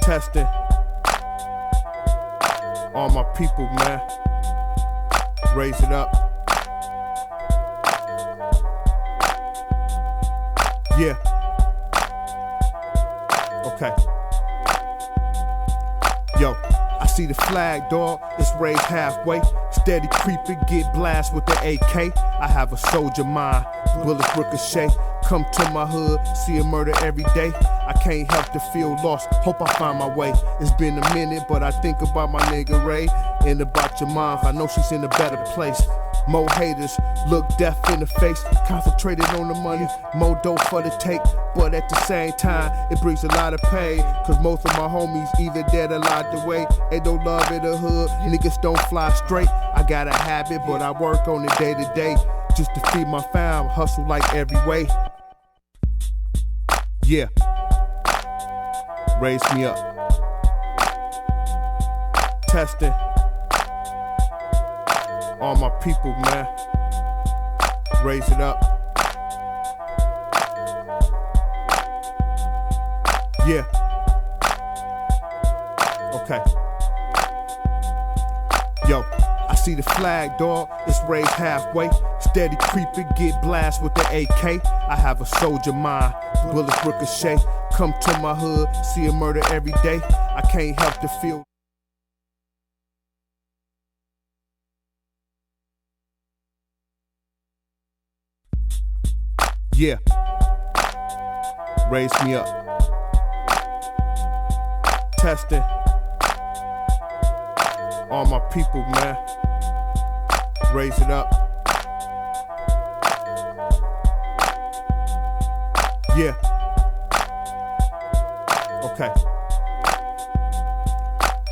Testing. All my people, man. Raise it up. Yeah. Okay. Yo, I see the flag, dog. It's raised halfway. Steady creeping, get blast with the AK. I have a soldier mind. Bullets ricochet. Come to my hood, see a murder every day. I can't help to feel lost, hope I find my way. It's been a minute, but I think about my nigga Ray and about your mom. I know she's in a better place. More haters, look death in the face. Concentrated on the money, more dope for the take. But at the same time, it brings a lot of pain. Cause most of my homies either dead or locked away. Ain't no love in the hood, niggas don't fly straight. I got a habit, but I work on it day to day. Just to feed my fam, hustle like every way. Yeah. Raise me up. Testing. All my people, man. Raise it up. Yeah. Okay. Yo, I see the flag, dog. It's raised halfway. Steady creeping, get blast with the AK. I have a soldier mind. Bullets ricochet. Come to my hood, see a murder every day. I can't help to feel. Yeah. Raise me up. Testing. All my people, man. Raise it up. Yeah. Okay.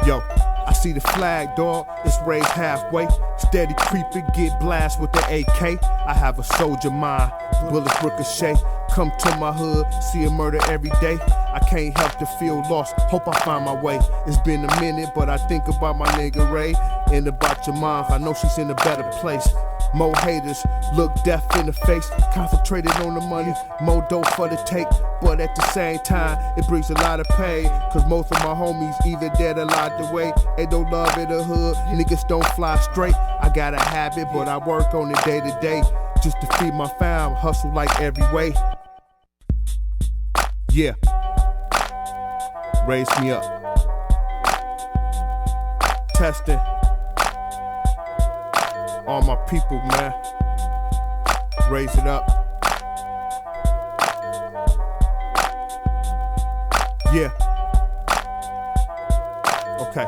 Yo, I see the flag, dog. It's raised halfway. Steady creeping, get blast with the AK. I have a soldier mind. Bullets ricochet. Come to my hood, see a murder every day. I can't help to feel lost, hope I find my way. It's been a minute, but I think about my nigga Ray and about your mom. I know she's in a better place. More haters, look death in the face. Concentrated on the money, more dope for the take. But at the same time, it brings a lot of pain. Cause most of my homies either dead or locked away. Ain't no love in the hood, niggas don't fly straight. I got a habit, but I work on it day to day. Just to feed my fam, hustle like every way. Yeah. Raise me up. Testing. All my people, man. Raise it up. Yeah. Okay.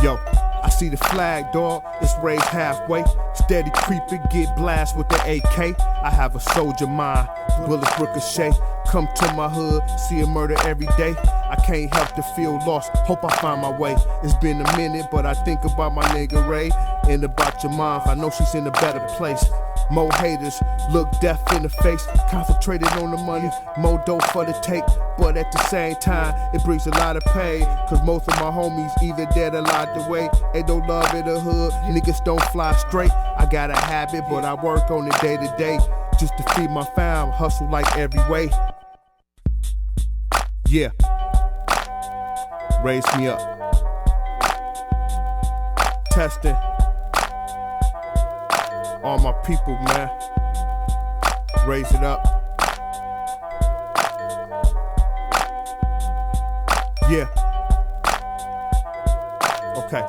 Yo, I see the flag, dog. It's raised halfway. Steady creeping, get blast with the AK. I have a soldier mind. Bullets ricochet. Come to my hood, see a murder every day. I can't help to feel lost, hope I find my way. It's been a minute, but I think about my nigga Ray and about your mom. I know she's in a better place. More haters, look death in the face. Concentrated on the money, more dope for the take. But at the same time, it brings a lot of pain. Cause most of my homies either dead or locked away. Ain't no love in the hood, niggas don't fly straight. I got a habit, but I work on it day to day. Just to feed my fam, hustle like every way. Yeah. Raise me up. Testing. All my people, man. Raise it up. Yeah. Okay.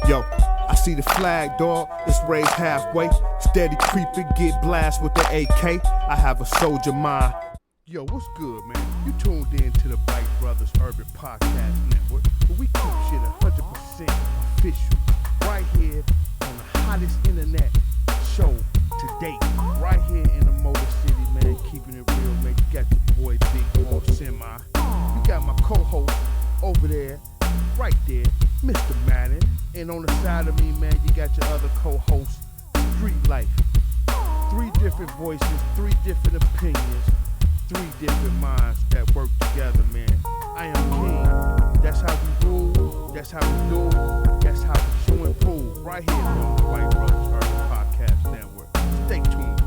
Yo, I see the flag, dog. It's raised halfway. Steady creeping, get blast with the AK. I have a soldier mind. Yo, what's good, man? You tuned in to the BUYCK Brothers Urban Podcast Network, where we keep shit 100% official, right here on the hottest internet show to date, right here in the Motor City, man. Keeping it real, man. You got your boy Big Boy Semi. You got my co-host over there, right there, Mr. Madden. And on the side of me, man, you got your other co-host, Street Life. 3 different voices, 3 different opinions. 3 different minds that work together, man. I am king. That's how we rule. That's how we do. That's how we show and prove. Right here on the BUYCK Brothers Urban Podcast Network. Stay tuned.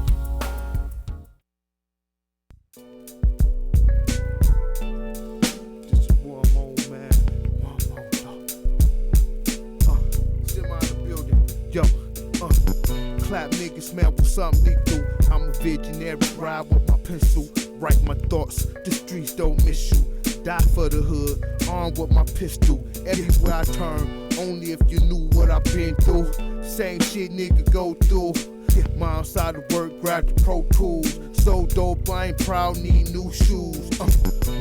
clap niggas, man, with something lethal. I'm a visionary, ride with my pencil, write my thoughts, the streets don't miss you. Die for the hood, armed with my pistol. Everywhere I turn, only if you knew what I've been through. Same shit nigga go through. My outside of work, grab the Pro Tools. So dope, I ain't proud, need new shoes.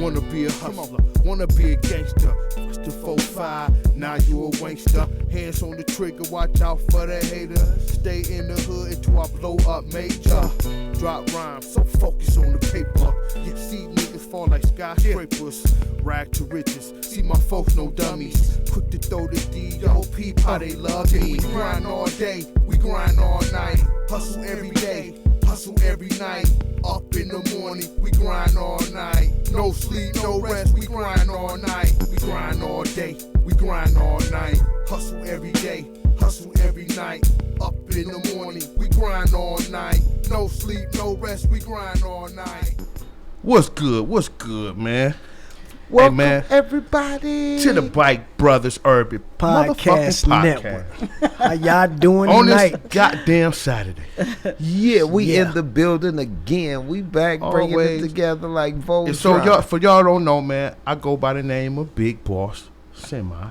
Wanna be a hustler, wanna be a gangster. It's the 4-5, now you a wankster. Hands on the trigger, watch out for the hater. Stay in the hood until I blow up major. Drop rhymes, so focus on the paper. You see niggas fall like skyscrapers. Rag to riches, see my folks no dummies. Quick to throw the D.O.P. how they love me. We grind all day, we grind all night. Hustle every day, hustle every night. Up in the morning, we grind all night. No sleep, no rest, we grind all night. We grind all day, we grind all night. Hustle every day, hustle every night. Up in the morning, we grind all night. No sleep, no rest, we grind all night. What's good, man? Welcome, hey, man, everybody, to the BUYCK Brothers Urban Podcast Network. How y'all doing on tonight? This goddamn Saturday. We in the building again. We back bringing it together like Voltron. And so for y'all don't know, man, I go by the name of Big Boss Semi.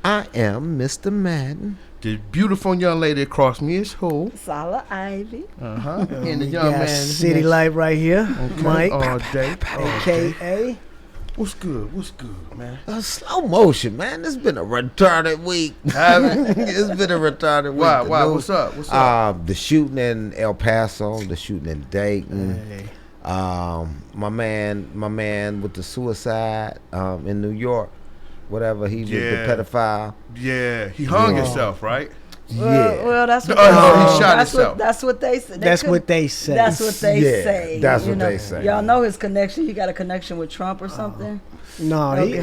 I am Mr. Madden. The beautiful young lady across me is who? Sala Ivy. And the young man, City Life right here. Okay. Mike, all day, AKA. What's good, man? Slow motion, man. It's been a retarded week. It's been a retarded week. Why? What's up? The shooting in El Paso, the shooting in Dayton. Hey. My man with the suicide in New York. Whatever, he was the pedophile. Yeah, he hung himself, right? Well, that's what he shot himself. That's what they say. That's what they say. That's what they say. That's what they say. Y'all know his connection. He got a connection with Trump or something. No, they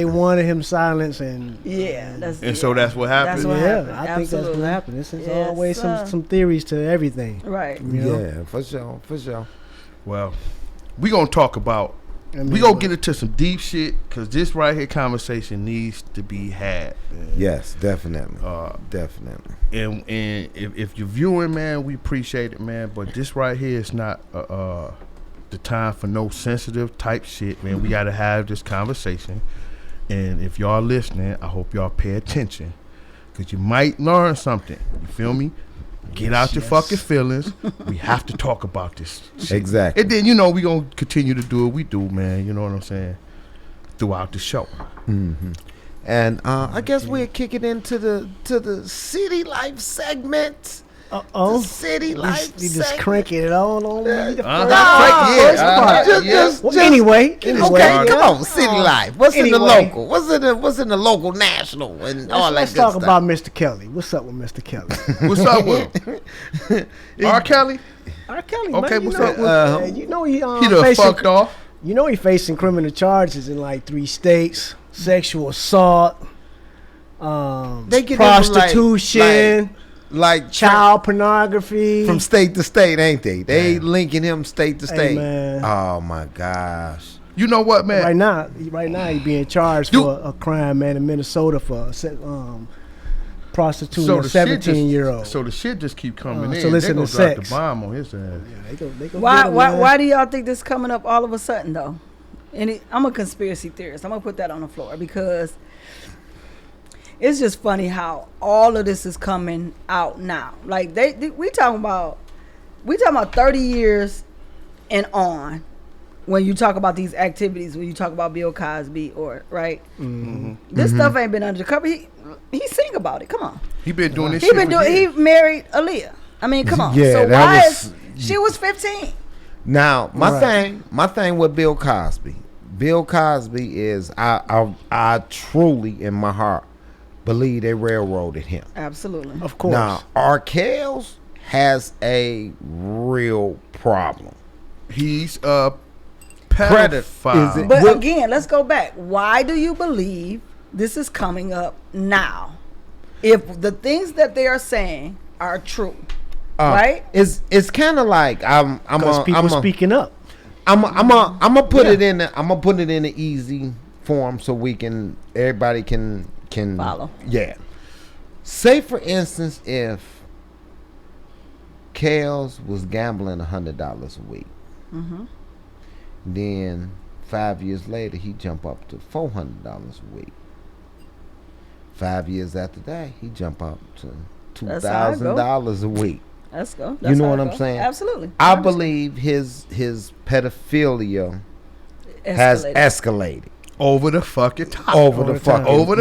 wanted him silenced, and so that's what happened. I think that's what happened. There's always some theories to everything, right? You know? Yeah, for sure. Well, we gonna talk about. We gonna get into some deep shit because this right here conversation needs to be had. Man. Yes, definitely. Definitely. And if you're viewing, man, we appreciate it, man. But this right here is not the time for no sensitive type shit, man. We gotta have this conversation. And if y'all listening, I hope y'all pay attention because you might learn something. You feel me? Get out your fucking feelings. We have to talk about this shit. Exactly. And then, we going to continue to do what we do, man. You know what I'm saying? Throughout the show. Mm-hmm. And I guess we'll kick it into the City Life segment. The City Life You just cranking it all on me. Anyway. Okay, come on, City Life. What's in the local? What's in the local national and all that Let's good talk stuff? about Mr. Kelly. What's up with Mr. Kelly? What's up with him? R. Kelly? R. Kelly, okay, man. what's up with he he done fucked off. You know he facing criminal charges in like 3 states. Sexual assault. They get prostitution. Like child pornography from state to state, ain't they? They linking him state to state. Man. Oh my gosh! You know what, man? Right now, he's being charged for a crime, man, in Minnesota for prostituting a 17-year-old. So the shit just keep coming in. So listen to drop sex. The bomb on his ass. Yeah, they go why do y'all think this is coming up all of a sudden though? And I'm a conspiracy theorist. I'm gonna put that on the floor because. It's just funny how all of this is coming out now. Like we talking about 30 years and on when you talk about these activities, when you talk about Bill Cosby right? Mm-hmm. This stuff ain't been under the cover. He sing about it. Come on. He been doing this shit. He married Aaliyah. I mean, come on. Yeah, so she was 15. Now, my thing with Bill Cosby. Bill Cosby is I truly in my heart believe they railroaded him. Absolutely. Of course. Now, Arkells has a real problem. He's a pedophile. But again, let's go back. Why do you believe this is coming up now? If the things that they are saying are true, right? It's kind of like I'm speaking up. I'm gonna put it in the easy form so everybody can follow. Yeah. Say for instance, if Kels was gambling $100 a week, then 5 years later he jump up to $400 a week. 5 years after that, he jump up to $2,000 a week. Let's go. You know what I'm saying? Absolutely. I believe his pedophilia has escalated over the fucking top. Over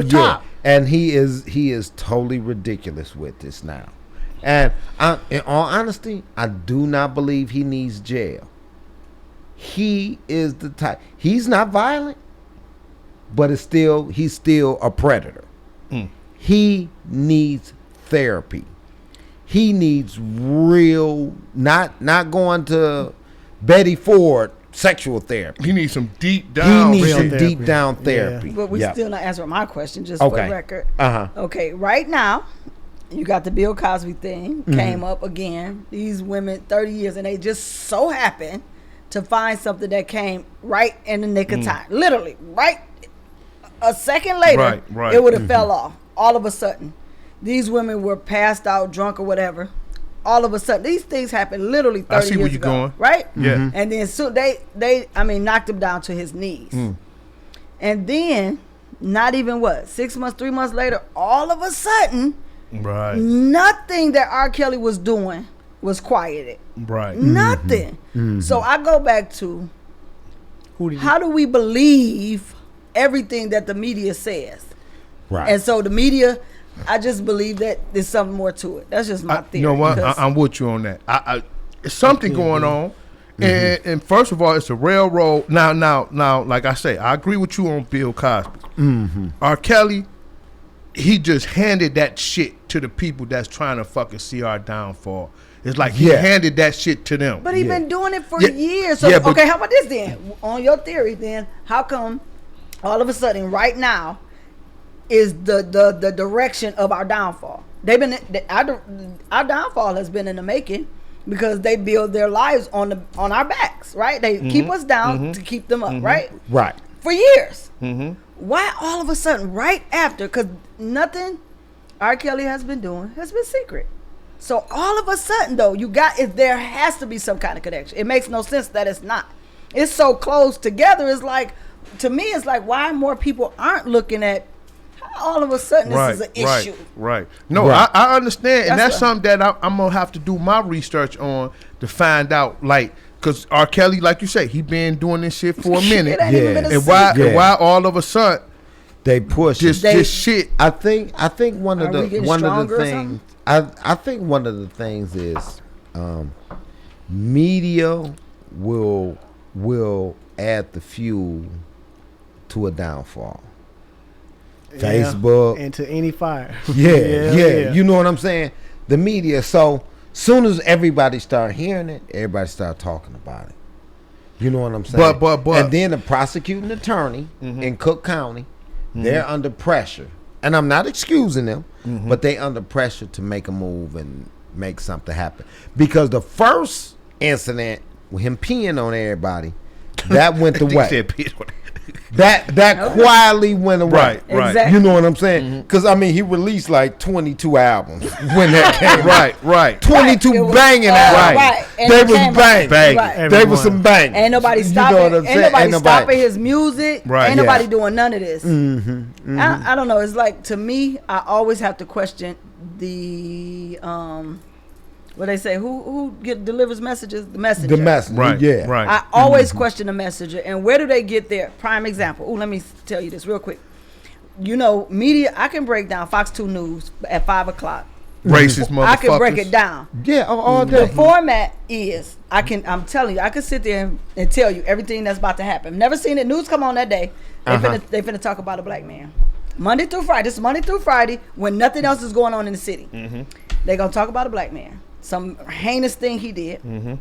the top. And he is totally ridiculous with this now. And in all honesty, I do not believe he needs jail. He is the type. He's not violent, but he's still a predator. He needs therapy. He needs real, not going to Betty Ford sexual therapy. He needs some deep down. Deep down therapy. But we still not answering my question, just for the record. Okay, right now, you got the Bill Cosby thing came up again. These women, 30 years, and they just so happen to find something that came right in the nick of time. Literally, right a second later, it would have fell off. All of a sudden, these women were passed out, drunk or whatever. All of a sudden, these things happened literally 30 years ago. I see where you're going. Right? Yeah. And then so they knocked him down to his knees. And then, not even 6 months, 3 months later, all of a sudden, nothing that R. Kelly was doing was quieted. Nothing. So I go back to, how do we believe everything that the media says? And so the media, I just believe that there's something more to it. That's just my theory. You know what? I'm with you on that. It's something going on. And first of all, it's a railroad. Now, like I say, I agree with you on Bill Cosby. R. Kelly, he just handed that shit to the people that's trying to fucking see our downfall. It's like he handed that shit to them. But he's been doing it for years. So, okay, how about this then? On your theory then, how come all of a sudden right now is the direction of our downfall? Our downfall has been in the making because they build their lives on our backs, right? They keep us down to keep them up, right? Right. For years. Why all of a sudden right after? Because nothing R. Kelly has been doing has been secret. So all of a sudden though, there has to be some kind of connection. It makes no sense that it's not. It's so close together. It's like, to me, it's like why more people aren't looking at all of a sudden this is an issue. No, I understand. And that's something that I'm going to have to do my research on to find out, like, because R. Kelly, like you say, he been doing this shit for a minute. And why all of a sudden they push this shit? I think one of the things I think one of the things is media will add the fuel to a downfall. Facebook into any fire. Yeah. You know what I'm saying? The media. So soon as everybody start hearing it, everybody start talking about it. You know what I'm saying? But and then the prosecuting attorney in Cook County, they're under pressure. And I'm not excusing them, but they under pressure to make a move and make something happen. Because the first incident with him peeing on everybody, that went away. That quietly went away. Right. Exactly. You know what I'm saying? Because, I mean, he released like 22 albums when that came out. Right. 22 banging albums. They was banging. They was some banging. Ain't nobody stopping. Ain't nobody stopping his music. Ain't nobody doing none of this. I don't know. It's like, to me, I always have to question the what they say, who delivers messages? The messenger. The messenger, right. I always question the messenger. And where do they get there? Prime example. Let me tell you this real quick. You know, media, I can break down Fox 2 News at 5 o'clock. Racist motherfuckers. I can break it down. Yeah, all day. The format is, I'm telling you, I can sit there and tell you everything that's about to happen. Never seen it. News come on that day. They finna talk about a black man. Monday through Friday. This is Monday through Friday when nothing else is going on in the city. They gonna talk about a black man. Some heinous thing he did. Then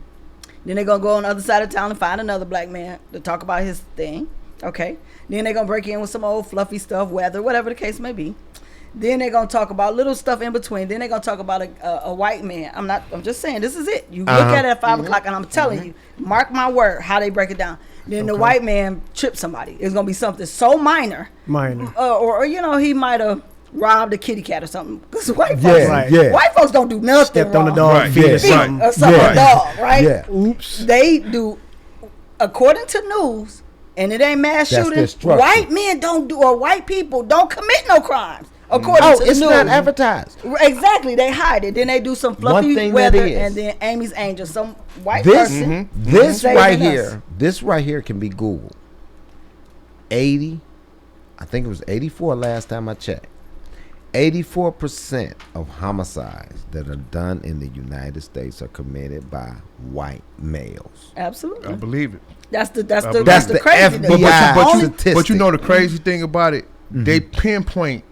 they're going to go on the other side of town and find another black man to talk about his thing. Okay. Then they're going to break in with some old fluffy stuff, weather, whatever the case may be. Then they're going to talk about little stuff in between. Then they're going to talk about a white man. I'm just saying, this is it. You look at it at 5 o'clock and I'm telling you, mark my word, how they break it down. Then the white man tripped somebody. It's going to be something so minor. Or you know, he might have robbed a kitty cat or something. Because white folks, Yeah. white folks don't do nothing Stepped wrong. on the dog Right. feet Yeah. or something. Or something, a dog, right? Yeah. Oops. They do, according to news, and it ain't mass That's shooting. their structure. White men don't do, or white people don't commit no crimes. According to the it's news. not advertised. Exactly, they hide it. Then they do some One fluffy thing weather, that is- and then Amy's Angel, some white This person. this Saving right us. here, this right here can be Googled. 80, I think it was 84 last time I checked. 84% of homicides that are done in the United States are committed by white males. Absolutely, I believe it. that's the That's the crazy thing. FBI Only- statistic. But you know the crazy thing about it, they pinpoint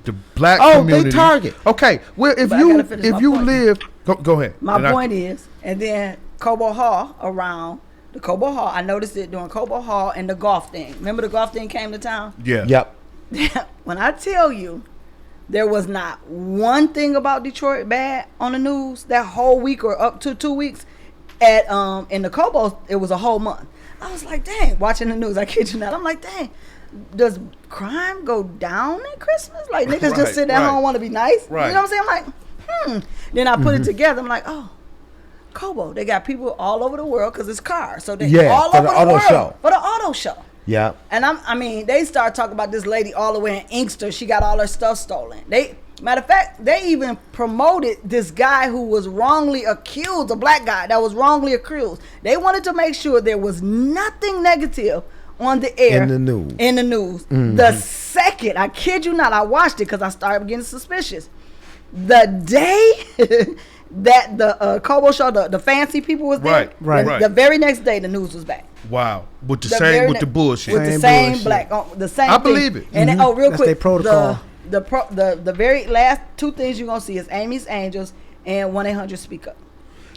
the black Oh, community. they target. Okay, well if But I gotta finish my point. live, go ahead. My And point is, and then Cobo Hall around the Cobo Hall, I noticed it during Cobo Hall and the golf thing. Remember the golf thing came to town? Yeah. Yep. When I tell you, there was not one thing about Detroit bad on the news that whole week or up to 2 weeks. At in the Cobo, it was a whole month. I was like, dang, watching the news. I kid you not. I'm like, dang, does crime go down at Christmas? Like niggas Right, just sit at right. home want to be nice. Right. You know what I'm saying? I'm like, Then I put it together. I'm like, oh, Cobo. They got people all over the world because it's cars. So they all for over the the auto world show. for the auto show. Yep. And I mean, they start talking about this lady all the way in Inkster. She got all her stuff stolen. Matter of fact, they even promoted this guy who was wrongly accused, a black guy that was wrongly accused. They wanted to make sure there was nothing negative on the air. In the news. Mm-hmm. The second, I kid you not, I watched it because I started getting suspicious. The day that the Cobo show, the fancy people was there, Right. the very next day, the news was back. Wow. With the very same with ne- the bullshit. with the Same same bullshit. black, the same. I thing. believe it. And then, real That's quick, their protocol. The very last two things you're gonna see is Amy's Angels and 1-800 Speak Up.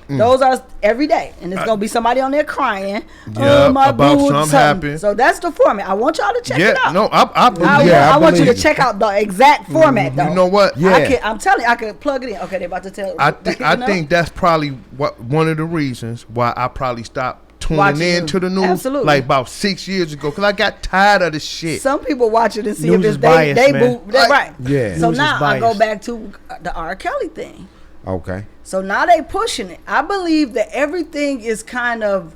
Those are every day, and it's gonna be somebody on there crying. Yeah, my about boo, something happened. So that's the format. I want y'all to check it out. No, I believe I want you to believe check out the exact format, though. You know what? Yeah. I'm telling you, I could plug it in. Okay, they about to tell. I you know? think that's probably one of the reasons why I probably stopped tuning Watching in news. to the news Absolutely. like about 6 years ago because I got tired of this shit. Some people watch it and see News if is it's they biased, man. boo. They're right. Yeah. So News is now I go biased. back to the R. Kelly thing. Okay. So now they pushing it. I believe that everything is kind of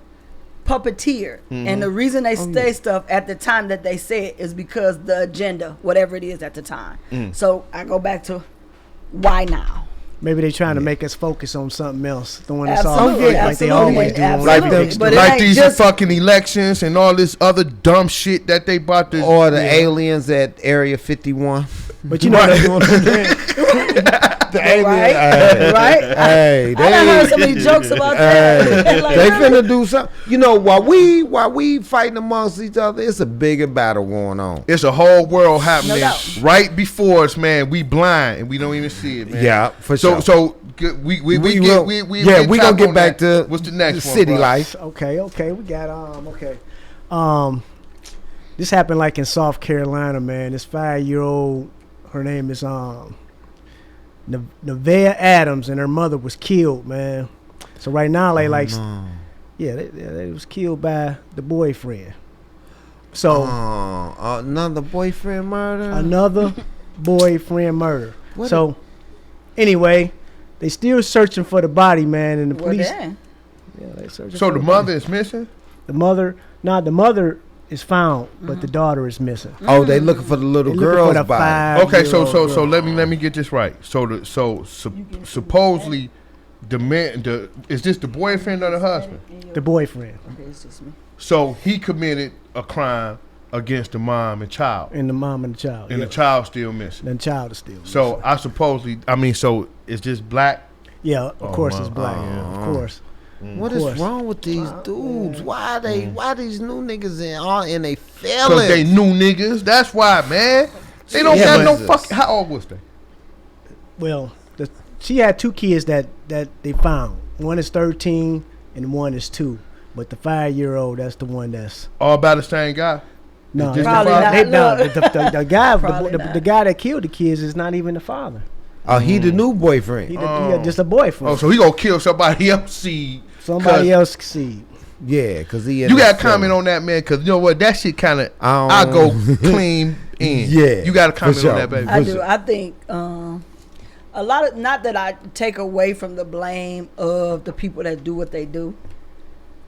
puppeteered, and the reason they say stuff at the time that they say it is because the agenda, whatever it is at the time. So I go back to why now. Maybe they trying to make us focus on something else, throwing us off Absolutely, like they absolutely, always do. absolutely. Like them- But it Like ain't these just- fucking elections and all this other dumb shit that they about to. Or the aliens at Area 51. But you know, The aliens. Right? Hey, Right? hey, I done heard so many jokes about that. Hey, Like, they finna do something. You know, while we fighting amongst each other, it's a bigger battle going on. It's a whole world happening doubt. right before us, man. We blind and we don't even see it, man. Yeah, for So sure. so we will- we yeah, we gonna top get on back that. to What's the next the one, city bro? life. okay, we got this happened like in South Carolina, man. This 5-year-old, her name is Nevaeh Adams, and her mother was killed, man. So right now, they they was killed by the boyfriend. So Another boyfriend murder. another boyfriend murder. What So anyway, they still searching for the body, man, and the well, police. damn. Yeah, they searching So for the body. mother is missing? The mother is found, but the daughter is missing. Oh, they looking for the little They looking for girl's the body. Okay, so girl. let me get this right. So supposedly the man is this the boyfriend or the husband? The boyfriend Okay, it's just me. So he committed a crime against the mom and child, and the mom and the child. and yeah. the child still missing. And the child is still So missing. so is this black? Yeah, of course my- it's black. Of course. What Of is course. wrong with these dudes? Why these new niggas all in they Because feelings? they new niggas. That's why, man. They don't Yeah, got no but- fucking. How old was they? Well, she had 2 kids that they found. One is 13 and one is 2. But the 5-year-old, that's the one that's All about the same guy. no. Is this Probably the not. father? The guy, Probably the not. guy that killed the kids is not even the father. Oh, he the new boyfriend. He just a boyfriend. Oh, so he gonna kill somebody else? See, Somebody else seed. Yeah, because he. You got to comment on that, man, because you know what? That shit kind of, I go clean in. Yeah. You got to comment on that, baby. I do. I think a lot of, not that I take away from the blame of the people that do what they do,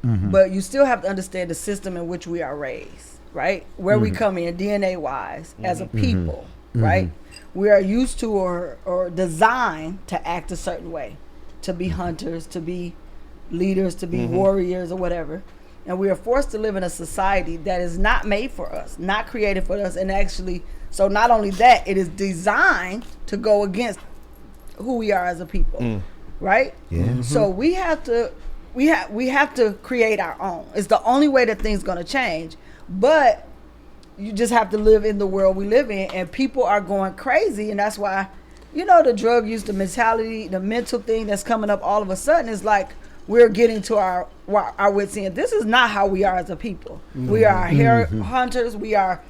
but you still have to understand the system in which we are raised, right? Where we come in DNA wise as a people, right? We are used to or designed to act a certain way, to be hunters, to be leaders, to be warriors or whatever. And we are forced to live in a society that is not made for us, not created for us. And actually, so not only that, it is designed to go against who we are as a people, right? Yeah. So we have to create our own. It's the only way that things gonna change. But you just have to live in the world we live in, and people are going crazy, and that's why, you know, the drug use, the mentality, the mental thing that's coming up all of a sudden is like we're getting to our wits end. This is not how we are as a people. We are hunters. We are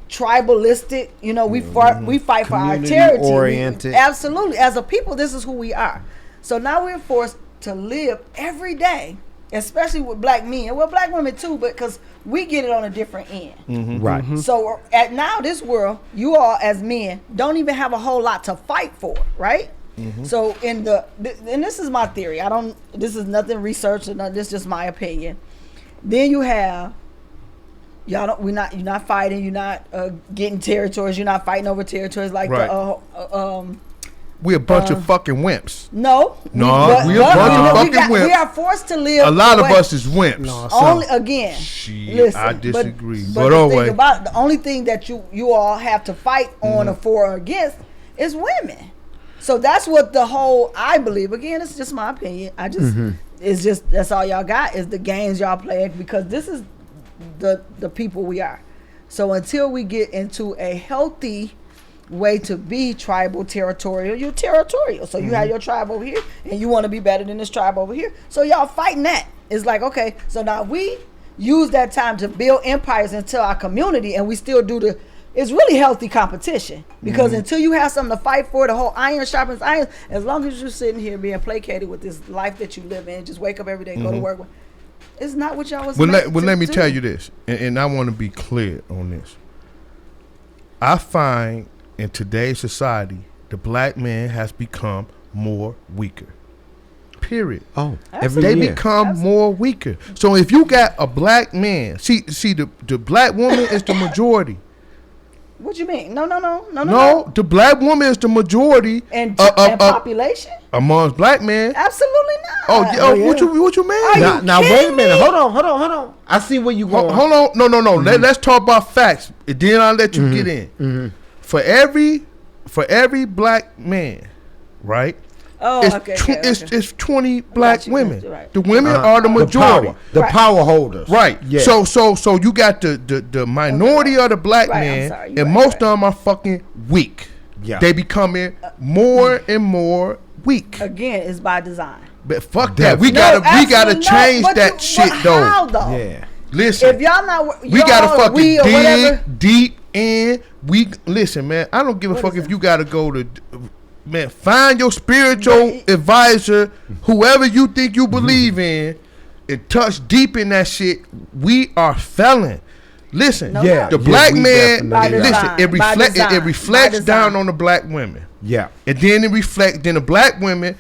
tribalistic. You know, we fight for our territory. Oriented. Absolutely. As a people, this is who we are. So now we're forced to live every day, especially with black men. Well, black women too, but because we get it on a different end. Right. So at now this world, you all as men don't even have a whole lot to fight for, right? So and this is my theory. This is nothing researched, or nothing, this is just my opinion. Then you have you're not fighting, you're not getting territories, you're not fighting over territories like we a bunch of fucking wimps. No, we a bunch of fucking wimps. We are forced to live. A lot of us is wimps. No, Only again. Listen, I disagree. But the only thing that you all have to fight on or for or against is women. So that's what the whole, I believe. Again, it's just my opinion. It's just, that's all y'all got is the games y'all play, because this is the people we are. So until we get into a healthy way to be tribal, territorial, you're territorial. So you have your tribe over here and you want to be better than this tribe over here. So y'all fighting that. It's like, okay, so now we use that time to build empires into our community, and we still do it's really healthy competition, because until you have something to fight for, the whole iron sharpens iron, as long as you're sitting here being placated with this life that you live in, just wake up every day, go to work, it's not what y'all was meant to let me do. tell you this, and I want to be clear on this. I find in today's society, the black man has become more weaker. Period. Oh, they become more weaker. So if you got a black man, see the black woman is the majority. What you mean? No. The black woman is the majority and population amongst black men. Absolutely not. Oh yeah. What you mean? Now wait a minute. Hold on. I see where you going. Hold on. No. Let's talk about facts. And then I'll let you get in. For every black man, right? Oh, it's 20 black women. Right. The women are the majority. The power holders. Right. Yeah. So you got the minority of the black man, and most of them are fucking weak. Yeah. They becoming more and more weak. Again, it's by design. But fuck that. We gotta change that shit though. How though? Yeah. Listen. If y'all not, we gotta fucking dig deep in. Listen, man. I don't give a fuck if you gotta go to. Man, find your spiritual advisor, whoever you think you believe in, and touch deep in that shit. We are felon. Listen, the black man. Listen, it reflects down on the black women. Yeah, and then it reflects. Then the black women,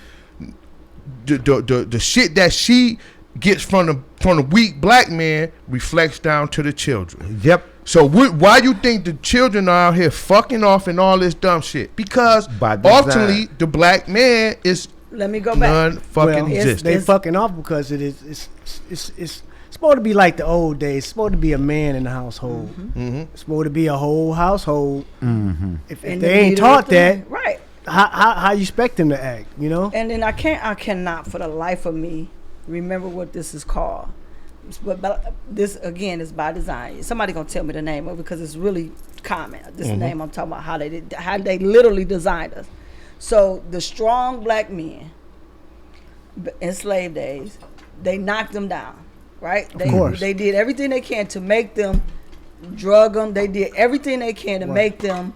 the shit that she gets from the weak black man reflects down to the children. Yep. So why you think the children are out here fucking off and all this dumb shit? Because ultimately the black man is exist. They fucking off because it's supposed to be like the old days. It's supposed to be a man in the household. It's supposed to be a whole household. If they ain't taught that, right? How you expect them to act? You know. And then I cannot for the life of me remember what this is called. But this again is by design. Somebody gonna tell me the name of it because it's really common. This name I'm talking about how they literally designed us. So the strong black men in slave days, they knocked them down, right? Of course. They did everything they can to make them, drug them. They did everything they can to make them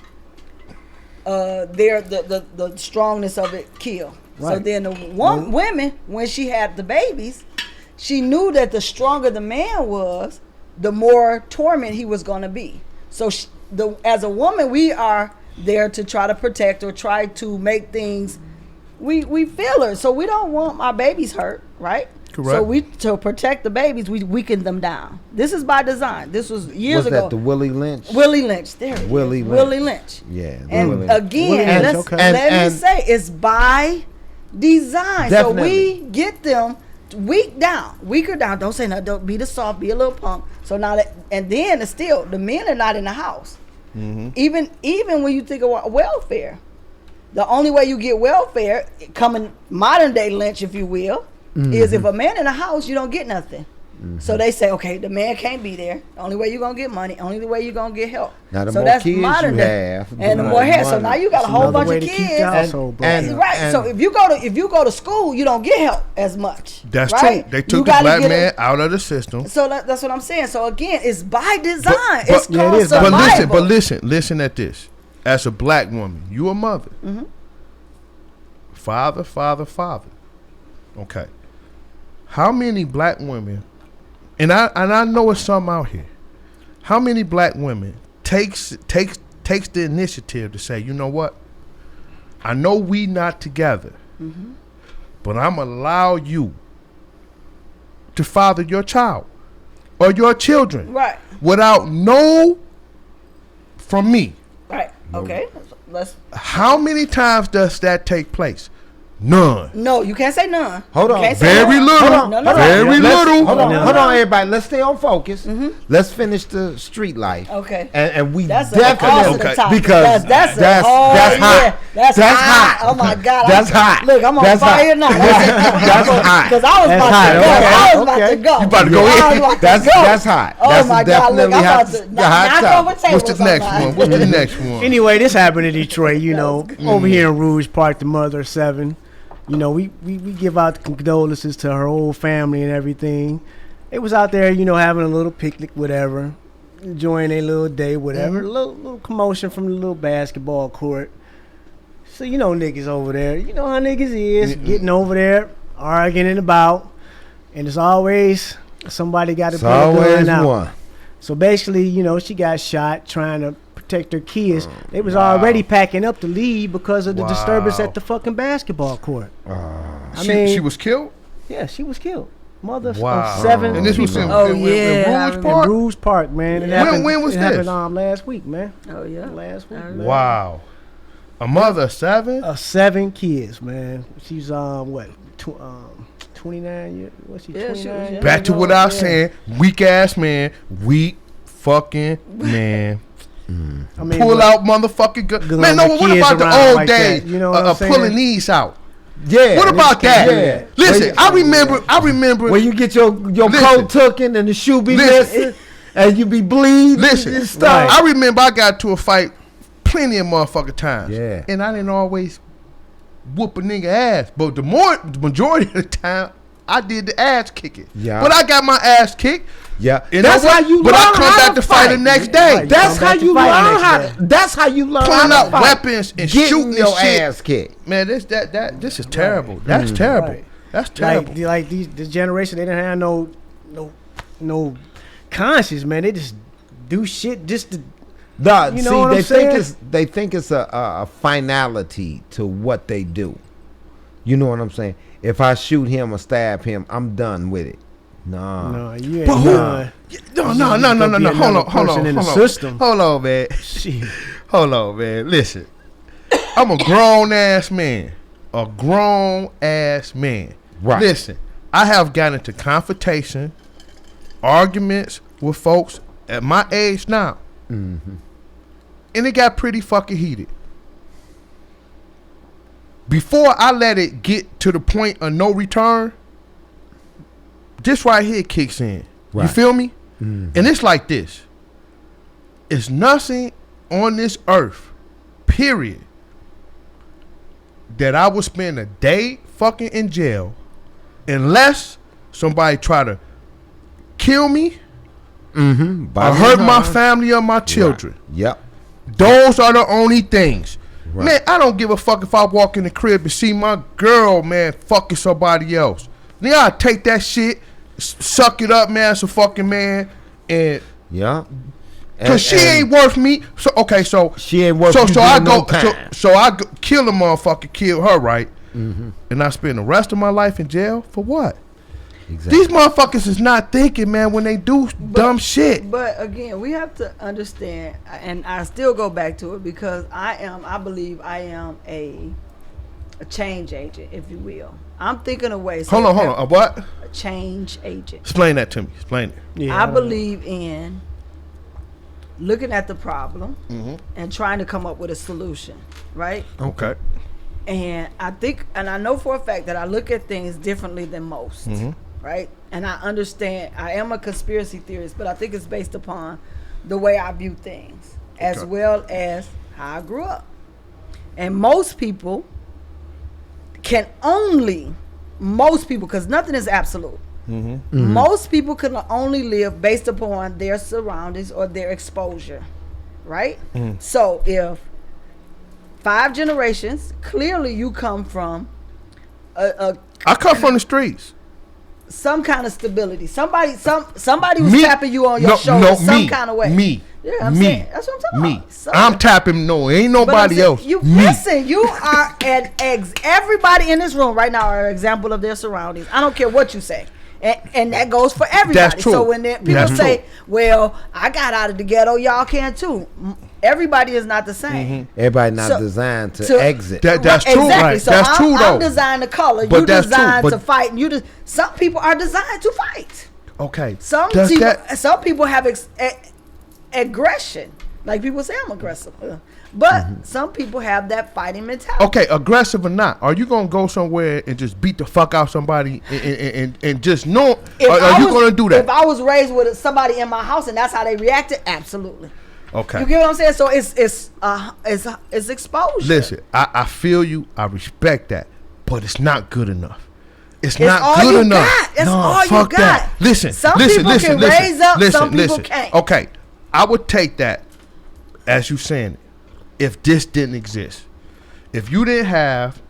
the strongness of it kill. Right. So then the women, when she had the babies, she knew that the stronger the man was, the more torment he was going to be. So as a woman, we are there to try to protect or try to make things, we feel her. So we don't want our babies hurt, right? Correct. So to protect the babies, we weaken them down. This is by design. This was years ago. Was that the Willie Lynch? Willie Lynch. There it is. Willie Lynch. Yeah. And Willie. again, let me say, it's by design. Definitely. So we get them weaker down. Don't say nothing. Don't be the soft. Be a little punk. So now and then it's still the men are not in the house. Mm-hmm. Even when you think of welfare, the only way you get welfare, coming modern day Lynch, if you will, is if a man in the house, you don't get nothing. So they say, okay, the man can't be there. The only way you're gonna get money, only the way you're gonna get help. Now the so more that's kids modern you day. have, And the more head. So now you got a whole bunch of kids. Right. So if you go to school, you don't get help as much. That's right? true. They took the black man out of the system. So that's what I'm saying. So again, it's by design. But, it's called survival. But listen at this. As a black woman, you a mother. Mm-hmm. Father. Okay. How many black women, and I know it's some out here, how many black women takes the initiative to say, you know what? I know we not together, but I'm allow you to father your child or your children, right? Without no from me, right? Okay, let's. How many times does that take place? None. No, you can't say none. Hold on. Very little. Very little. Hold on, everybody. Let's stay on focus. Let's finish the street life. Okay. And we that's definitely because that's hot. That's hot. Oh my God. That's hot. Look, I'm on fire now. That's hot. Because I was about to go. You about to go in? That's hot. Oh my God. Look, I'm about to knock over tables. What's the next one? Anyway, this happened in Detroit. You know, over here in Rouge Park, the mother of 7. You know, we give out condolences to her whole family and everything. They was out there, you know, having a little picnic, whatever, enjoying a little day, whatever. A little commotion from the little basketball court. So, you know, niggas over there. You know how niggas is, getting over there, arguing about. And it's always somebody got to put a gun out. One. So basically, you know, she got shot trying to protect her kids. They was already packing up to leave because of the disturbance at the fucking basketball court. I mean, she was killed? Yeah, she was killed. Mother of 7. And this was in Rouge Park? In Rouge Park, man. When was this? It happened last week, man. Oh, yeah. Last week, man. Wow. A mother of 7? 7 kids, man. She's, 29 years? What's she, 29 years? Back to what I was saying. Weak ass man. Weak fucking man. I mean, pull out motherfucking gun. Man, no, what about the old days you know of pulling these out? Yeah. What about that? Yeah. Listen, I remember when you get your coat tucking and the shoe be missing and you be bleeding. Listen, I remember I got to a fight plenty of motherfucking times. Yeah. And I didn't always whoop a nigga ass. But the majority of the time, I did the ass kicking. Yeah. But I got my ass kicked. Yeah, that's how you learn. But I come back to fight the next day. Right. That's how you learn how. That's how you learn. Pulling out weapons and shooting your ass kicked. Man, this is terrible. That's terrible. Right. That's terrible. Like this generation, they didn't have no conscience, man. They just do shit just to. You know they think it's a finality to what they do. You know what I'm saying? If I shoot him or stab him, I'm done with it. No, you ain't done. No. Hold on. In the system. Hold on, man. Shit. Hold on, man. Listen, I'm a grown ass man. A grown ass man. Right. Listen, I have gotten into confrontation, arguments with folks at my age now, and it got pretty fucking heated. Before I let it get to the point of no return, this right here kicks in. Right. You feel me? And it's like this. It's nothing on this earth, period, that I would spend a day fucking in jail unless somebody try to kill me or hurt my family or my children. Right. Yep. Those are the only things. Right. Man, I don't give a fuck if I walk in the crib and see my girl, man, fucking somebody else. Then I take that shit suck it up, man. It's a fucking man, and Yeah. cause she ain't worth me. So okay, so she ain't worth. So you I doing go. no time. So I go, kill the motherfucker, kill her, right? And I spend the rest of my life in jail for what? Exactly. These motherfuckers is not thinking, man, when they do dumb shit. But again, we have to understand, and I still go back to it because I believe I am a change agent, if you will. I'm thinking of ways. Hold on. A what? A change agent. Explain that to me. Explain it. Yeah, I believe in looking at the problem and trying to come up with a solution, right? Okay. And I think, and I know for a fact that I look at things differently than most, right? And I understand, I am a conspiracy theorist, but I think it's based upon the way I view things, as well as how I grew up. And most people, because nothing is absolute. Most people can only live based upon their surroundings or their exposure, right? So if 5 generations, clearly you come from I come from the streets. some kind of stability. Somebody was tapping you on your shoulder some kind of way. Me. Yeah, I'm saying, that's what I'm talking about. So, I'm tapping. No, ain't but I'm nobody saying, else. Listen, you are everybody in this room right now are an example of their surroundings. I don't care what you say. And that goes for everybody. That's true. So when people say, well, I got out of the ghetto, y'all can too. Everybody is not the same. Everybody not designed to exit. That's true. Exactly. Right. So That's true, though. I'm designed to color. But You that's true, designed but- to fight. And some people are designed to fight. Okay. Some people have aggression. Like people say, I'm aggressive. But some people have that fighting mentality. Okay, aggressive or not, are you gonna go somewhere and just beat the fuck out somebody and just know? Are you gonna do that? If I was raised with somebody in my house and that's how they reacted, absolutely. Okay. You get what I'm saying? So it's exposure. Listen, I feel you. I respect that, but it's not good enough. It's all not good you enough. got. That's no, all you fuck got. that. Listen, Some listen, people listen, can listen, raise up, listen, some people listen. can't. Okay, I would take that as you saying it. If this didn't exist, if you didn't have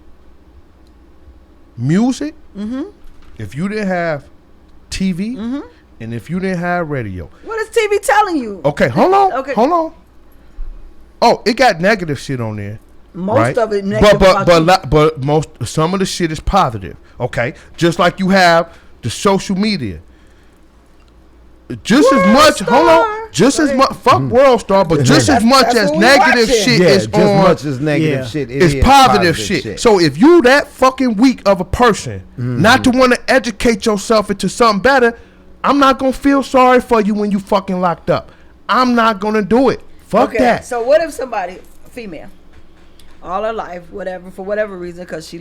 music, if you didn't have TV, and if you didn't have radio. What is TV telling you? Okay, hold on. Okay. Hold on. Oh, it got negative shit on there. Most of it negative. But some of the shit is positive. Okay, just like you have the social media. Just as much. Hold on. Just as much. Fuck World Star, but just as much as negative shit is just on. much as negative shit. It's positive shit. So if you that fucking weak of a person, not to want to educate yourself into something better, I'm not gonna feel sorry for you when you fucking locked up. I'm not gonna do it. Fuck that. So what if somebody, female, all her life, whatever, for whatever reason, because she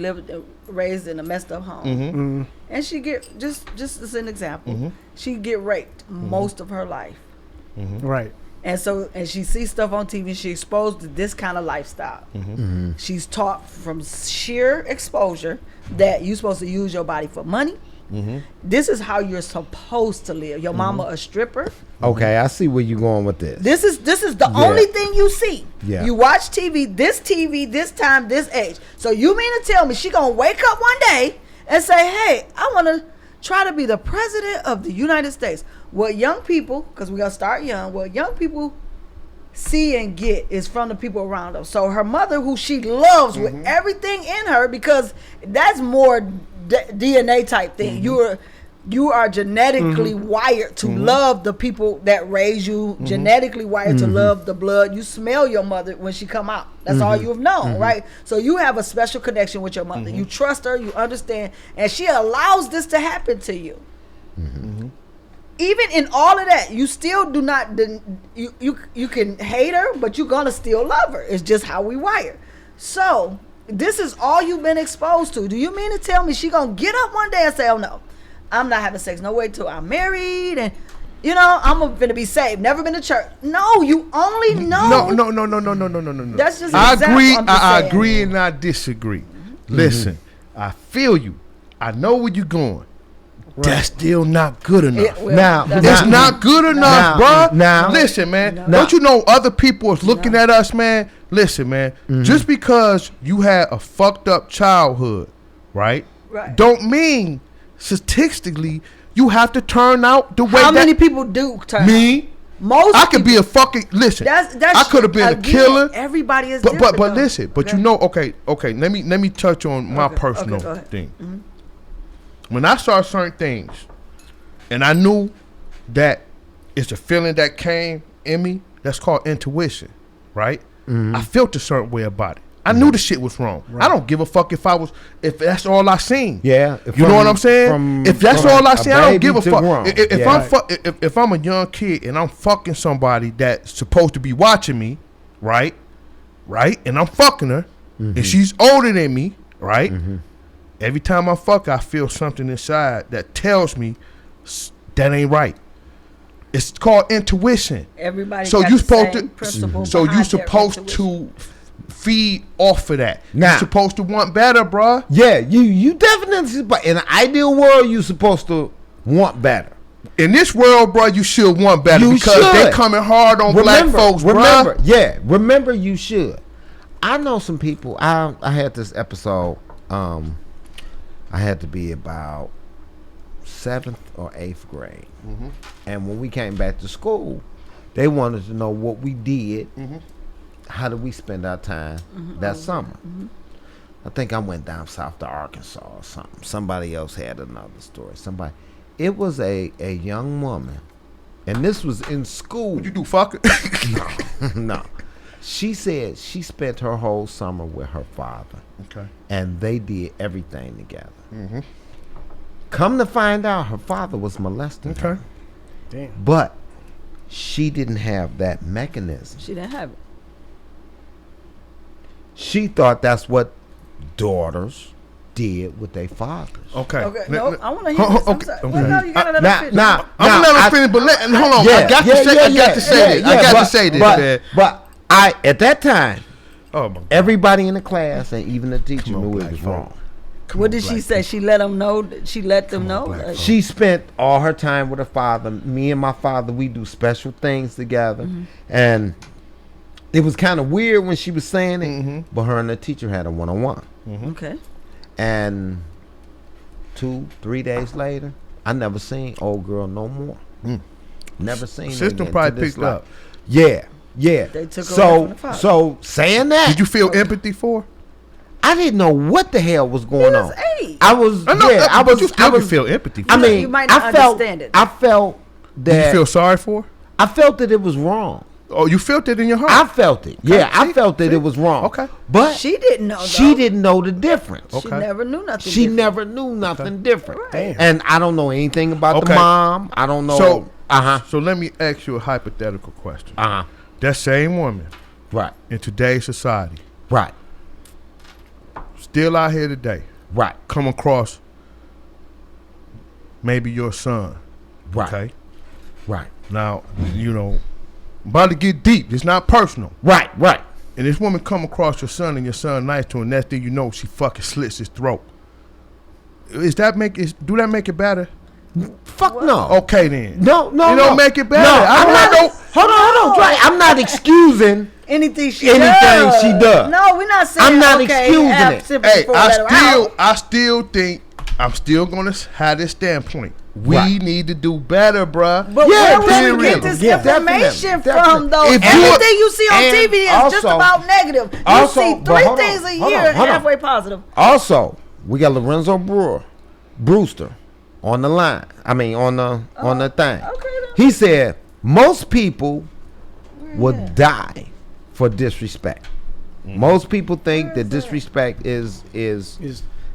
raised in a messed up home, and she get just as an example, she get raped most of her life, Right. and she sees stuff on TV. She exposed to this kind of lifestyle. She's taught from sheer exposure that you're supposed to use your body for money. This is how you're supposed to live. Your mama a stripper. Okay, I see where you're going with this. This is the only thing you see. Yeah. You watch TV, this time, this age. So you mean to tell me she gonna wake up one day and say, hey, I want to try to be the president of the United States? What young people, because we gotta start young, what young people see and get is from the people around her. So her mother, who she loves with everything in her, because that's more DNA type thing. You are genetically wired to love the people that raise you, genetically wired to love the blood. You smell your mother when she come out. That's all you have known, right? So you have a special connection with your mother. You trust her, you understand, and she allows this to happen to you. Even in all of that, you still do not, you can hate her, but you're gonna still love her. It's just how we wire. So this is all you've been exposed to. Do you mean to tell me she gonna get up one day and say, oh no, I'm not having sex, no way till I'm married, and I'm gonna be saved, never been to church? No, you only know. No. That's just an I example, agree. I'm just I saying. agree and I disagree. Listen, I feel you. I know where you're going. That's still not good enough. It's not good enough, bruh. Now, listen, man. Don't you know other people is looking at us, man? Listen, man. Just because you had a fucked up childhood, right? Right. Don't mean statistically You have to turn out the way How many people do turn me? Most I could be a fucking listen. That's I could have been a killer. Everybody is but different. but listen. But okay. you know, okay. Let me touch on my personal thing. Mm-hmm. When I saw certain things, and I knew that it's a feeling that came in me. That's called intuition, right? Mm-hmm. I felt a certain way about it. I knew the shit was wrong. Right. I don't give a fuck if that's all I seen. Yeah, you know what I'm saying. If that's all I seen, I don't give a fuck. If I'm a young kid and I'm fucking somebody that's supposed to be watching me, right, and I'm fucking her, and she's older than me, right. Every time I fuck, I feel something inside that tells me that ain't right. It's called intuition. Everybody. So got you the supposed same to. principle So you behind supposed their to feed off of that. Now, you're supposed to want better, bruh. Yeah, you definitely. In an ideal world, you're supposed to want better. In this world, bruh, you should want better because they coming hard on black folks, bruh. Remember, you should. I know some people. I had this episode. I had to be about 7th or 8th grade, and when we came back to school, they wanted to know what we did. How did we spend our time that summer? I think I went down south to Arkansas or something. Somebody else had another story. It was a young woman, and this was in school. What'd you do, fuck it? No. She said she spent her whole summer with her father. Okay. And they did everything together. Come to find out, her father was molesting her. Damn. But she didn't have that mechanism. She didn't have it. She thought that's what daughters did with their fathers. Okay. No, I want to hear this. I'm sorry. Okay. Well, no, you gotta let us finish. I'm gonna let her finish, but hold on. I got to say this. Man. But at that time, oh my God, everybody in the class and even the teacher knew it was wrong. What did she say? She let them know. She let them know. She spent all her time with her father. Me and my father, we do special things together, and it was kind of weird when she was saying it. But her and the teacher had a one-on-one. Okay. And 2-3 days later, I never seen old girl no more. Never seen her system again probably picked up. Yeah. They took her away from the father. So saying that, did you feel empathy for her? I didn't know what the hell was going on. 8. I was. But you still can feel empathy for her. I mean, you might not understand it. I felt that. Did you feel sorry for her? I felt that it was wrong. Oh, you felt it in your heart? I felt it. Yeah, I felt that it was wrong. Okay. But she didn't know, though. She didn't know the difference. She never knew nothing She different. never knew nothing different. Right. And I don't know anything about the mom. I don't know. So let me ask you a hypothetical question. Uh-huh. That same woman. Right. In today's society. Right. Still out here today. Right. Come across maybe your son. Right. Okay. Right. Now, I'm about to get deep. It's not personal. Right. And this woman come across your son and your son nice to her, and next thing you know, she fucking slits his throat. Do that make it better? Fuck no. Okay then. No. You don't make it better. No, hold on. Right. I'm not excusing anything she does. No, we're not saying. I'm not excusing it. Hey, I still think I'm still gonna have this standpoint. We need to do better, bruh. But where we get this information from, though? Everything you see on TV is just about negative. You see 3 things a year halfway positive. Also, we got Lorenzo Brewster on the line. I mean, on the thing. Okay, he said most people would die for disrespect. Most people think that disrespect is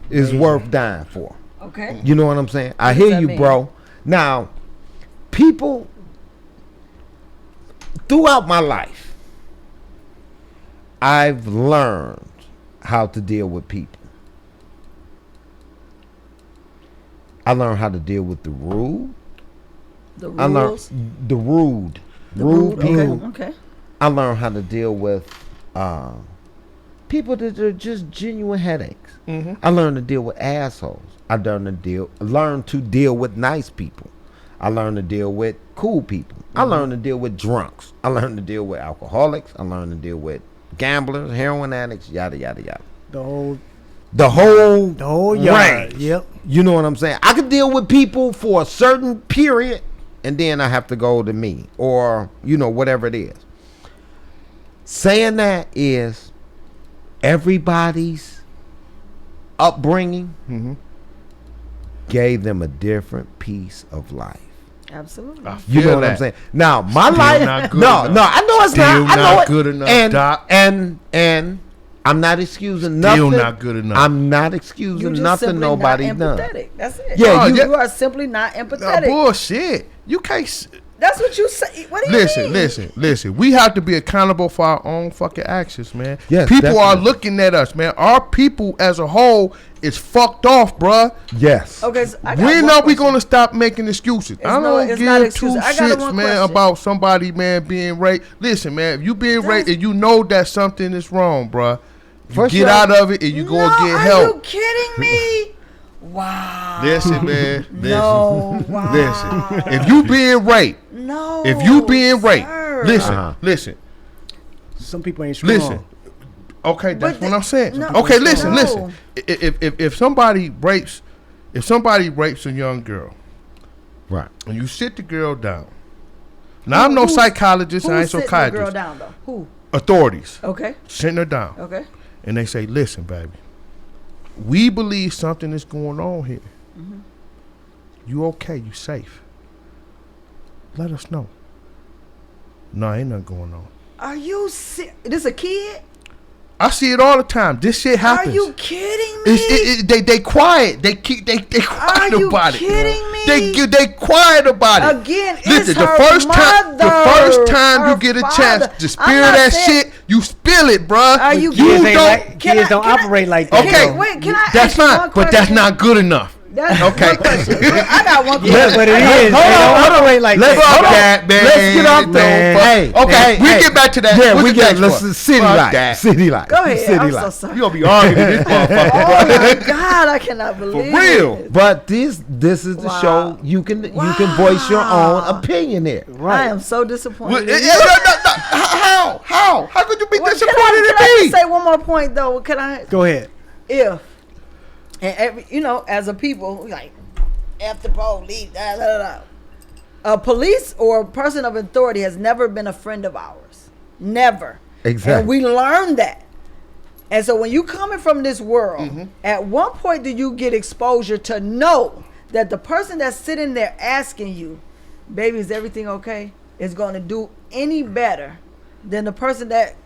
worth dying for. Okay. You know what I'm saying? I hear you, bro. Now, people throughout my life, I've learned how to deal with people. I learned how to deal with the rude. The rules? Rude people. Okay. I learned how to deal with people that are just genuine headaches. I learned to deal with assholes. I learned to deal with nice people. I learned to deal with cool people. I learned to deal with drunks. I learned to deal with alcoholics. I learned to deal with gamblers, heroin addicts, yada yada yada. The whole The whole yard. range. Yep. You know what I'm saying? I could deal with people for a certain period, and then I have to go to me, or whatever it is. Saying that is everybody's upbringing gave them a different piece of life. Absolutely. You know what I'm saying? Now, my life, not good no, enough. I know it's Still not. I know not it. good enough, and, Doc. and I'm not excusing nothing. Still not good enough. I'm not You excusing just nothing simply nobody not done. empathetic. That's it. Yeah, you are simply not empathetic. Bullshit. You can't. That's what you say. What do you mean? Listen. We have to be accountable for our own fucking actions, man. Yes, people are definitely. looking at us, man. Our people as a whole is fucked off, bruh. Yes. Okay, so I got When one are we question. gonna stop making excuses? I don't it's not give excuse. two I got shits, one man, question. about somebody, man, being raped. Listen, man, if you being raped and you know that something is wrong, bruh, you For get sure. out of it and you go and get Are help. you kidding me? Wow. Listen, man. Listen. No. Wow. Listen. If you being raped, No. if you being raped, sir. listen, listen. Some people ain't strong. Listen. Okay, that's But what I'm saying. no, Okay, listen, no. listen. If somebody rapes a young girl, Right. and you sit the girl down. Now I'm no psychologist, and I ain't Who's sitting the psychiatrist. girl down though? Who? Authorities Okay. sitting her down, Okay. and they say, "Listen, baby, we believe something is going on here. You okay? You safe? Let us know." No, ain't nothing going on. Are you this a kid? I see it all the time. This shit happens. Are you kidding me? They quiet. They quiet Are you about it. kidding me? They quiet about it. Again, it's Listen, her the first time mother, you get a her chance father. to spill I'm not that saying- shit, you spill it, bruh. Are you Kids, kidding? ain't Can kids I- don't can I- operate like that. Okay, though. Wait, can I that's ask you fine, one but that's question? not good enough. That's Okay. one question. I got one question. Yeah, but it is. They Hold on, don't hold on. operate like Let's that. Fuck hold on. that, man. Let's get off No, there. fuck- Hey, okay, hey, we hey. get back to that. Yeah, What's we the get. next Let's one? city Fuck life. that. City life. Go ahead. City I'm life. so sorry. You gonna be arguing this motherfucker, Oh bruh. my God, I cannot believe real. it. But this is the Wow. show you can voice your own opinion here. I am so disappointed. Well, in no, you. How could you be Well, disappointed can in I me? just say one more point though? Can I? Go ahead. If and every, as a people, we like F the police. Da, da, da. A police or a person of authority has never been a friend of ours. Never. Exactly. And we learned that. And so when you coming from this world, at one point do you get exposure to know that the person that's sitting there asking you, baby, is everything okay, is going to do any better than the person that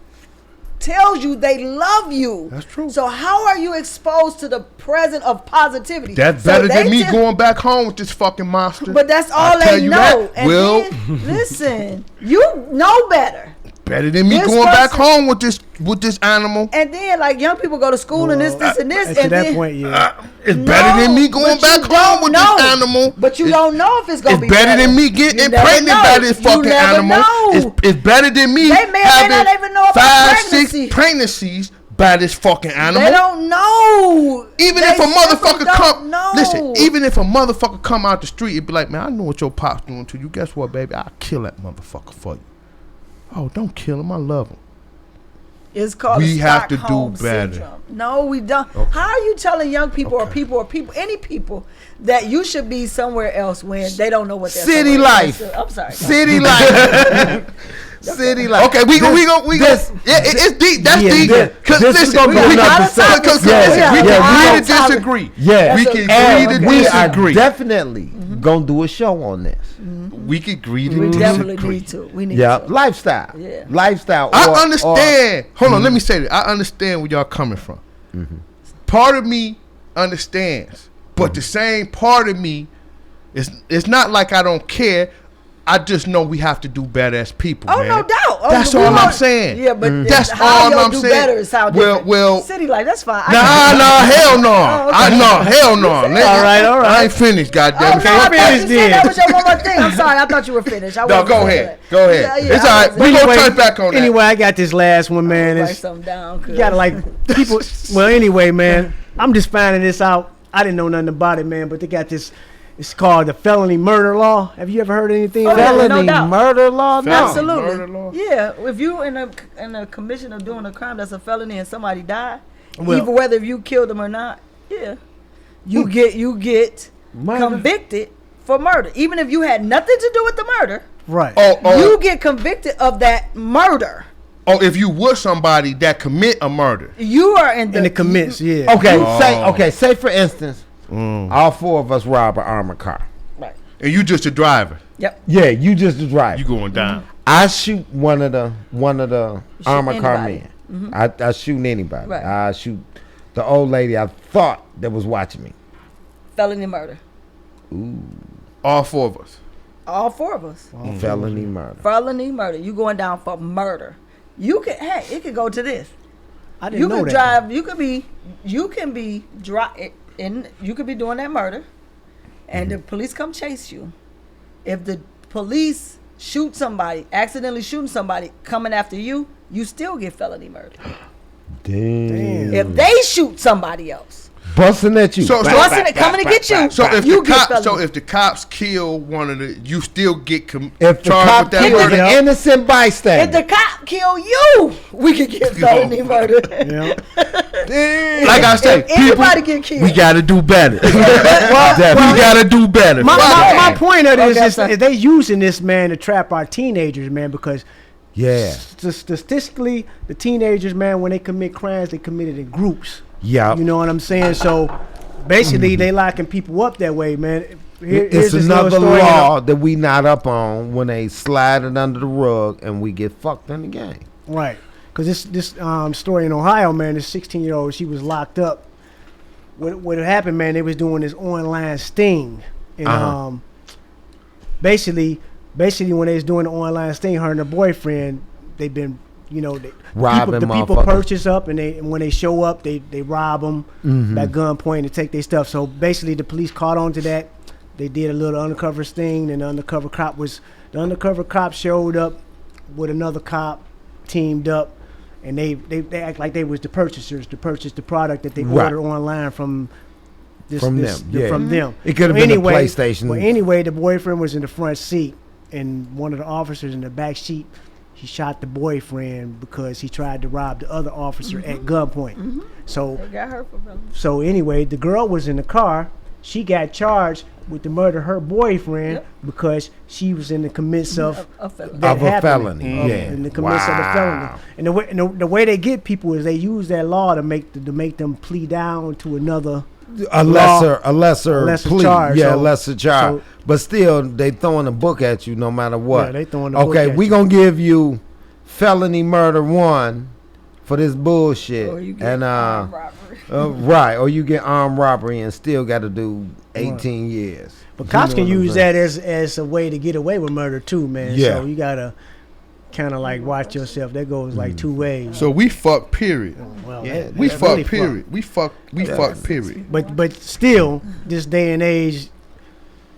tells you they love you. That's true. So how are you exposed to the present of positivity? That's So better they than me tell- going back home with this fucking monster. But that's I all tell they you know. that. And Well, then, listen, you know better. better than me this going back person- home with this animal. And then like young people go to school and this and this And and to that then point, yeah. It's better than me going but you back home don't with know. this animal. But you It's- don't know if it's gonna It's be better than me getting You never pregnant know. by this You fucking never animal. know. It's better than me They may or may having not even know about 5-6 pregnancy. pregnancies by this fucking animal. They don't know. Even They if a simply motherfucker don't come, know. listen. Even if a motherfucker come out the street, it'd be like, man, I know what your pop's doing to you. Guess what, baby? I'll kill that motherfucker for you. Oh, don't kill him. I love him. It's called We the have to do Stockholm better. syndrome. No, we don't. How are you telling young people or any people that you should be somewhere else when they don't know what they're City somewhere life. else? I'm sorry. City life. City life. Okay, we go. this- Yeah, it's deep. That's Yeah, deep. this- Cause this is listen, gonna we be can another topic. listen, Yeah, we yeah, can we agree don't to topic. disagree. Yeah, we That's can a- agree and to we are disagree. definitely gonna do a show on this. We can agree to We definitely disagree. need to. We need Yeah, to. lifestyle. Yeah. Lifestyle. I or- understand. Hold on, let me say that. I understand where y'all coming from. Part of me understands, but the same part of me it's not like I don't care. I just know we have to do better as people. Oh, man. no doubt. Oh, That's we all want- I'm saying. Yeah, but That's how all y'all I'm do saying. better is how Well, different. well, City life, that's fine. Nah, hell no. Oh, okay. Hell no. All right. I ain't finished, goddamn. Oh, no, I thought you finished said that then. was your one more thing. I'm sorry. I thought you were finished. I No, wasn't go saying ahead. that. Go ahead. Yeah, It's I all right. wasn't- We gonna turn back on that. Anyway, I got this last one, man. Write It's, something down. 'Cause you gotta like people. Well, anyway, man, I'm just finding this out. I didn't know nothing about it, man, but they got this. It's called the felony murder law. Have you ever heard anything? Oh, about yeah, it? felony no doubt. murder law. No. Felony. Murder Absolutely. law? Yeah. If you in a commission of doing a crime that's a felony and somebody died, Even whether you killed him or not, you get convicted for murder. Even if you had nothing to do with the murder, Right. you get convicted of that murder. Or if you were somebody that commit a murder. You are in And it commits, yeah. Okay, say for instance, all four of us rob an armored car. Right. And you just a driver. Yep. Yeah, you just the driver. You going down. I shoot one of the armored car anybody. men. I shoot anybody. Right. I shoot the old lady I thought that was watching me. Felony murder. All four of us. All four of us. Felony murder. Felony murder. You going down for murder. You can. Hey, it could go to this. I didn't You know could that. drive. You can be you could be doing that murder, and the police come chase you. If the police shoot somebody, accidentally shooting somebody, coming after you, you still get felony murder. Damn. If they shoot somebody else, Busting at you. busting it, coming to get you, So if you the get cops, felony. if the cops kill one of the, you still get If the charged cop with that kills murder. an innocent bystander. If the cop kill you, we could get felony murder. Yeah. Like I said, If anybody get killed, we got to do better. We got to do better. My point of this Okay, is sorry. they using this, man, to trap our teenagers, man, because Yeah. statistically, the teenagers, man, when they commit crimes, they commit it in groups. Yeah. You know what I'm saying? So basically, they locking people up that way, man. It's Here's this another little story, law that we not up on when they slide it under the rug and we get fucked in the game. Right. Because this story in Ohio, man, this 16-year-old, she was locked up. What happened, man, they was doing this online sting. And basically when they was doing the online sting, her and her boyfriend, they've been, Robbing the people motherfuckers. purchase up, and when they show up, they rob them at gunpoint and take their stuff. So basically, the police caught on to that. They did a little undercover sting, and the undercover cop showed up with another cop, teamed up, and they act like they was the purchasers to purchase the product that they Right. ordered online from From them, yeah. from them. It could have been a PlayStation. Well, anyway, the boyfriend was in the front seat, and one of the officers in the back seat, he shot the boyfriend because he tried to rob the other officer at gunpoint. So they got her for felony. so anyway, the girl was in the car. She got charged with the murder of her boyfriend because she was in the midst of A felony. that Of a happening. felony, yeah. In the midst of the felony. And the way they get people is they use that law to make them plea down to another A lesser plea. charge. Yeah, So- lesser charge. so- but still, they throwing a book at you no matter what. Yeah, they throwing a book Okay, at we you. gonna give you felony murder 1 for this bullshit, Or you get and armed robbery. right, or you get armed robbery and still got to do 18 years. But You cops know can what I'm use saying? that as a way to get away with murder too, man. Yeah. So you gotta kind of like watch yourself. That goes like two ways. So we fuck, period. Well, Yeah, We that's fuck, really period. We fuck, period. But still, this day and age,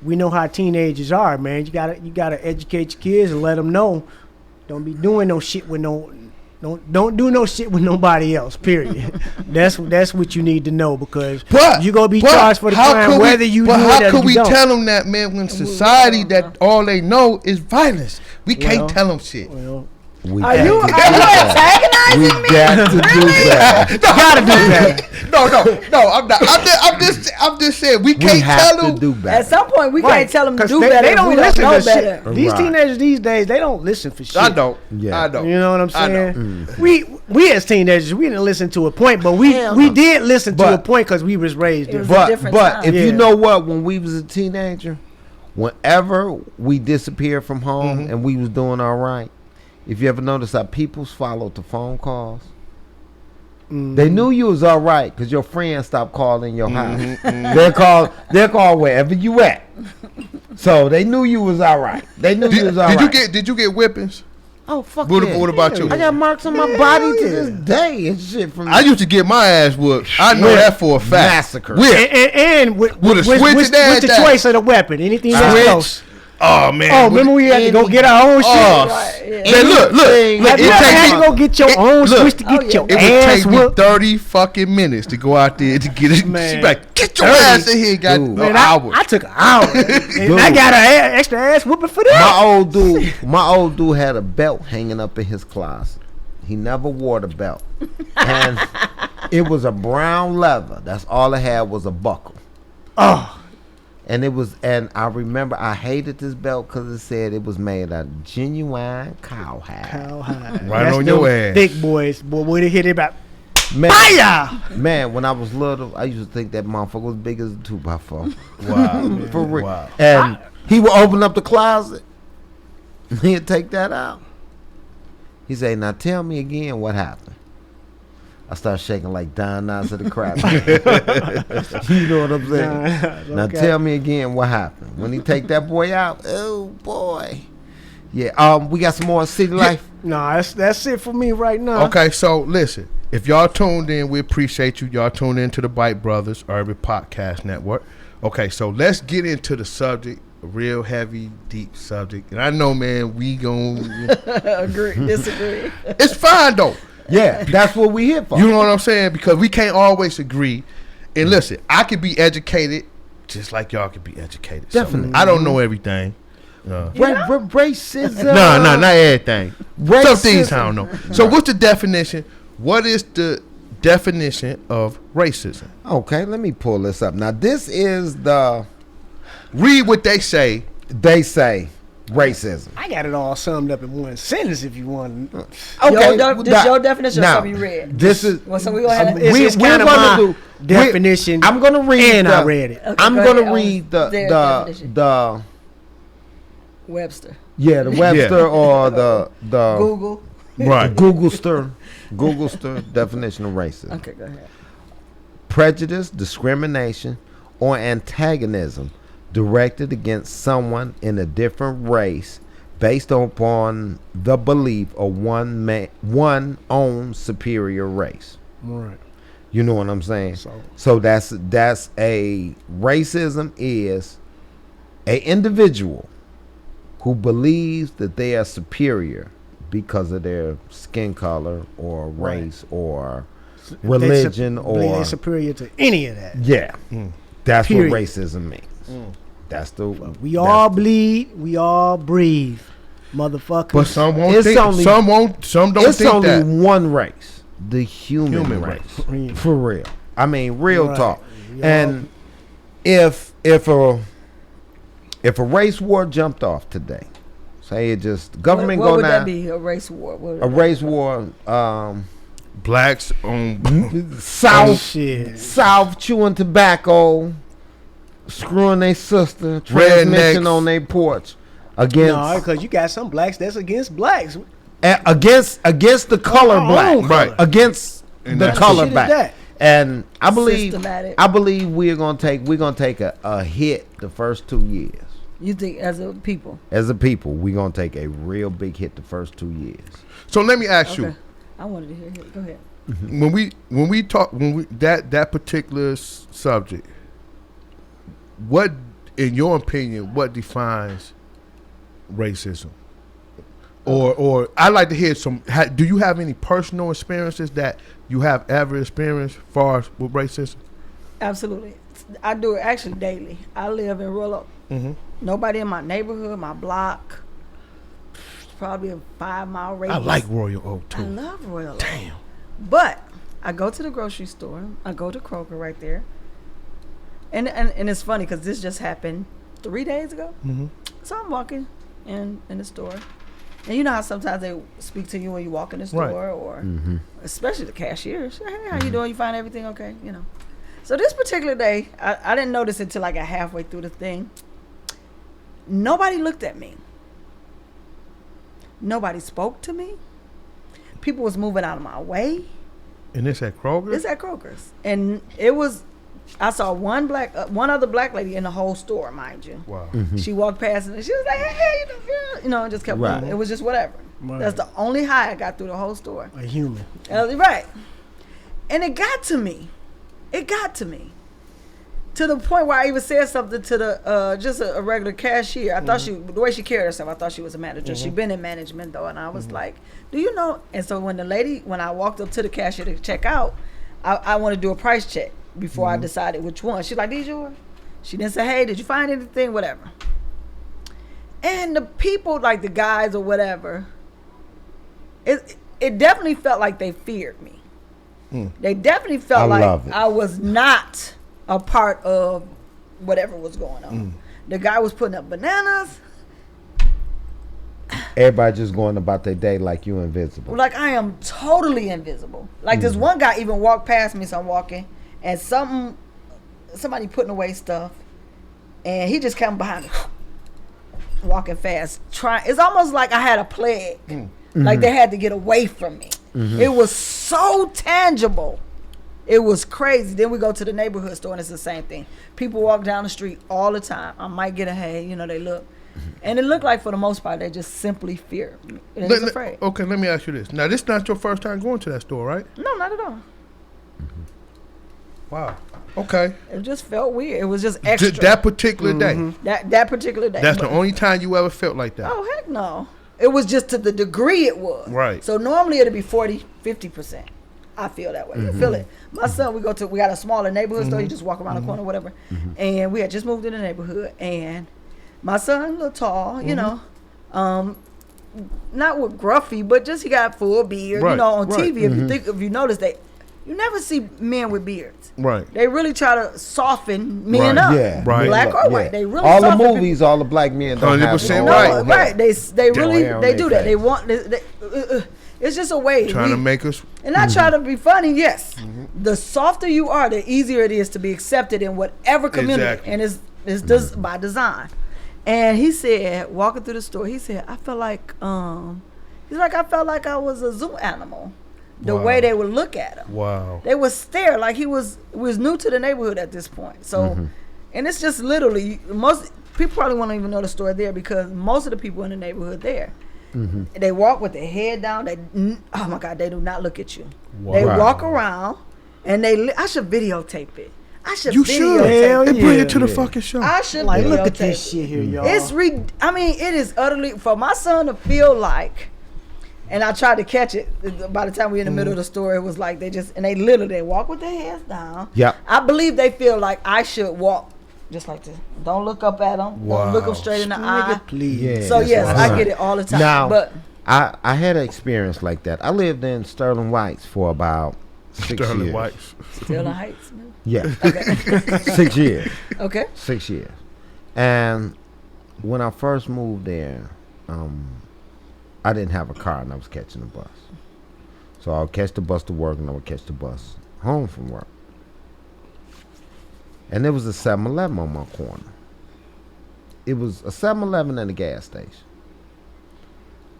we know how teenagers are, man. You gotta educate your kids and let them know. Don't be doing no shit with don't do no shit with nobody else. Period. That's what you need to know because you gonna be charged for the crime whether you do it or how could you we don't. tell them that, man, when society that all they know is violence? We can't tell them shit. Well, We Are got you to do antagonizing we me? got to do that. Gotta do that. No, I'm not. I'm just saying we We can't have tell to them. do At better. some point, we right, can't tell them to 'cause do they, better. They if don't we listen don't know to better. shit. These Right. teenagers these days, they don't listen for shit. I don't. Yeah. I don't. You know what I'm I know. saying? We as teenagers, we didn't listen to a point, but we did listen to But- a point because we was raised It was different. a different But time. if Yeah. you know what, when we was a teenager, whenever we disappeared from home and we was doing all right, if you ever notice our peoples followed the phone calls, they knew you was all right because your friends stopped calling your house. They'll call wherever you at. So they knew you was all right. They knew you was all right. Did you get whippings? Oh fuck What, yeah. what about you? I got marks on my body to this day and shit from I used to get my ass whooped. I know Whip. that for a fact. Massacre. Whip. And with With a switch what's and everything. the choice of the weapon? Anything that's Switch. close. Oh man. Oh, remember we had to go get our own shit? Oh, Right, yeah. man, look. Have you ever had to go get your own look, switch to get your It would ass take me whooped? 30 fucking minutes to go out there to get it. Man. She be like, get your 30. ass in here, got Dude. an Man, hour. I took an hour. And I got an extra ass whooping for that. My old dude had a belt hanging up in his closet. He never wore the belt. And It was a brown leather. That's all it had was a buckle. Oh, And I remember I hated this belt because it said it was made out of genuine cowhide. cowhide. Right That's on your them ass. Thick boys. Boy, when they hit it about Man, fire. man, when I was little, I used to think that motherfucker was big as a 2x4. Wow. For real. Wow. And he would open up the closet. He'd take that out. He say, "Now tell me again what happened." I start shaking like Don Knotts of the crap. You know what I'm saying? Now tell me again what happened. When he take that boy out, oh boy. Yeah, we got some more city life. No, that's it for me right now. Okay, so listen. If y'all tuned in, we appreciate you. Y'all tuned in to the BUYCK Brothers Urban Podcast Network. Okay, so let's get into the subject. A real heavy, deep subject. And I know, man, we gon' Agree, disagree. It's fine, though. Yeah, that's what we here for. You know what I'm saying? Because we can't always agree. And listen, I could be educated just like y'all could be educated. Definitely. So, I don't know everything. Racism. No, not everything. Some Racism. things I don't know. So what's the definition? What is the definition of racism? Okay, let me pull this up. Now, this is the, Read what they say. they say, racism. I got it all summed up in one sentence if you want. Okay, This your definition or now, something you read? This is, Well, so we gonna have It's we're kind of gonna my do- definition. I'm going to read and the, I read it. Okay, I'm go going ahead. to read the Their definition. Webster. the Webster or the Google. Right. Googlester definition of racism. Okay, go ahead. Prejudice, discrimination, or antagonism directed against someone in a different race based upon the belief of one own superior race. Right. You know what I'm saying? So So that's a racism is a individual who believes that they are superior because of their skin color or race or religion believe or they're superior to any of that. yeah. That's Period. what racism means. That's the We all bleed. We all breathe, motherfuckers. But some won't It's think. only- Some won't. Some don't it's think only that. one race, the human Human race. For real. I mean, real Right. talk. We And if a race war jumped off today, say it just government what go would down, that be? A race war? What would a that race be? war, Blacks on South shit. South chewing tobacco, screwing their sister, transmission Rednecks. on their porch against No, because you got some blacks that's against blacks. against the color Oh, black, right. Against And the that's color what shit is black. that? And I believe Systematic. we're gonna take a hit the first 2 years. You think as a people? As a people, we're gonna take a real big hit the first 2 years. So let me ask Okay. you. I wanted to hear it. Go ahead. When we talk that particular subject, what in your opinion what defines racism? Or I'd like to hear some. Do you have any personal experiences that you have ever experienced far as with racism? Absolutely. I do it actually daily. I live in Royal. Mm-hmm. Nobody in my neighborhood, my block, probably a 5-mile radius. I like Royal Oak I too. love Royal Oak. Damn. But I go to the grocery store. I go to Kroger right there. And it's funny because this just happened 3 days ago. Mm-hmm. So I'm walking in the store. And you know how sometimes they speak to you when you walk in the store, Right. or especially the cashier. Say, hey, how you doing? You find everything okay? You know. So this particular day, I didn't notice it until I got halfway through the thing. Nobody looked at me. Nobody spoke to me. People was moving out of my way. And it's at Kroger. It's at Kroger's, and it was. I saw one other black lady in the whole store, mind you. Wow. She walked past and she was like, "Hey, you know, girl," you know, and just kept Right. going. It was just whatever. Right. That's the only high I got through the whole store. A human. Right, and it got to me. It got to me. To the point where I even said something to the just a regular cashier. I thought the way she carried herself, I thought she was a manager. She'd been in management though, and I was like, "Do you know?" And so when I walked up to the cashier to check out, I want to do a price check before I decided which one. She's like, "These yours?" She didn't say, "Hey, did you find anything?" Whatever. And the people, like the guys or whatever, it definitely felt like they feared me. They definitely felt I love like it. I was not a part of whatever was going on. The guy was putting up bananas. Everybody just going about their day like you invisible. Like I am totally invisible. Like this one guy even walked past me, so I'm walking, and somebody putting away stuff, and he just came behind me, walking fast. It's almost like I had a plague. Like they had to get away from me. It was so tangible. It was crazy. Then we go to the neighborhood store, and it's the same thing. People walk down the street all the time. I might get a hey, they look. And it looked like, for the most part, they just simply fear. They're just afraid. Okay, let me ask you this. Now, this is not your first time going to that store, right? No, not at all. Wow. Okay. It just felt weird. It was just extra. That particular day. That particular day. That's the only time you ever felt like that. Oh, heck no. It was just to the degree it was. Right. So normally it'd be 40, 50%. I feel that way. You feel it. My son, we got a smaller neighborhood store. You just walk around the corner, whatever. And we had just moved in the neighborhood, and my son, a little tall, not with gruffy, but just he got full beard. Right, On right. TV, if you notice that, you never see men with beards. Right. They really try to soften men Right. up, Yeah. Right. black or white. They really all the soften movies, all the black men don't have 100% it. right. No, right. They really hair on they their do that. face. They want. It's just a way. Trying to make us. And I try to be funny. Yes, the softer you are, the easier it is to be accepted in whatever community, Exactly. and it's by design. And he said, walking through the store, he said, I felt like I felt like I was a zoo animal. The way they would look at him. Wow. They would stare like he was new to the neighborhood at this point. So, and it's just literally, most people probably won't even know the story there, because most of the people in the neighborhood there, they walk with their head down. Oh my God, they do not look at you. Wow. They walk around, and I should videotape it. I should You should. videotape Hell it. And bring it to the yeah. fucking show. I should Like, look at videotape this it. shit here, y'all. It is utterly, for my son to feel like, and I tried to catch it, by the time we were in the middle of the story, it was like they walk with their heads down. Yep. I believe they feel like I should walk just like this. Don't look up at them. Wow. Don't look them straight in the eye. Please. Yeah. So That's yes, right. I get it all the time. Now, but I had an experience like that. I lived in Sterling Heights for about 6 Sterling years. Whites. still the heights. Man. Yeah. Okay. 6 years. Okay. 6 years. And when I first moved there, I didn't have a car, and I was catching a bus. So I would catch the bus to work, and I would catch the bus home from work. And there was a 7-Eleven on my corner. It was a 7-Eleven and a gas station.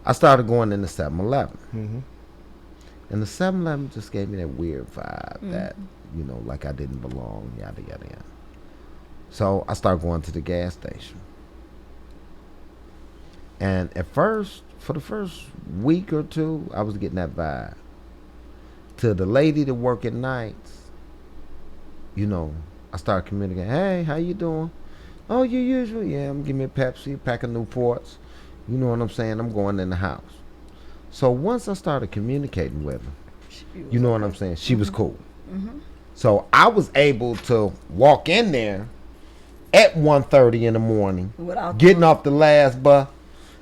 I started going in the 7-Eleven. And the 7-Eleven just gave me that weird vibe that, like I didn't belong, yada, yada, yada. So I started going to the gas station. And for the first week or two, I was getting that vibe. To the lady that work at nights, I started communicating. Hey, how you doing? Oh, you usual? Yeah, I'm giving me a Pepsi, a pack of Newports. You know what I'm saying? I'm going in the house. So once I started communicating with her, you know what I'm saying? She was cool. So I was able to walk in there at 1:30 in the morning, getting off the last bus.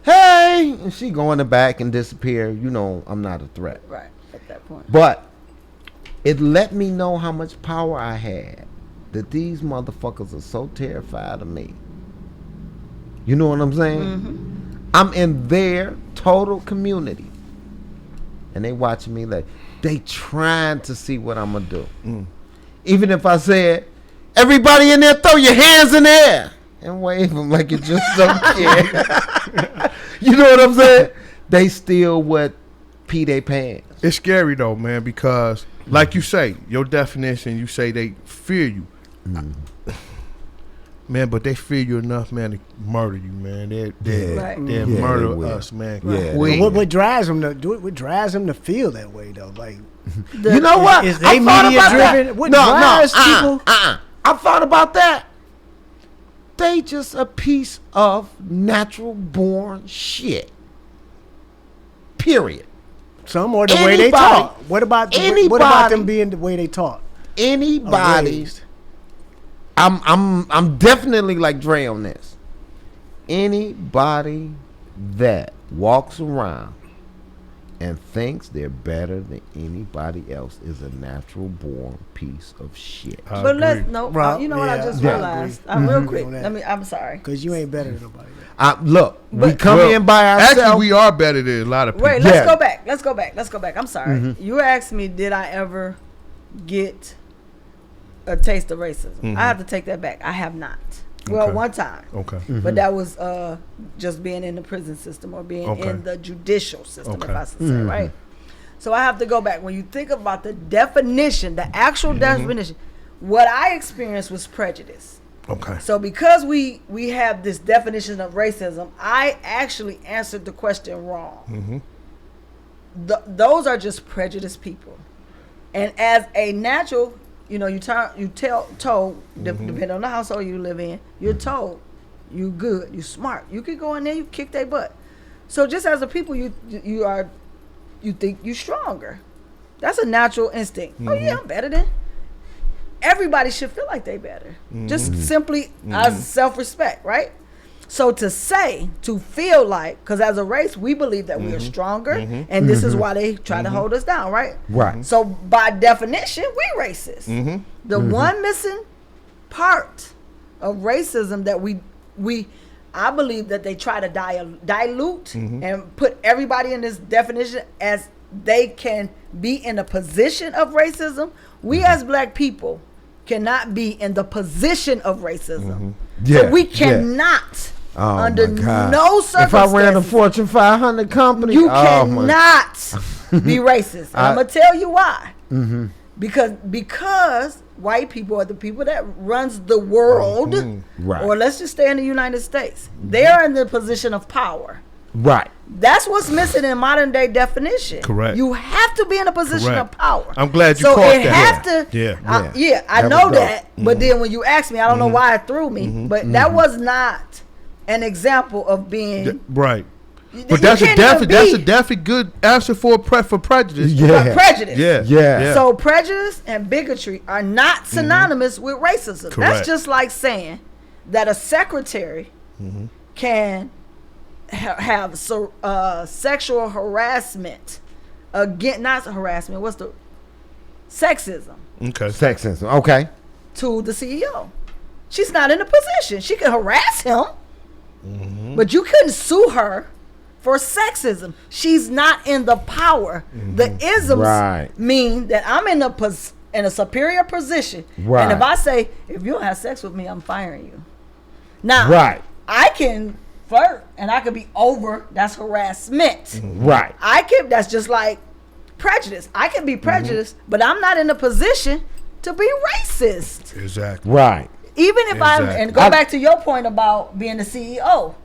Hey, and she go in the back and disappear. I'm not a threat. Right at that point. But it let me know how much power I had. That these motherfuckers are so terrified of me. You know what I'm saying? I'm in their total community. And they watching me like, they trying to see what I'm going to do. Even if I said, everybody in there, throw your hands in the air. And wave them like you just don't care. You know what I'm saying? They still would pee their pants. It's scary though, man, because like you say, your definition, you say they fear you. Man, but they fear you enough, man, to murder you, man. They'll murder they us, man. Yeah. Quick. What drives them to do it? What drives them to feel that way though? Like, You know what? is I they thought media about that. driven? What drives people? I thought about that. They just a piece of natural born shit. Period. Some or the way they talk. What about them being the way they talk? Anybody. Raised? I'm definitely like Dre on this. Anybody that walks around and thinks they're better than anybody else is a natural born piece of shit. But let's Rob, you know what I yeah, just I realized. agree. Real quick. On that. I'm sorry. Because you ain't better than nobody. Look, we But- come in by ourselves. Actually, we are better than a lot of people. Wait, Yeah. let's go back. I'm sorry. You asked me, did I ever get a taste of racism? I have to take that back. I have not. Well, Okay. one time. Okay. But that was just being in the prison system or being Okay. in the judicial system, if Okay. I should say, right? So I have to go back. When you think about the definition, the actual definition, what I experienced was prejudice. Okay. So because we have this definition of racism, I actually answered the question wrong. Those are just prejudiced people, and as a natural, you told depending on the household you live in, you're told you good, you smart, you could go in there, you kick their butt. So just as a people, you think you stronger. That's a natural instinct. Oh yeah, I'm better than. Everybody should feel like they better. Just simply as self-respect, right? So to feel like, because as a race, we believe that we are stronger, and this is why they try to hold us down, right? Right. So by definition, we racist. The one missing part of racism that I believe that they try to dilute and put everybody in this definition as they can be in a position of racism. We as black people cannot be in the position of racism. So we cannot, under no circumstances, if I ran a Fortune 500 company, you cannot be racist. And I'm gonna tell you why. Because white people are the people that runs the world, Right. or let's just stay in the United States. They're in the position of power. Right. That's what's missing in modern day definition. Correct. You have to be in a position of power. I'm glad you so caught it that. have to. Yeah. I That know was dope. that. But then when you ask me, I don't know why it threw me. But that was not an example of being Right. You But that's a can't even definitely good answer for prejudice. Yeah. prejudice. Yeah. So prejudice and bigotry are not synonymous with racism. Correct. That's just like saying that a secretary can have sexual harassment again, not harassment. What's the sexism Okay. Sexism. Okay. to the CEO? She's not in a position. She could harass him, but you couldn't sue her for sexism. She's not in the power. The isms Right. mean that I'm in a superior position. Right. And if I say, if you don't have sex with me, I'm firing you. Now, Right. I can flirt and I could be over. That's harassment. Right. That's just like prejudice. I can be prejudiced, but I'm not in a position to be racist. Exactly. Right. Even if Exactly. and go back to your point about being the CEO,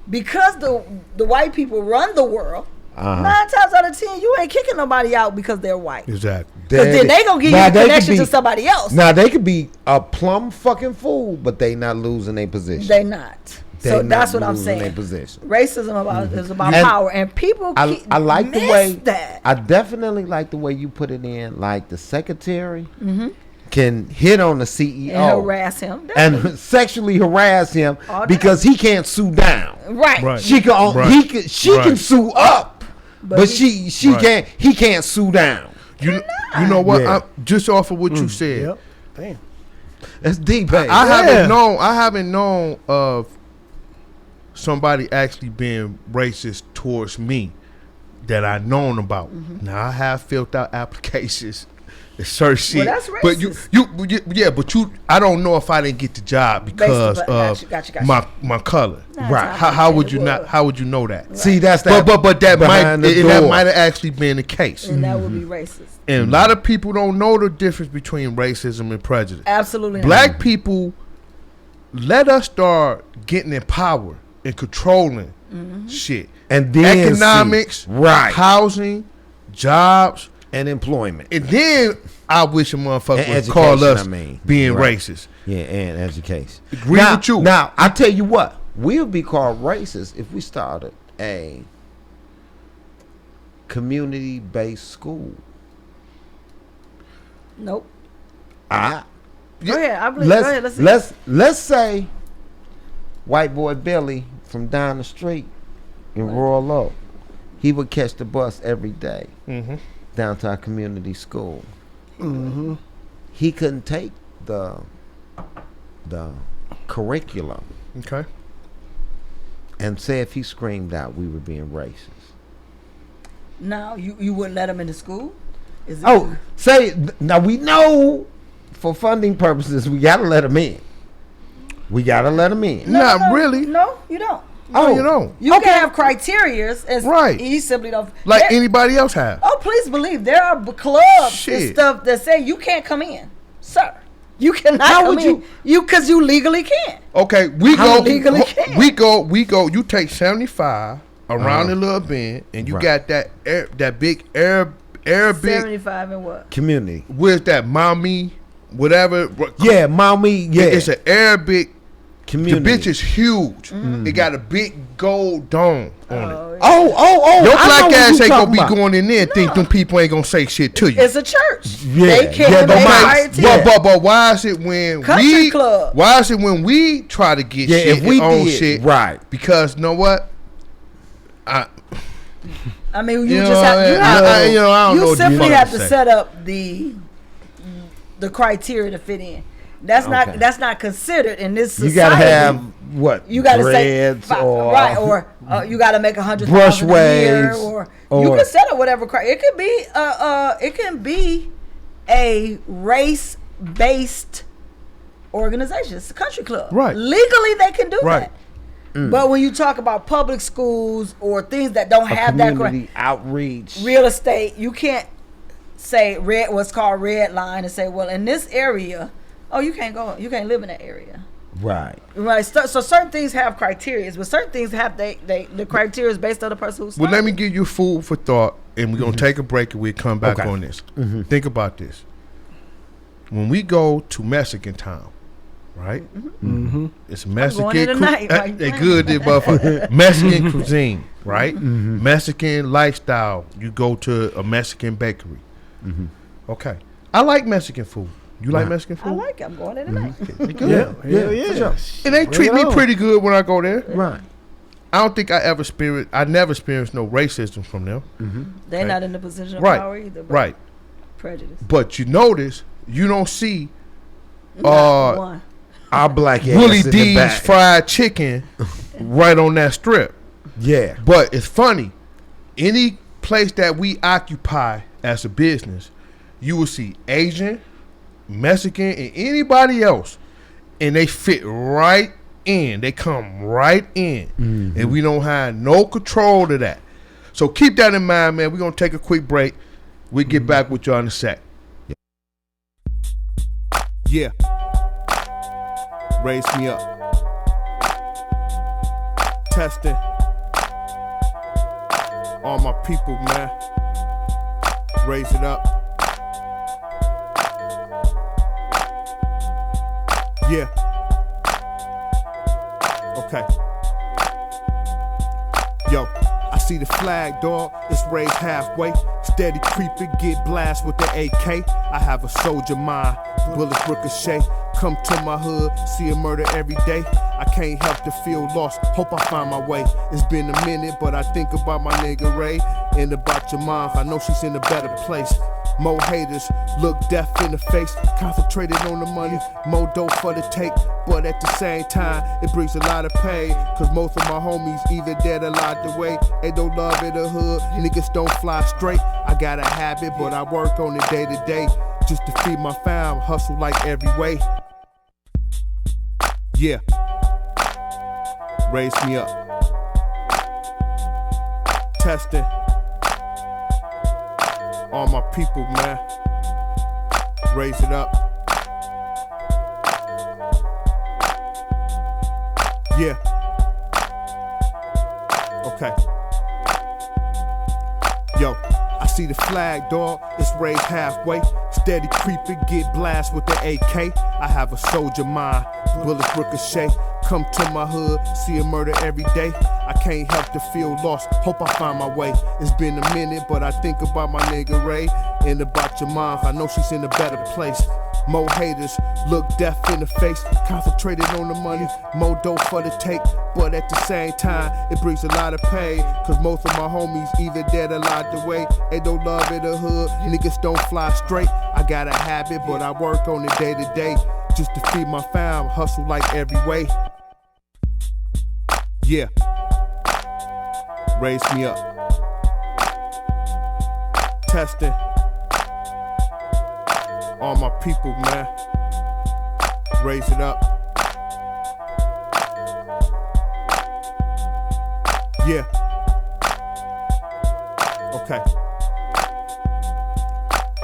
because the white people run the world, 9 times out of 10, you ain't kicking nobody out because they're white. Exactly. Because then they gonna give you a connection to somebody else. Now they could be a plumb fucking fool, but they not losing their position. They not. They So not that's what I'm losing saying. their position. Racism is about And power, and people I like the miss way that. I definitely like the way you put it in. Like the secretary can hit on the CEO and harass him. and sexually harass him All day. because he can't sue down. Right. Right. She can she can Right. sue up, but she Right. can't. He can't sue down. You know what? Yeah. Just off of what you said, Yep. Damn. That's deep. Baby. I haven't known of somebody actually being racist towards me that I known about. Now I have filled out applications and certain shit. that's But racist. but I don't know if I didn't get the job because Based of on- gotcha. my color. Right. How would you not? How would you know that? See, that's that. But that behind the that door. might have actually been the case. And that would be racist. And a lot of people don't know the difference between racism and prejudice. Absolutely. Black people, let us start getting in power and controlling shit. And then economics, see. Right. housing, jobs, And employment. and then I wish a motherfucker And would call us education, I mean. being Right. racist. Yeah, and education. Agree now, with you. Now, I tell you what, we'll be called racist if we started a community-based school. Nope. I Go ahead. I believe. Go ahead. let's say white boy Billy from down the street in Royal Oak he would catch the bus every day Mm-hmm. down to our community school. Mm-hmm. He couldn't take the curriculum Okay. and say if he screamed out we were being racist. Now you wouldn't let him into school? Is it Oh, now we know for funding purposes we gotta let him in. We gotta let him in. Not really. No, you don't. No, you don't. You can have criterias, as Right. He simply don't. Like there- anybody else have. Oh, please believe there are clubs Shit. and stuff that say you can't come in, sir. You cannot How come would in. You because you legally can't. Okay, we How go. legally can? We go. You take 75 around the little bend, and you Right. got that big Arabic. 75 and what? Community. Where's that, mommy? Whatever. Yeah, mommy. Yeah, It's an Arabic. community. The bitch is huge. It got a big gold dome on it. Oh! Your I know black what ass you ain't gonna talking be about. going in there and think them people ain't gonna say shit to you. It's a church. Yeah, They can't. yeah, but they my- criteria. But why is it when Country club. Why is it when we try to get Yeah, shit if we and own did, shit? right. Because you know what? I mean, You you know, just have. You, I- have I- you know, I don't know you what the simply fuck have to to say. set up the criteria to fit in. That's Okay. not considered in this You society. gotta have what? You gotta say dreads or right, or you gotta make 100,000 brush a year, waves, or you or- can set up whatever. It can be a race based organization. It's a country club, Right. Legally, they can do Right. that. But when you talk about public schools or things that don't a have that community outreach. real estate, you can't say what's called red line and say, well, in this area, you can't go, you can't live in that area. Right. Right. So certain things have criteria, but certain things have the criteria is based on the person who's. Well, let me give you food for thought, and we're gonna take a break and we'll come back Okay. on this. Think about this. When we go to Mexican town, right? Mm-hmm. It's going Mexican. there tonight. Why you They playing? good, they motherfucker. Mexican cuisine, right? Mexican lifestyle. You go to a Mexican bakery. Okay, I like Mexican food. You like Right. Mexican I food? like it. I'm going there tonight. They good. Yeah, for sure. And they treat me pretty good when I go there. Right. I don't think I never experienced no racism from them. They're Okay. not in the position of Right. power either. But Right. Prejudice. But you notice you don't see Not one. Our black ass Willie in the D's back. fried chicken right on that strip. Yeah. But it's funny. Any place that we occupy as a business, you will see Asian, Mexican, and anybody else, and they fit right in. They come right in, and we don't have no control of that. So keep that in mind, man. We're gonna take a quick break. We'll get back with y'all in a sec. Yeah. Raise me up. Testing. All my people, man. Raise it up. Yeah. Okay. Yo, I see the flag, dog. It's raised halfway. Steady creeping, get blast with the AK. I have a soldier mind. Bullets ricochet. Come to my hood, see a murder every day. I can't help to feel lost. Hope I find my way. It's been a minute, but I think about my nigga Ray and about your mom. I know she's in a better place. More haters look death in the face. Concentrated on the money, more dope for the take. But at the same time, it brings a lot of pain. Cause most of my homies either dead or locked away. Ain't no love in the hood, niggas don't fly straight. I got a habit, but I work on it day to day. Just to feed my fam, hustle like every way. Yeah. Raise me up. Testing. All my people, man. Raise it up. Yeah. Okay. Yo, I see the flag, dog. It's raised halfway. Steady creeping, get blast with the AK. I have a soldier mind. Bullets ricochet. Come to my hood, see a murder every day. I can't help to feel lost. Hope I find my way. It's been a minute, but I think about my nigga Ray and about your mom. I know she's in a better place. More haters, look death in the face. Concentrated on the money, more dope for the take. But at the same time, it brings a lot of pain. Cause most of my homies either dead or locked away. Ain't no love in the hood, niggas don't fly straight. I got a habit, but I work on it day to day. Just to feed my fam, hustle like every way. Yeah. Raise me up. Testing. All my people, man. Raise it up. Yeah. Okay.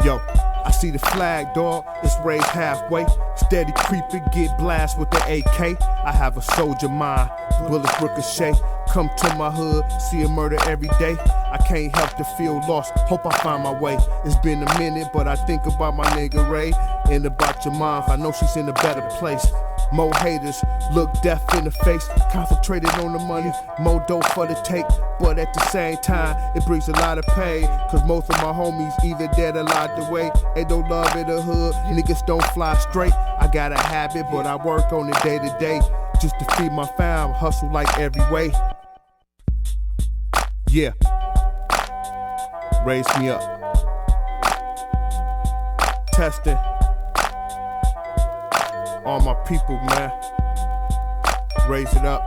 Yo, I see the flag, dog. It's raised halfway. Steady creeping, get blast with the AK. I have a soldier mind. Bullets ricochet. Come to my hood, see a murder every day. I can't help to feel lost, hope I find my way. It's been a minute, but I think about my nigga Ray. And about your mom, I know she's in a better place. More haters, look death in the face. Concentrated on the money, more dope for the take. But at the same time, it brings a lot of pain. Cause most of my homies either dead or locked away. Ain't no love in the hood, niggas don't fly straight. I got a habit, but I work on it day to day. Just to feed my fam, hustle like every way. Yeah. Raise me up. Testing. All my people, man. Raise it up.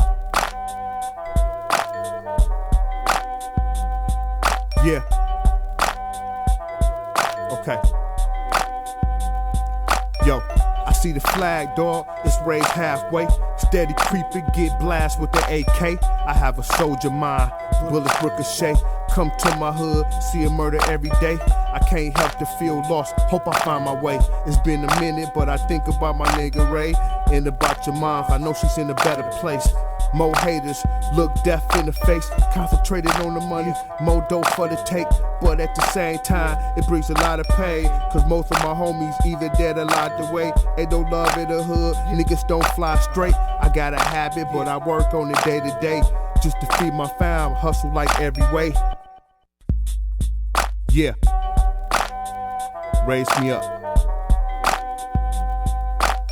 Yeah. Okay. Yo, I see the flag, dog. It's raised halfway. Steady creeping, get blast with the AK. I have a soldier mind. Bullets ricochet. Come to my hood, see a murder every day. I can't help to feel lost, hope I find my way. It's been a minute, but I think about my nigga Ray. And about your mom, I know she's in a better place. More haters, look death in the face. Concentrated on the money, more dope for the take. But at the same time, it brings a lot of pain. Cause most of my homies either dead or locked away. Ain't no love in the hood, niggas don't fly straight. I got a habit, but I work on it day to day. Just to feed my fam, hustle like every way. Yeah. Raise me up.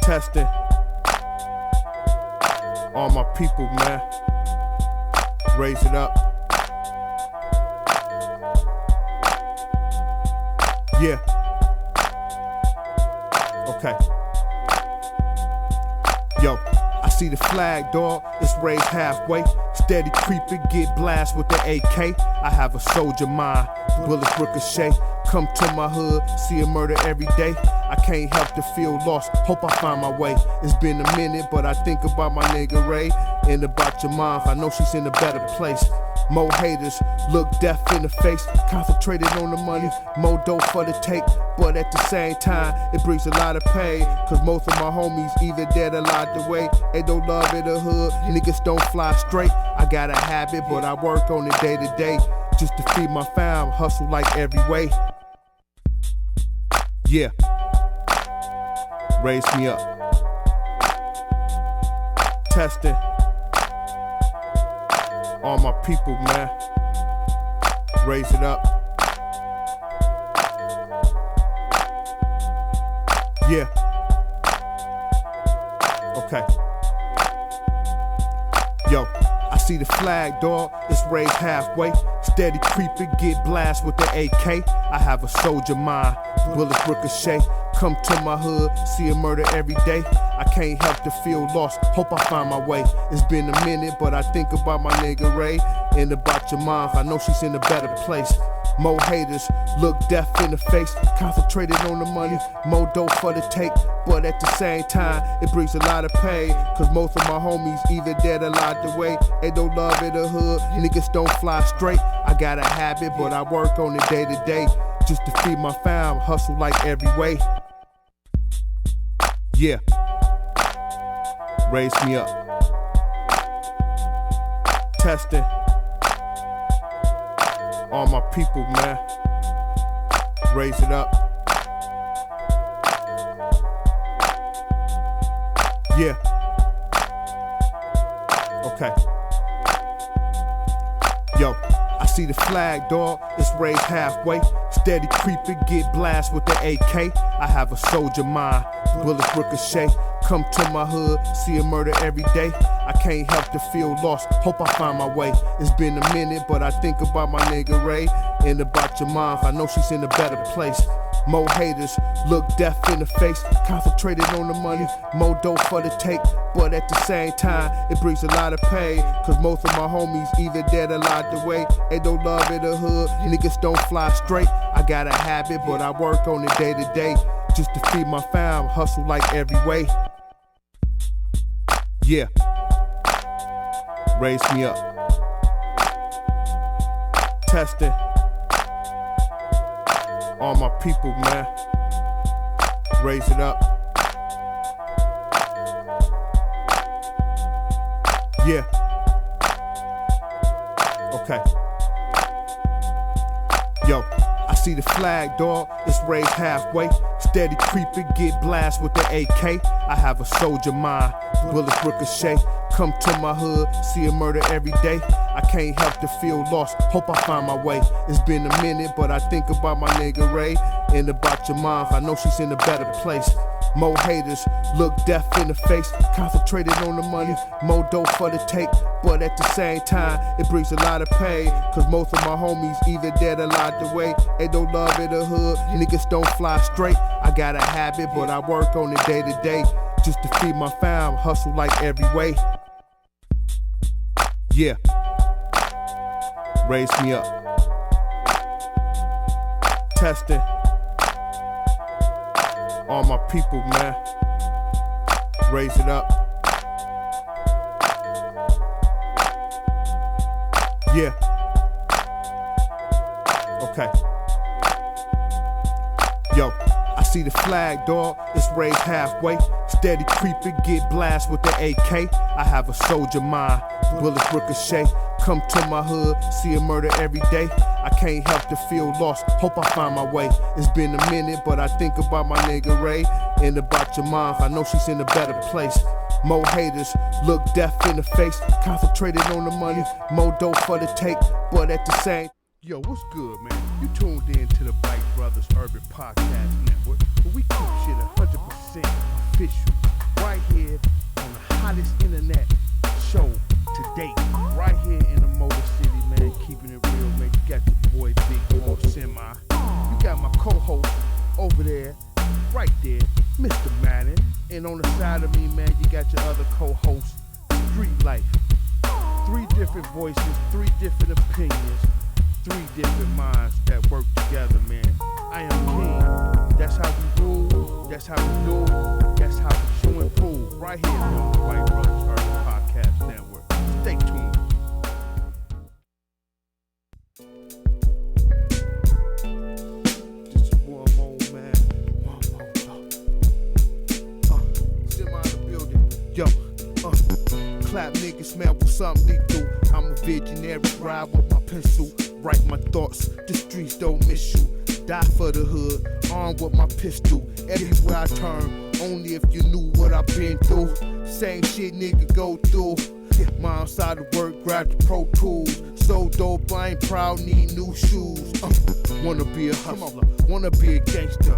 Testing. All my people, man. Raise it up. Yeah. Okay. Yo, I see the flag, dog. It's raised halfway. Steady creeping, get blast with the AK. I have a soldier mind. Bullets ricochet. Come to my hood, see a murder every day. I can't help to feel lost, hope I find my way. It's been a minute, but I think about my nigga Ray. And about your mom, I know she's in a better place. More haters, look death in the face. Concentrated on the money, more dope for the take. But at the same time, it brings a lot of pain. Cause most of my homies either dead or locked away. Ain't no love in the hood, niggas don't fly straight. I got a habit, but I work on it day to day. Just to feed my fam, hustle like every way. Yeah. Raise me up. Testing. All my people, man. Raise it up. Yeah. Okay. Yo, I see the flag, dog. It's raised halfway. Steady creeping, get blast with the AK. I have a soldier mind. Bullets ricochet. Come to my hood, see a murder every day. I can't help to feel lost, hope I find my way. It's been a minute, but I think about my nigga Ray. And about your mom, I know she's in a better place. More haters, look death in the face. Concentrated on the money, more dope for the take. But at the same time, it brings a lot of pain. Cause most of my homies either dead or locked away. Ain't no love in the hood, niggas don't fly straight. I got a habit, but I work on it day to day. Just to feed my fam, hustle like every way. Yeah. Raise me up. Testing. All my people, man. Raise it up. Yeah. Okay. Yo, I see the flag, dog. It's raised halfway. Steady creeping, get blast with the AK. I have a soldier mind, bullets ricochet. Come to my hood, see a murder every day. I can't help to feel lost, hope I find my way. It's been a minute, but I think about my nigga Ray. And about your mom, I know she's in a better place. More haters, look death in the face. Concentrated on the money, more dope for the take. But at the same time, it brings a lot of pain. Cause most of my homies either dead or locked away. Ain't no love in the hood, niggas don't fly straight. I got a habit, but I work on it day to day. Just to feed my fam, hustle like every way. Yeah, raise me up. Testing. All my people, man. Raise it up. Yeah. Okay. Yo, I see the flag, dog. It's raised halfway. Steady creeping, get blast with the AK. I have a soldier mind. Bullets ricochet. Come to my hood, see a murder every day. I can't help to feel lost, hope I find my way. It's been a minute, but I think about my nigga Ray. And about your mom, I know she's in a better place. More haters, look death in the face. Concentrated on the money, more dope for the take. But at the same time, it brings a lot of pain. Cause most of my homies either dead or locked away. Ain't no love in the hood, niggas don't fly straight. I got a habit, but I work on it day to day. Just to feed my fam, hustle like every way. Yeah, raise me up. Testing. All my people, man. Raise it up. Yeah. Okay. Yo, I see the flag, dog. It's raised halfway. Steady creeping, get blast with the AK. I have a soldier mind. Bullets ricochet. Come to my hood, see a murder every day. I can't help to feel lost, hope I find my way. It's been a minute, but I think about my nigga Ray. And about your mom, I know she's in a better place. More haters, look death in the face. Concentrated on the money, more dope for the take. But at the same, Yo, what's good, man? You tuned in to the BUYCK Brothers Urban Podcast Network, where we keep shit 100% official, right here on the hottest internet show to date, right here in the Motor City, man. Keeping it real, man. You got your boy Big Boy Semi. You got my co-host over there, right there, Mr. Madden. And on the side of me, man, you got your other co-host, Street Life. 3 different voices, 3 different opinions, 3 different minds that work together, man. I am king. That's how we rule. That's how we do. That's how we show and prove. Right here on the BUYCK Brothers Urban Podcast Network. Stay tuned. Just one more, man. One more. Semi the building. Yo. Clap niggas, man, with something lethal. I'm a visionary, ride with my pencil. Write my thoughts, the streets don't miss you. Die for the hood, armed with my pistol. Everywhere I turn, only if you knew what I've been through. Same shit nigga go through. Mom side of work, grab the Pro Tools. So dope, I ain't proud, need new shoes. Wanna be a hustler, wanna be a gangster.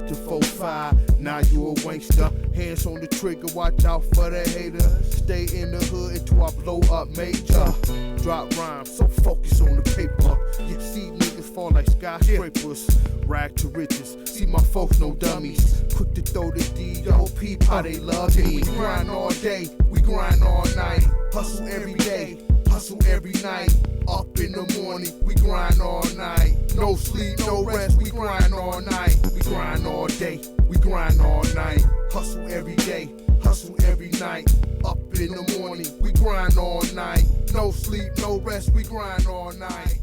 Just 4-5, now you a wankster. Hands on the trigger, watch out for the hater. Stay in the hood until I blow up major. Drop rhymes, so focus on the paper. You see niggas fall like skyscrapers. Rag to riches, see my folks no dummies. Quick to throw the D.O.P. how they love me. We grind all day, we grind all night. Hustle every day, hustle every night. Up in the morning, we grind all night. No sleep, no rest, we grind all night. We grind all day, we grind all night. Hustle every day, hustle every night. Up in the morning, we grind all night. No sleep, no rest, we grind all night.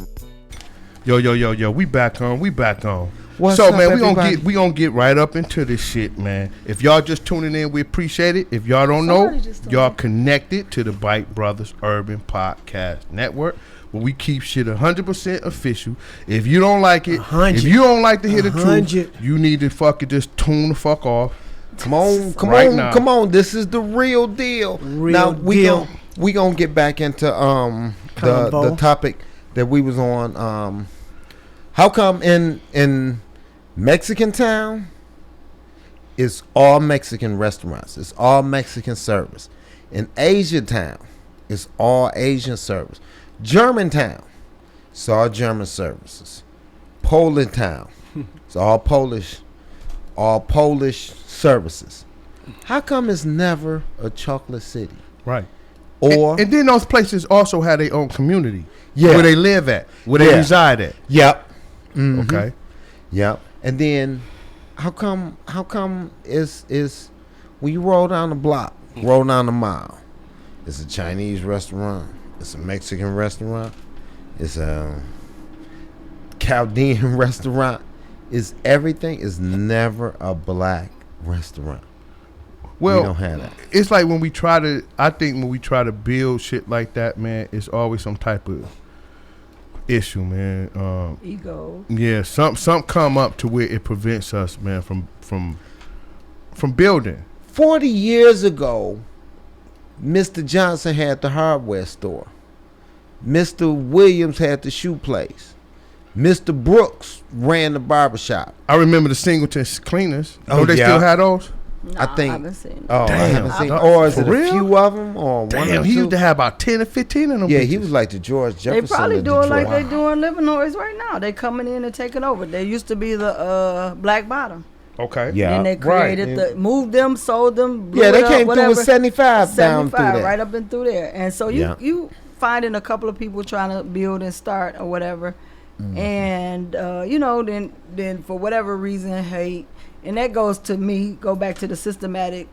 Yo, we back on. What's So up, man, everybody? we gonna get right up into this shit, man. If y'all just tuning in, we appreciate it. If y'all don't know, y'all connected to the BUYCK Brothers Urban Podcast Network, where we keep shit 100% official. If you don't like it, 100. if you don't like to hear the 100. truth, you need to fucking just tune the fuck off. Come Right now. on. This is the real deal. Now we gonna get back into the topic that we was on. How come in Mexican Town is all Mexican restaurants. It's all Mexican service. In Asia Town, it's all Asian service. Germantown, it's all German services. Poland Town, it's all Polish services. How come it's never a chocolate city? Right. Or and then those places also have their own community. Yeah. Where they live at, where they reside at. Yep. Mm-hmm. Okay. Yep. And then how come is when you roll down the block, roll down the mile, it's a Chinese restaurant, it's a Mexican restaurant, it's a Chaldean restaurant, is everything is never a black restaurant. Well, we don't have that. It's like when we try to build shit like that, man, it's always some type of issue, man. Ego. Yeah, some come up to where it prevents us, man, from building. 40 years ago, Mr. Johnson had the hardware store. Mr. Williams had the shoe place. Mr. Brooks ran the barbershop. I remember the Singleton cleaners. Oh, they still had those? No, I think. I haven't seen. Oh, Damn. I haven't seen. For Or is it real? a few of them, or one or Damn, he two? used to have about 10 or 15 of them. Yeah, bitches. he was like the George Jefferson. They probably of doing Detroit. like they doing Illinois right now. They coming in and taking over. They used to be the Black Bottom. Okay. Yeah. Then they created moved them, sold them. Yeah, they blew it came up, through whatever. with 75 down through 75 there. right up and through there. And so Yeah. you finding a couple of people trying to build and start or whatever. Mm-hmm. And then for whatever reason, hate. And that goes back to the systematic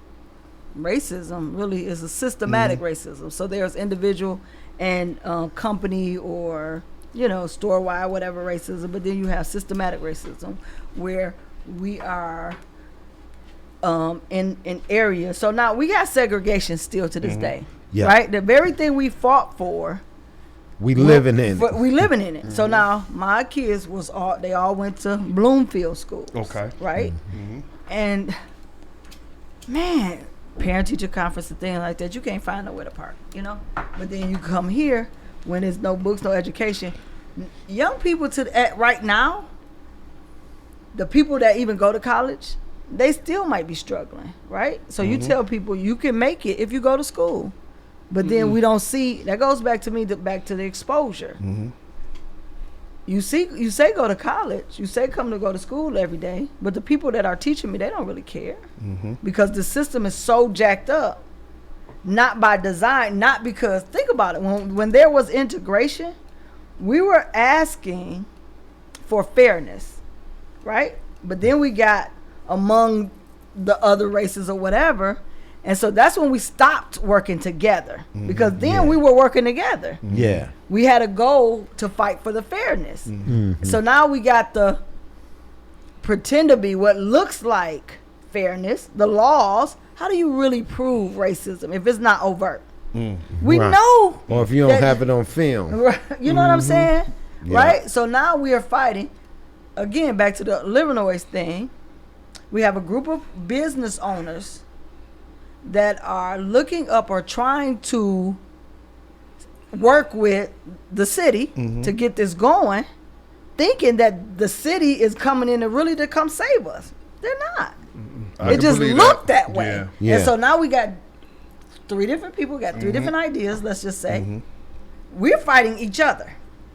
racism. Really is a systematic racism. So there's individual and company or store-wide whatever racism, but then you have systematic racism where we are in areas. So now we got segregation still to this day. Yeah. Right? The very thing we fought for, We living in it. we living in it. So now my kids they all went to Bloomfield schools. Okay. Right? And man, parent teacher conference and things like that, you can't find nowhere to park, But then you come here when there's no books, no education. Young people right now, the people that even go to college, they still might be struggling, right? So you tell people you can make it if you go to school. But then we don't see, that goes back to the exposure. You say go to college, you say come to go to school every day, but the people that are teaching me, they don't really care. Because the system is so jacked up, not by design, not because, think about it, when there was integration, we were asking for fairness, right? But then we got among the other races or whatever, and so that's when we stopped working together, because then we were working together. Yeah. We had a goal to fight for the fairness. So now we got the pretend to be what looks like fairness, the laws. How do you really prove racism if it's not overt? We Right. know. Or if you don't have it on film. Right, you know what I'm saying? Yeah. Right? So now we are fighting, again, back to the Illinois thing. We have a group of business owners that are looking up or trying to work with the city to get this going, thinking that the city is coming in to come save us. They're not. I It can just believe looked that. that way. Yeah. Yeah. And so now we got 3 different people, got 3 different ideas, let's just say. We're fighting each other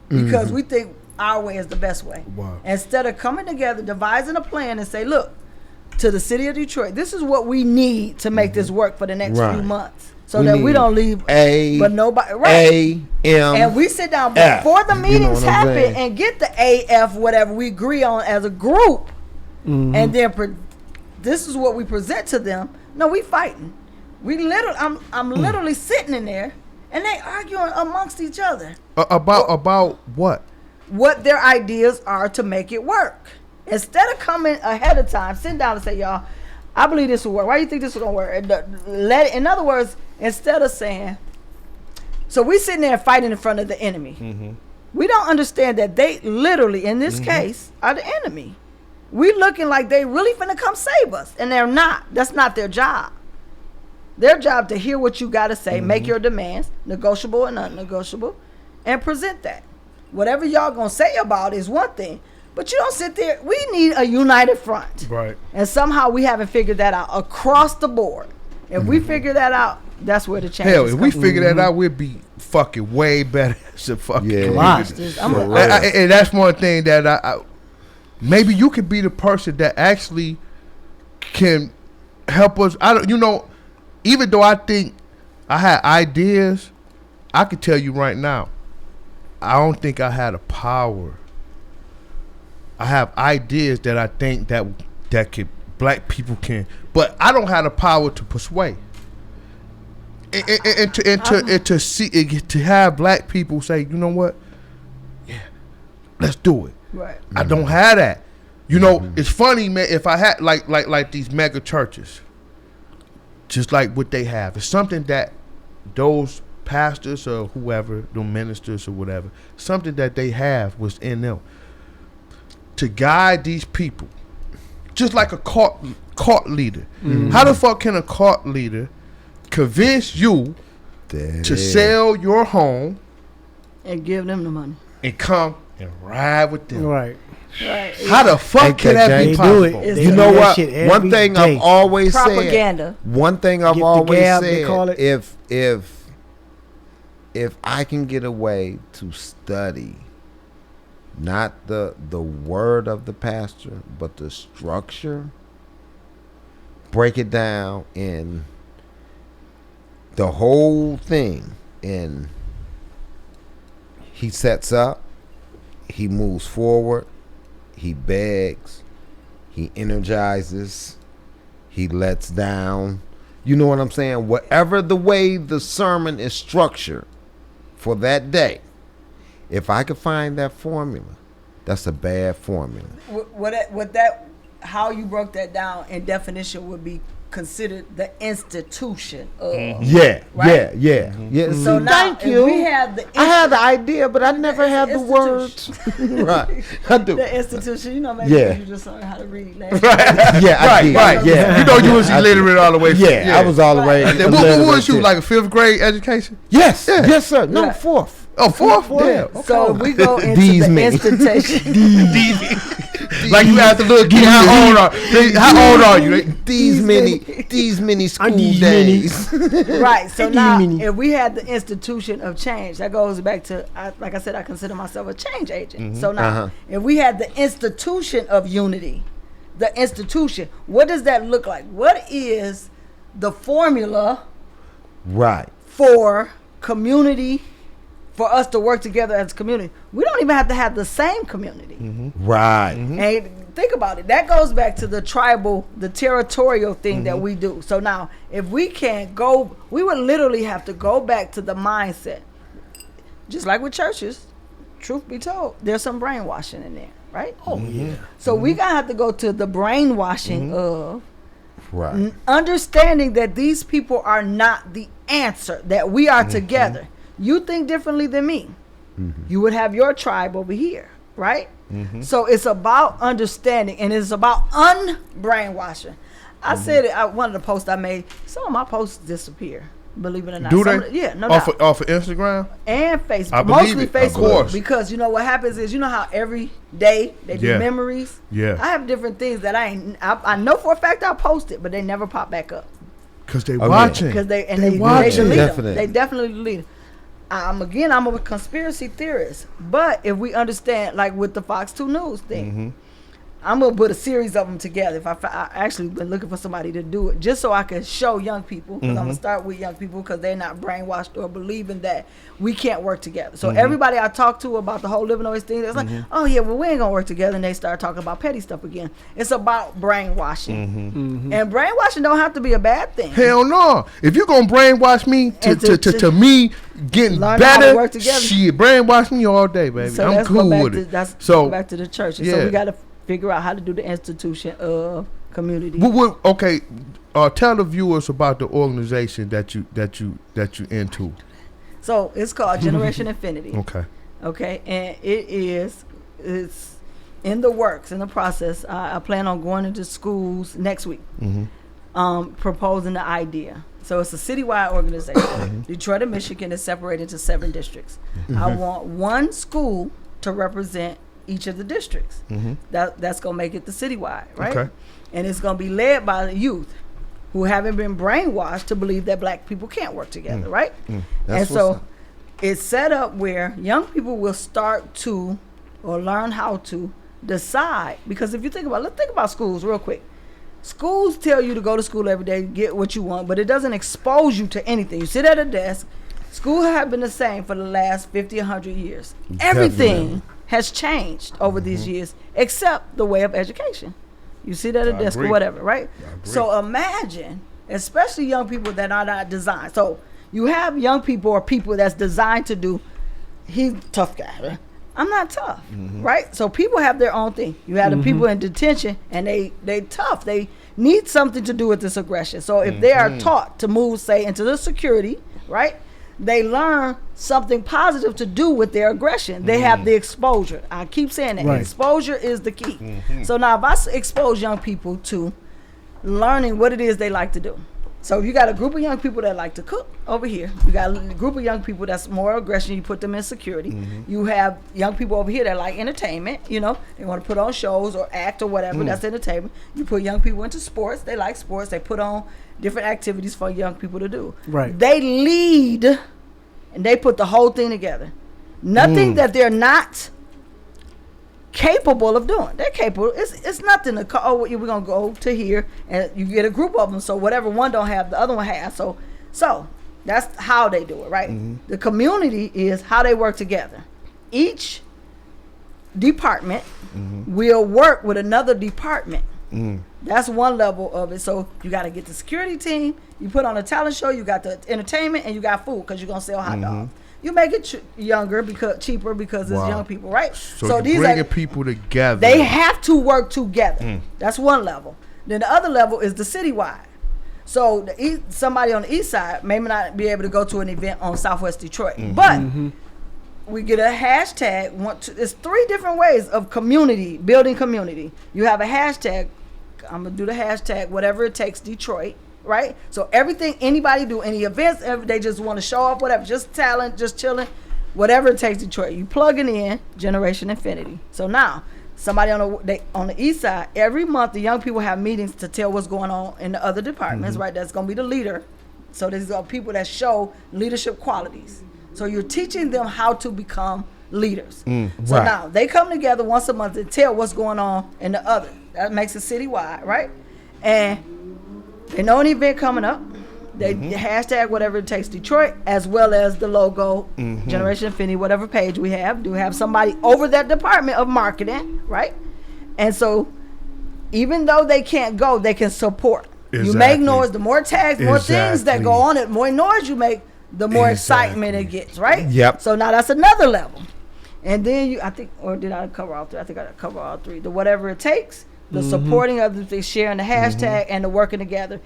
because we think our way is the best way. Wow. Instead of coming together, devising a plan and say, look, to the city of Detroit, this is what we need to make this work for the next Right. few months. So that we need don't leave but nobody and we sit down F. before the You know meetings what I'm happen saying? and get the AF whatever we agree on as a group, and then this is what we present to them. No, we fighting. We literally, I'm literally sitting in there, and they arguing amongst each other About what? what their ideas are to make it work. Instead of coming ahead of time, sitting down and say, y'all, I believe this will work. Why do you think this is gonna work? In other words, instead of saying, so we sitting there fighting in front of the enemy. We don't understand that they literally, in this case, are the enemy. We looking like they really finna come save us, and they're not. That's not their job. Their job to hear what you gotta say, make your demands, negotiable and non-negotiable, and present that. Whatever y'all gonna say about it is one thing, But you don't sit there. We need a united front. Right. And somehow we haven't figured that out across the board. If we figure that out, that's where the change Hell, is if we coming. figure that out, we'd be fucking way better as a fucking community. And that's one thing that I maybe you could be the person that actually can help us. I don't, even though I think I had ideas, I could tell you right now, I don't think I had a power. I have ideas that I think that could black people can, but I don't have the power to persuade. And to have black people say, you know what, yeah, let's do it. Right. I don't have that. It's funny, man. If I had like these mega churches, just like what they have, it's something that those pastors or whoever, the ministers or whatever, something that they have was in them to guide these people, just like a court leader. How the fuck can a court leader convince you to sell your home and give them the money and come and ride with them? Right. How the fuck can that be possible? You know what? One thing I've always said. Propaganda. One thing I've always said. If I can get away to study, not the word of the pastor, but the structure, break it down in the whole thing, and he sets up, he moves forward, he begs, he energizes, he lets down. You know what I'm saying? Whatever the way the sermon is structured for that day, if I could find that formula, that's a bad formula. How you broke that down in definition would be considered the institution of. Yeah. So now, thank you. We have I had the idea, but I never had the words. Right. I do. The institution, maybe you just learned how to read. Right. I did. Right. Yeah. You was illiterate all the way. I was all the way. What was you, like a 5th grade education? Yes. Yes, sir. No, 4th. Oh, 4th? Yeah. So we go into the institution. Like you have to look. How old are you? These many school days. Right. So now, if we had the institution of change, that goes back to, like I said, I consider myself a change agent. So now, if we had the institution of unity, the institution, what does that look like? What is the formula? Right. For community? For us to work together as a community, we don't even have to have the same community. Right. And think about it. That goes back to the tribal, the territorial thing that we do. So now, if we can't go, we would literally have to go back to the mindset. Just like with churches, truth be told, there's some brainwashing in there, right? Oh, yeah. So we gotta have to go to the brainwashing of understanding that these people are not the answer, that we are together. You think differently than me. You would have your tribe over here, right? So it's about understanding, and it's about unbrainwashing. I said it, one of the posts I made, some of my posts disappear, believe it or not. Do they? Yeah, no doubt. Off of Instagram? And Facebook. I believe Mostly it, Facebook. of course. Because you know what happens is, how every day they do memories? Yeah. I have different things that I know for a fact I posted, but they never pop back up. Because they watching. Because they watching. delete them. They definitely delete them. I'm a conspiracy theorist, but if we understand, like with the Fox 2 News thing, I'm gonna put a series of them together. If I actually been looking for somebody to do it, just so I can show young people, because I'm gonna start with young people because they're not brainwashed or believing that we can't work together. So everybody I talk to about the whole living noise thing, it's like, oh yeah, well we ain't gonna work together, and they start talking about petty stuff again. It's about brainwashing, and brainwashing don't have to be a bad thing. Hell no! If you're gonna brainwash me to me getting learn better, how to work together. Shit, brainwash me all day, baby. So I'm cool with it. Go back to the church. So we gotta figure out how to do the institution of community. Okay, tell the viewers about the organization that you into. So it's called Generation Infinity. Okay, and it's in the works, in the process. I plan on going into schools next week, proposing the idea. So it's a citywide organization. Detroit and Michigan is separated into 7 districts. I want one school to represent each of the districts. That's going to make it the citywide, right? Okay. And it's going to be led by the youth who haven't been brainwashed to believe that black people can't work together, right? And so it's set up where young people will start to or learn how to decide. Because if you think about, let's think about schools real quick. Schools tell you to go to school every day, get what you want, but it doesn't expose you to anything. You sit at a desk. School have been the same for the last 50, 100 years. Everything has changed over these years except the way of education. You sit at a desk or whatever, right? So imagine, especially young people that are not designed. So you have young people or people that's designed to do, he's a tough guy, right? I'm not tough, right? So people have their own thing. You have the people in detention, and they tough. They need something to do with this aggression. So if they are taught to move, say, into the security, right, they learn something positive to do with their aggression. They have the exposure. I keep saying that. Right. Exposure is the key. So now if I expose young people to learning what it is they like to do. So you got a group of young people that like to cook over here. You got a group of young people that's more aggression. You put them in security. You have young people over here that like entertainment. You know, they want to put on shows or act or whatever. That's entertainment. You put young people into sports. They like sports. They put on different activities for young people to do. Right. They lead, and they put the whole thing together. Nothing that they're not capable of doing. They're capable. It's nothing to call, oh, we're gonna go to here and you get a group of them, so whatever one don't have the other one has. So that's how they do it, right? The community is how they work together. Each department will work with another department. That's one level of it. So you got to get the security team, you put on a talent show, you got the entertainment, and you got food because you're gonna sell hot dogs. You make it cheaper because it's young people, right? So these bringing people together. They have to work together. That's one level. Then the other level is the citywide. So somebody on the east side may not be able to go to an event on Southwest Detroit, but we get a hashtag. There's 3 different ways of building community. You have a hashtag. I'm gonna do the hashtag whatever it takes Detroit. Right? So everything anybody do, any events, they just want to show up, whatever, just talent, just chilling, whatever it takes Detroit. You plug it in, Generation Infinity. So now, somebody on the east side, every month the young people have meetings to tell what's going on in the other departments, right? That's going to be the leader. So these are people that show leadership qualities. So you're teaching them how to become leaders. So now, they come together once a month to tell what's going on in the other. That makes it citywide, right? And they know an event coming up. They hashtag whatever it takes Detroit, as well as the logo, Generation Infinity, whatever page we have. Do have somebody over that department of marketing, right? And so even though they can't go, they can support. You make noise. The more tags, more things that go on it, more noise you make, the more excitement it gets, right? Yep. So now that's another level. And then did I cover all 3? I think I cover all 3. The whatever it takes, the supporting of the sharing the hashtag and the working together.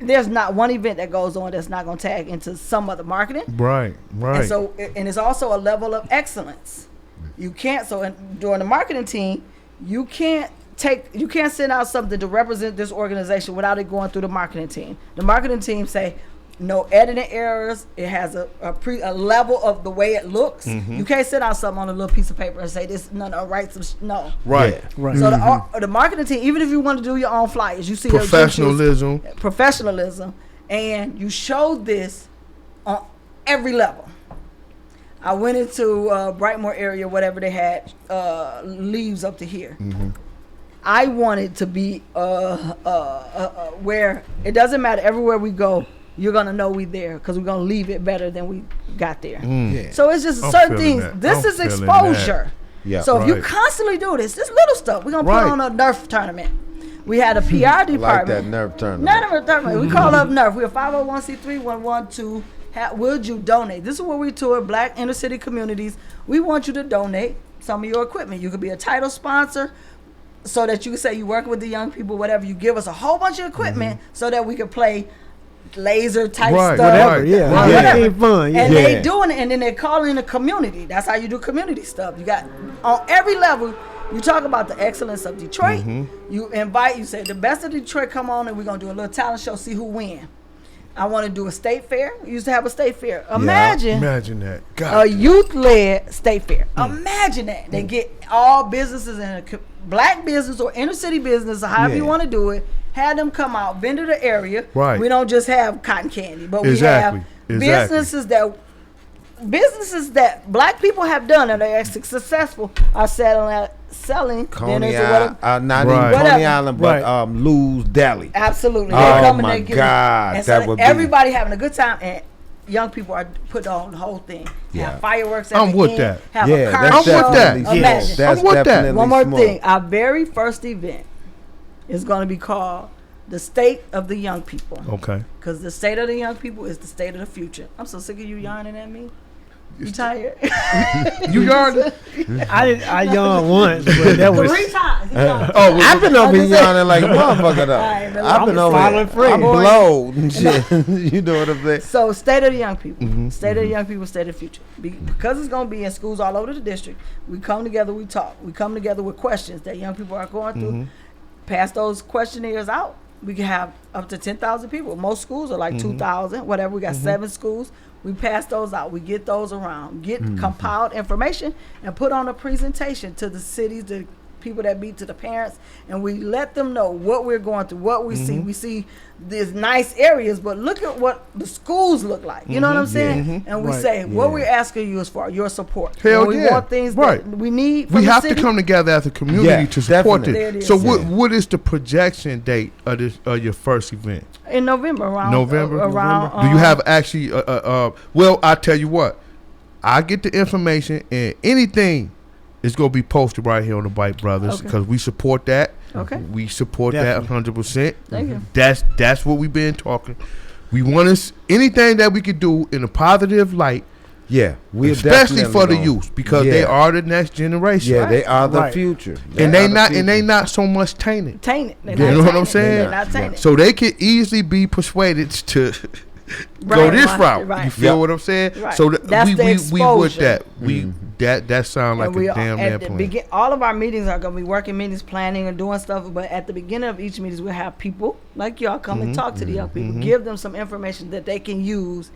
There's not one event that goes on that's not going to tag into some other marketing. Right. And so, and it's also a level of excellence. You can't. So, during the marketing team, you can't send out something to represent this organization without it going through the marketing team. The marketing team say, no editing errors. It has a level of the way it looks. You can't send out something on a little piece of paper and say this. No. Right. So the marketing team, even if you want to do your own flyers, you see professionalism, and you show this on every level. I went into Brightmoor area, whatever they had, leaves up to here. I wanted to be where it doesn't matter. Everywhere we go, you're going to know we there because we're going to leave it better than we got there. So it's just certain things. This is exposure. Yeah, so if you constantly do this little stuff, we're going to put on a Nerf tournament. We had a PR department. Like that Nerf tournament. We call up Nerf. We're a 501c3 112. Would you donate? This is where we tour black inner city communities. We want you to donate some of your equipment. You could be a title sponsor so that you can say you work with the young people, whatever. You give us a whole bunch of equipment so that we can play laser type stuff, whatever, whatever. Fun, and they doing it, and then they call in the community. That's how you do community stuff. You got on every level. You talk about the excellence of Detroit. You say the best of Detroit come on, and we're gonna do a little talent show, see who win. I want to do a state fair. We used to have a state fair. Imagine that. a youth-led state fair. Imagine that. They get all businesses in a black business or inner city business, or however you want to do it. Have them come out, vendor the area. Right. We don't just have cotton candy, but we have businesses that black people have done and they're successful are selling Coney dinners or whatever. Not even Coney Island, but Lou's Deli. Absolutely. Oh my God, and that so would be everybody having a good time, and young people are putting on the whole thing. Have fireworks at I'm the with end, that. Have a car I'm show. with that. Imagine. That's I'm with that. definitely One more smart. thing. Our very first event is going to be called the State of the Young People. Okay. Because the state of the young people is the state of the future. I'm so sick of you yarning at me. You tired? You yarned? I yawned once, but that was 3 times. I've been over here yawning like a motherfucker though. I've been over following here. Fred. I'm blowed and shit. You know what I'm saying? So, state of the young people, state of the young people, state of the future. Because it's going to be in schools all over the district, we come together, we talk. We come together with questions that young people are going through. Pass those questionnaires out. We can have up to 10,000 people. Most schools are like 2,000, whatever. We got 7 schools. We pass those out. We get those around. Get compiled information and put on a presentation to the cities, the people that meet, to the parents, and we let them know what we're going through, what we see. We see these nice areas, but look at what the schools look like. You know what I'm saying? And we say, what we're asking you is for your support. Hell we want things that we need from we the have city. to come together as a community to support definitely. it. There it So is. what is the projection date of this your first event? In November, around November? around. Do you have actually well, I tell you what, I get the information, and anything is going to be posted right here on the Bike Brothers, because we support that. Okay. We support Definitely. that 100%. Thank you. That's what we've been talking. We want to anything that we could do in a positive light, Yeah, we especially for the youth, because they are the next generation. Yeah, they are the Right. future, and they not so much tainted. Tainted. They're You not know what I'm tainted. saying? They're not tainted. So they can easily be persuaded to go Right, this right, route. right. You feel what I'm saying? Right. So That's we the with exposure. that. That sounds like And we a damn at the plan. all of our meetings are going to be working meetings, planning, and doing stuff. But at the beginning of each meeting, we'll have people like y'all come and talk to the young people, give them some information that they can use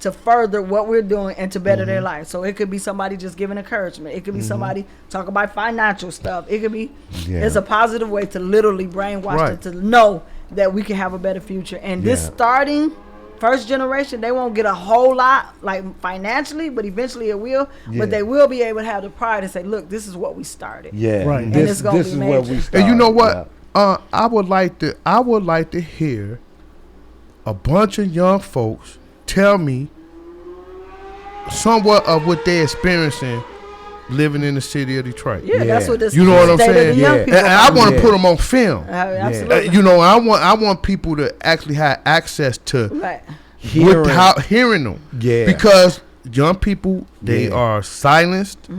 to further what we're doing and to better their life. So it could be somebody just giving encouragement. It could be somebody talking about financial stuff. It could be it's a positive way to literally brainwash them to know that we can have a better future. And this starting first generation, they won't get a whole lot like financially, but eventually it will. But they will be able to have the pride and say, look, this is what we started. Yeah, Right. And This, it's gonna this be is where major. we start. And you know what? I would like to hear a bunch of young folks tell me somewhat of what they're experiencing living in the city of Detroit. Yeah, that's what this You know what I'm state of saying? the young people And I want to Yeah. put them on film. absolutely. You know, I want people to actually have access to Right. hearing them. Yeah. Because young people, they are silenced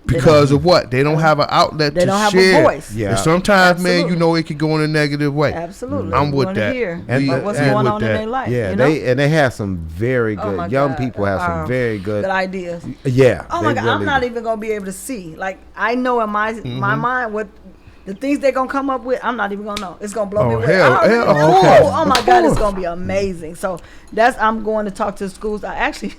because of what? They don't have an outlet They to don't have share. a voice. Yeah. And sometimes, man, Absolutely. you know it could go in a negative way. Absolutely. I'm We with wanna that. Hear And about what's and going with on in that. their life. Yeah, you know? they have some very Oh my good young God. people have some very good. Good ideas. Yeah. Oh my they God, I'm really not do. even gonna be able to see. Like I know in my mind what the things they're gonna come up with. I'm not even gonna know. It's gonna blow me away. hell, I already hell, know. of course, Oh my of God, it's course. gonna be amazing. So I'm going to talk to schools. I actually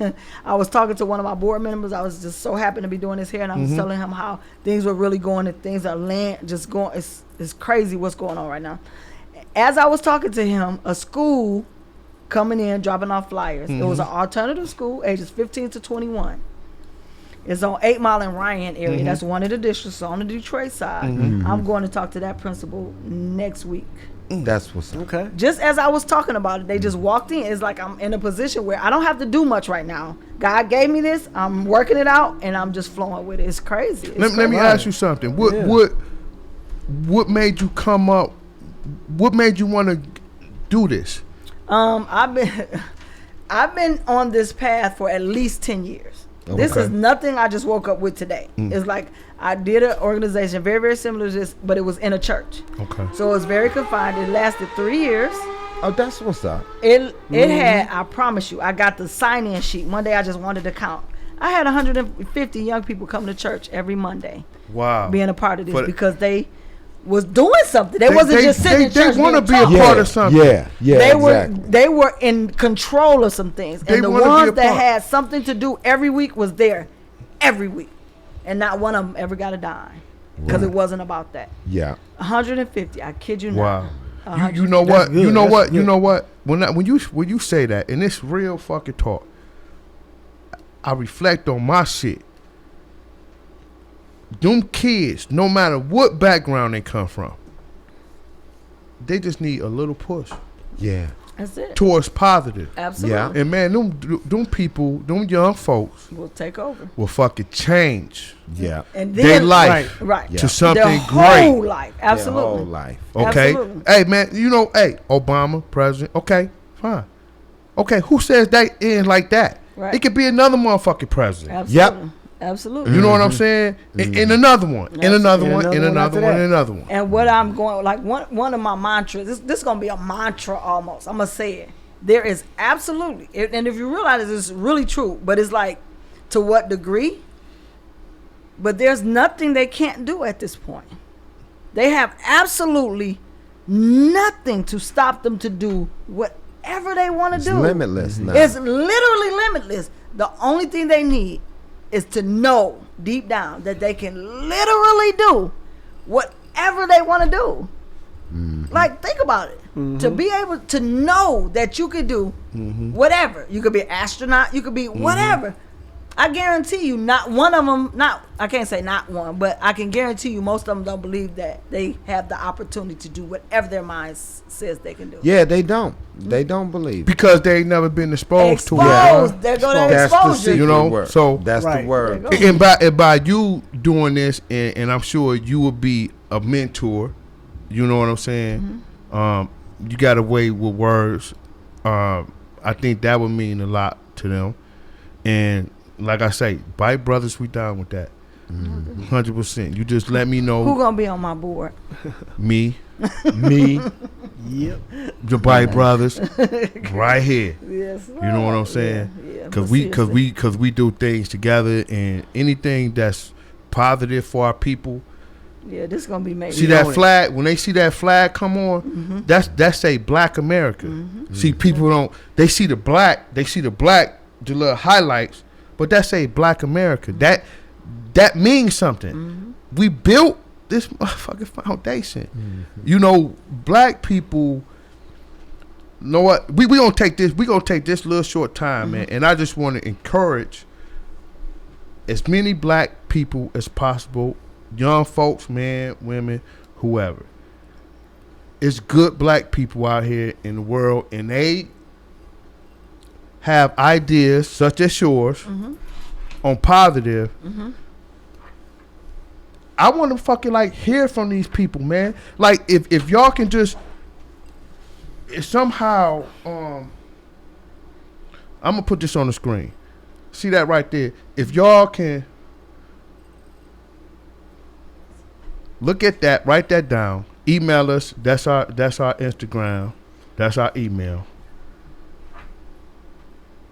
I was talking to one of my board members. I was just so happy to be doing this here, and I was telling him how things were really going and things are just going. It's crazy what's going on right now. As I was talking to him, a school coming in dropping off flyers. It was an alternative school, ages 15 to 21. It's on 8 Mile and Ryan area. That's one of the districts on the Detroit side. I'm going to talk to that principal next week. That's what's up. Okay. Just as I was talking about it, they just walked in. It's like I'm in a position where I don't have to do much right now. God gave me this. I'm working it out, and I'm just flowing with it. It's crazy. It's Let me crazy. ask you something. What made you come up? What made you want to do this? I've been on this path for at least 10 years. This is nothing I just woke up with today. It's like I did an organization very, very similar to this, but it was in a church. Okay. So it was very confined. It lasted 3 years. Oh, that's what's up. It had, I promise you, I got the sign-in sheet. One day I just wanted to count. I had 150 young people come to church every Monday. Wow. Being a part of this because they was doing something. They wasn't just sitting in church. They want to be a talking. part of something. Yeah, They were in control of some things, They and the wanna be a ones that part. had something to do every week was there every week, and not one of them ever got a dime because it wasn't about that. Yeah. 150. I kid you not. Wow. 100. You know what? That's good. You know That's what? You good. know what? When you say that, and it's real fucking talk, I reflect on my shit. Them kids, no matter what background they come from, they just need a little push Yeah. That's it. towards positive. Absolutely. Yeah. And man, them people, them young folks We'll take over. will fucking change Yeah. And their then life right. Yeah. to something Their great. whole life. Absolutely. Their whole life. Okay. Absolutely. Hey man, Obama, president. Okay, fine. Okay, who says that ends like that? Right. It could be another motherfucking president. Absolutely. Absolutely. You know what I'm saying? In another one, in another And one, in another another one one, after in another one. And what I'm going, like one of my mantras, this is going to be a mantra almost. I'm going to say it. There is absolutely, and if you realize it's really true, but it's like, to what degree? But there's nothing they can't do at this point. They have absolutely nothing to stop them to do whatever they want to It's do. limitless now. It's literally limitless. The only thing they need is to know deep down that they can literally do whatever they want to do. Like, think about it. To be able to know that you could do whatever. You could be an astronaut. You could be whatever. I guarantee you, not one of them, I can't say not one, but I can guarantee you most of them don't believe that they have the opportunity to do whatever their mind says they can do. Yeah, they don't. They don't believe. Because they ain't never been exposed to it. Exposed. They're going to That's the expose secret you. You know, word. so- that's Right. the word. There you And by you doing this, and I'm sure you will be a mentor. You know what I'm saying? You got a way with words. I think that would mean a lot to them. And like I say, Bike Brothers, we down with that. 100%. You just let me know. Who going to be on my board? Me, Yep. the Bike Brothers, right here. Yes. You know what I'm saying? Yeah, Cause but we do things together, and anything that's positive for our people. Yeah, this is going to be made. See that flag? When they see that flag come on, that's say Black America. See, people don't. They see the black. They see the little highlights, but that say Black America. That means something. We built this motherfucking foundation. You know, black people. Know what? We gonna take this. We gonna take this little short time, man. And I just want to encourage as many black people as possible. Young folks, men, women, whoever. It's good black people out here in the world, and they have ideas such as yours on positive. I want to fucking like hear from these people, man. Like if y'all can just somehow, I'm gonna put this on the screen. See that right there? If y'all can. Look at that. Write that down. Email us. That's our Instagram. That's our email.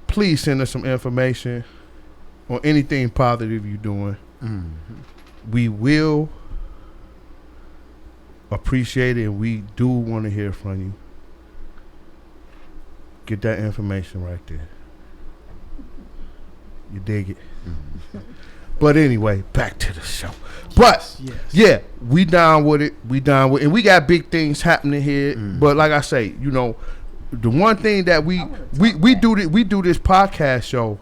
Please send us some information on anything positive you're doing. We will appreciate it, and we do want to hear from you. Get that information right there. You dig it? But anyway, back to the show. But yeah, we down with it. And we got big things happening here. But like I say, you know, the one thing that we do this podcast show.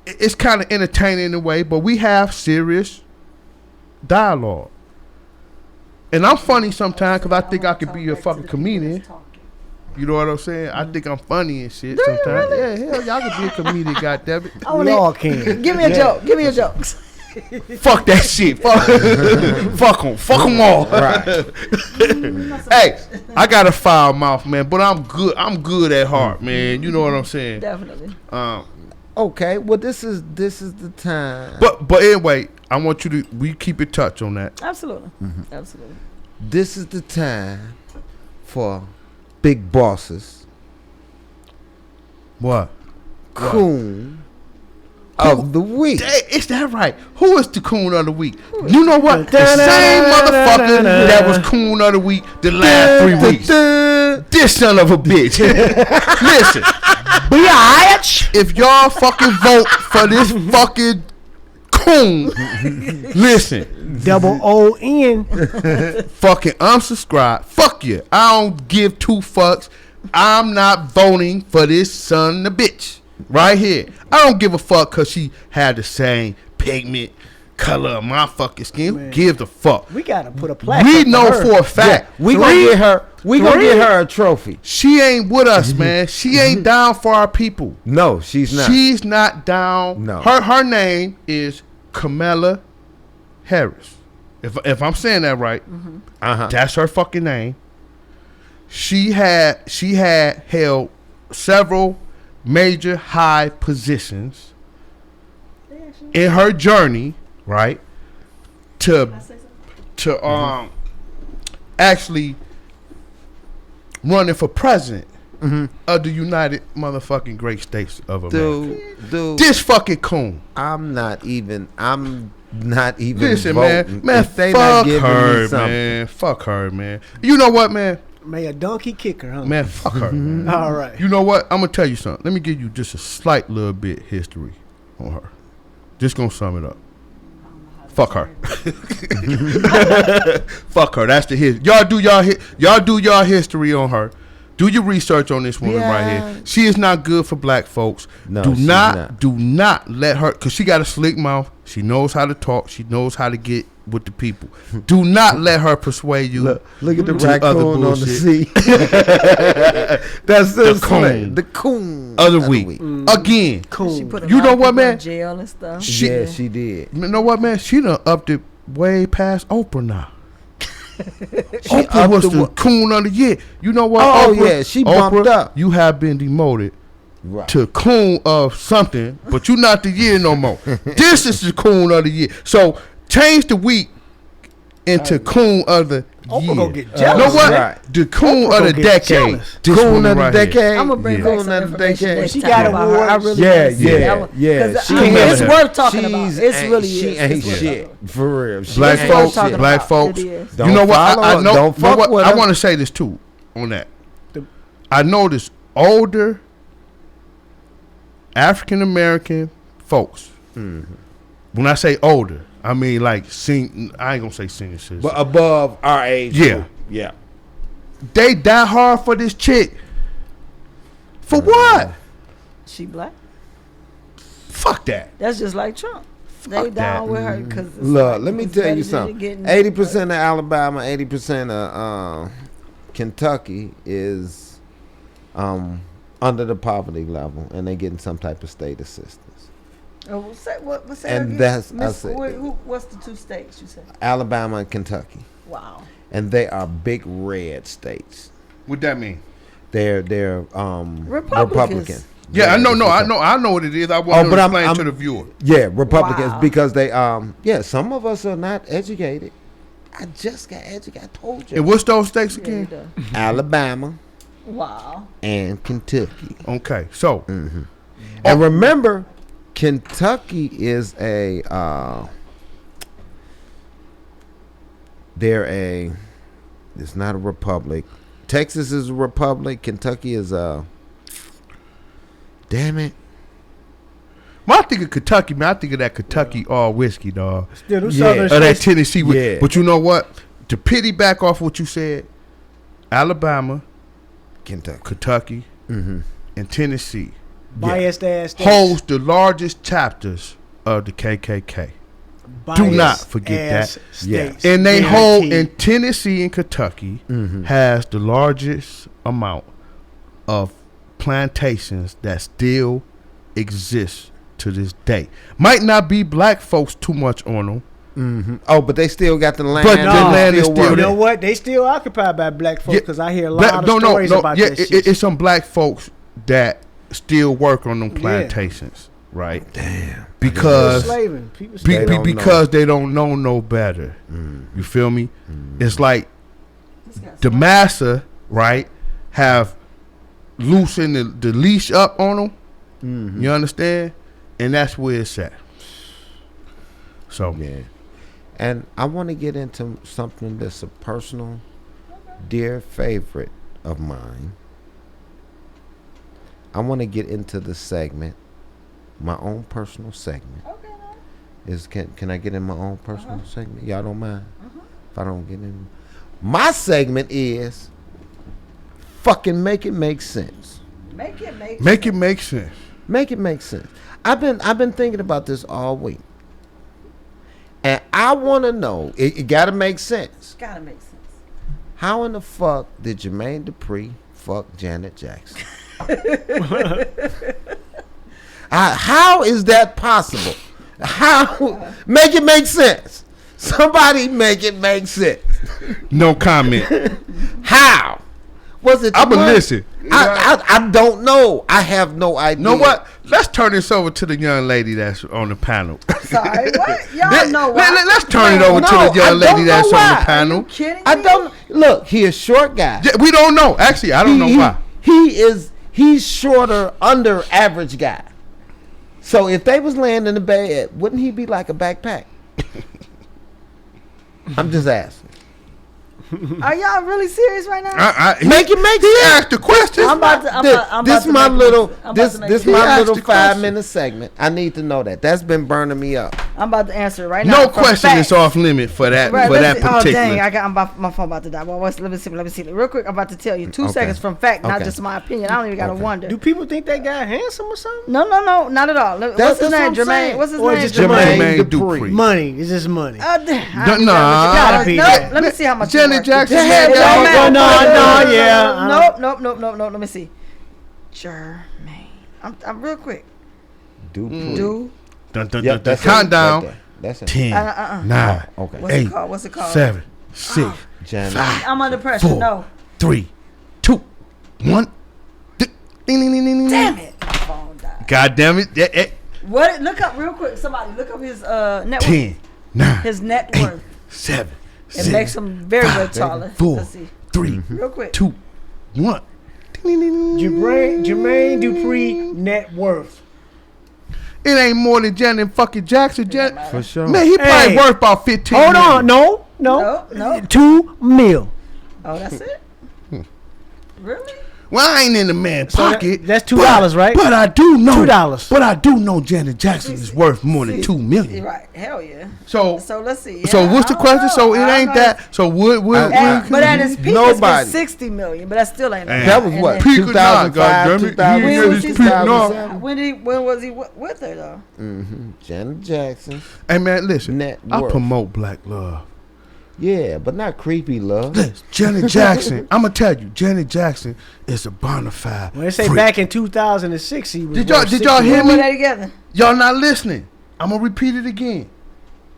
It's kind of entertaining in a way, but we have serious dialogue. And I'm funny sometimes because I think I could be a fucking comedian. You know what I'm saying? I think I'm funny and shit sometimes. Yeah, hell, y'all can be a comedian, goddammit. We all can. Give me a joke. Give me a joke. Fuck that shit. Fuck them. Fuck them all. Right. Hey, I got a foul mouth, man, but I'm good. I'm good at heart, man. You know what I'm saying? Definitely. Okay. Well, this is the time. But anyway, I want you to we keep in touch on that. Absolutely. Absolutely. This is the time for big bosses. What? Coon. of the week. Is that right? Who is the coon of the week? You know what? The same motherfucker that was coon of the week the last 3 weeks. This son of a bitch. Listen, Bitch. if y'all fucking vote for this fucking coon, listen, Double O-N. fucking unsubscribe. Fuck you. I don't give 2 fucks. I'm not voting for this son of a bitch right here. I don't give a fuck because she had the same pigment color of my fucking skin. Who gives a fuck? We gotta put a plaque. We up know her. for a fact. Yeah, we gonna get her. We gonna get her a trophy. She ain't with us, man. She ain't down for our people. No, she's not. She's not down. No. Her name is Kamala Harris. If I'm saying that right, that's her fucking name. She had held several major high positions in her journey, right? To actually running for president of the United motherfucking Great States of America. Dude, This fucking coon. I'm not even Listen, voting. man, If they fuck not giving me her, something. man. Fuck her, man. You know what, man? May a donkey kick her, huh? Man, fuck her, man. All right. You know what? I'm gonna tell you something. Let me give you just a slight little bit history on her. Just gonna sum it up. Fuck her. Fuck her. That's the his. Y'all do y'all history on her. Do your research on this woman right here. She is not good for black folks. No, do she's not let her, because she got a slick mouth. She knows how to talk. She knows how to get with the people. Do not let her persuade you. Look at the to other raccoon on the bullshit. seat. That's The coon. The coon Other week. Again. Cool. She put a You lot know of what, people in man? Jail and stuff. Yeah, she did. You know what, man? She done upped it way past Oprah now. Oprah upped was the the coon of the year. You know what? Oh, Oprah, yeah, she bumped up. You have been demoted Right. to coon of something, but you not the year no more. This is the coon of the year. So change the week into coon of the Oprah year. gonna get You jealous. know what? Right. The coon Oprah of gonna the get decade. jealous. This Coon woman of the right here. decade. I'm gonna bring Yeah. back Coon some of the information decade. next She time got about her. I awards. really Yeah, wanna see it. yeah, yeah. Because She it's ain't- worth talking about. It's ain't- really she is. ain't It's worth shit talking for real. She Black ain't worth folks, talking shit. black about. folks. It is. Don't You know what? follow I her. know. Don't know fuck what? with I her. want to say this too on that. The- I noticed older African American folks. When I say older, I mean like I ain't gonna say senior citizen. But above our age. Yeah. group. Yeah. They die hard for this chick. For what? She black. Fuck that. That's just like Trump. They Fuck down that. with her because Look, let me tell you something. 80% of Alabama, 80% of Kentucky is under the poverty level, and they getting some type of state assistance. What's that And again? that's- I Miss, said- what's the 2 states you said? Alabama and Kentucky, Wow. and they are big red states. What that mean? They're Republican. Yeah, I know. No, I know what it is. I want to explain to the viewer. Yeah, Republicans Wow. because they some of us are not educated. I just got educated. I told you. And what's those states Yeah, again? you do. Alabama Wow. and Kentucky. Okay, so And remember, Kentucky is it's not a republic. Texas is a republic. Kentucky is damn it. when I think of Kentucky, man, I think of that Kentucky all whiskey, dog. Still, them Yeah. southern Or that states- Tennessee. Yeah. But you know what? To pity back off what you said, Alabama, Kentucky, and Tennessee biased ass states. holds the largest chapters of the KKK. Do not forget Biased that. states. And they hold in Guaranteed. Tennessee and Kentucky has the largest amount of plantations that still exist to this day. Might not be black folks too much on them. Oh, but they still got the land. But the land is still You working. know what? They still occupied by black folks Yeah. because I hear a lot of stories about yeah, that shit. it's some black folks that still work on them plantations, right? Damn. Because slaving. People Be- They be- don't because they don't know no better. You feel me? It's like the massa, right, have loosened the leash up on them. You understand? And that's where it's at. So Yeah. And I want to get into something that's a personal, dear favorite of mine. I want to get into the segment, my own personal segment. Okay. Can I get in my own personal segment? Y'all don't mind if I don't get in? My segment is fucking make it make sense. Make it make sense. Make it make sense. I've been thinking about this all week. And I want to know, it got to make sense. Gotta make sense. How in the fuck did Jermaine Dupri fuck Janet Jackson? How is that possible? How? Make it make sense. Somebody make it make sense. No comment. How? Was it? I'm gonna listen. I don't know. I have no idea. You know what? Let's turn this over to the young lady that's on the panel. Sorry, what? Y'all know why? Let's turn it over to the young lady that's on the panel. Are you kidding me? I don't look. He a short guy. Yeah, we don't know. Actually, I don't know why. He's shorter, under average guy. So if they was laying in the bed, wouldn't he be like a backpack? I'm just asking. Are y'all really serious right now? Make it make sense. He asked the question. This my little 5-minute 5-minute segment. I need to know that. That's been burning me up. I'm about to answer it right now. No question is off limit for that. Right, for that particular. Oh dang! My phone about to die. Well, let me see. Real quick, I'm about to tell you 2 seconds from fact, not just my opinion. I don't even gotta wonder. Do people think that guy handsome or something? No, not at all. What's his name? Jermaine. What's his Or name? just Jermaine Dupri. Dupri. Money. It's just money. Gotta be. Let me see how much. Janet Jackson. Nope. Let me see. Jermaine. I'm real quick. Dupri. Yep, that's countdown. Right that's it. 10, 9, Okay. What's it called? 7, 6, Janet. 5, I'm under pressure. 4, No. 3, 2, 1. Ding, ding, ding, ding, ding. Damn it. My phone died. God damn it. What? Look up real quick. Somebody look up his net worth. 10, 9, His net 8, worth. 7, It 6, makes him very, very taller. 4, Let's see. 3, Real quick. 2, 1. Ding, ding, ding, ding. Jermaine Dupri net worth. It ain't more than Janet fucking Jackson. For sure. Man, he probably Hey. worth about 15 Hold million. on. No. No. 2 mil. Oh, that's it? Really? Well, I ain't in the man's pocket. That's $2, right? But I do know $2. But I do know Janet Jackson is worth more than $2 million. Right. Hell yeah. So let's see. So what's the question? So it ain't that. So what? But at his peak, Nobody. it's been 60 million. But that still ain't. Hey. That was what? Peak or not, 2005, goddammit. He 2006, was his peak, no. 2007. When was he with her though? Janet Jackson. Hey man, listen. Net I worth. promote black love. Yeah, but not creepy love. Listen, Janet Jackson. I'm gonna tell you, Janet Jackson is a bona fide. When they say freak. back in 2006, he was. Did y'all hear When were me? they together? Y'all not listening. I'm gonna repeat it again.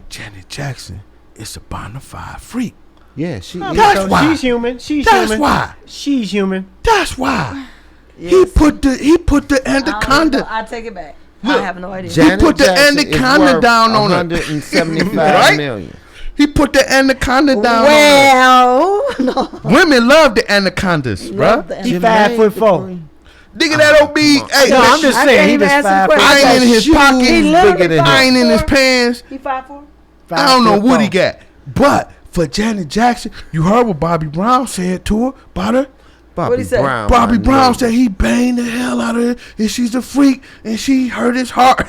Janet Jackson is a bona fide freak. Yeah, she is. That's why. She's human. That's why. She's human. That's why. Yes. He put the anaconda. I take it back. Look, I have no idea. Janet put the Jackson anaconda is worth down on her. 175 Right? million. He put the anaconda down Well, no. on her. Women love the anacondas, Love bruh. the He Jermaine 5'4". Dupri. Nigga, that don't be. Hey, No, that I'm just I saying. can't He even just answer the 5'4". question. I ain't in his pocket. He Shoes literally bigger than I ain't in his 5'4". pants. He 5'4". I don't know what he got. But for Janet Jackson, you heard what Bobby Brown said to her about her? What'd he say? Bobby Brown said he banged the hell out of her and she's a freak and she hurt his heart.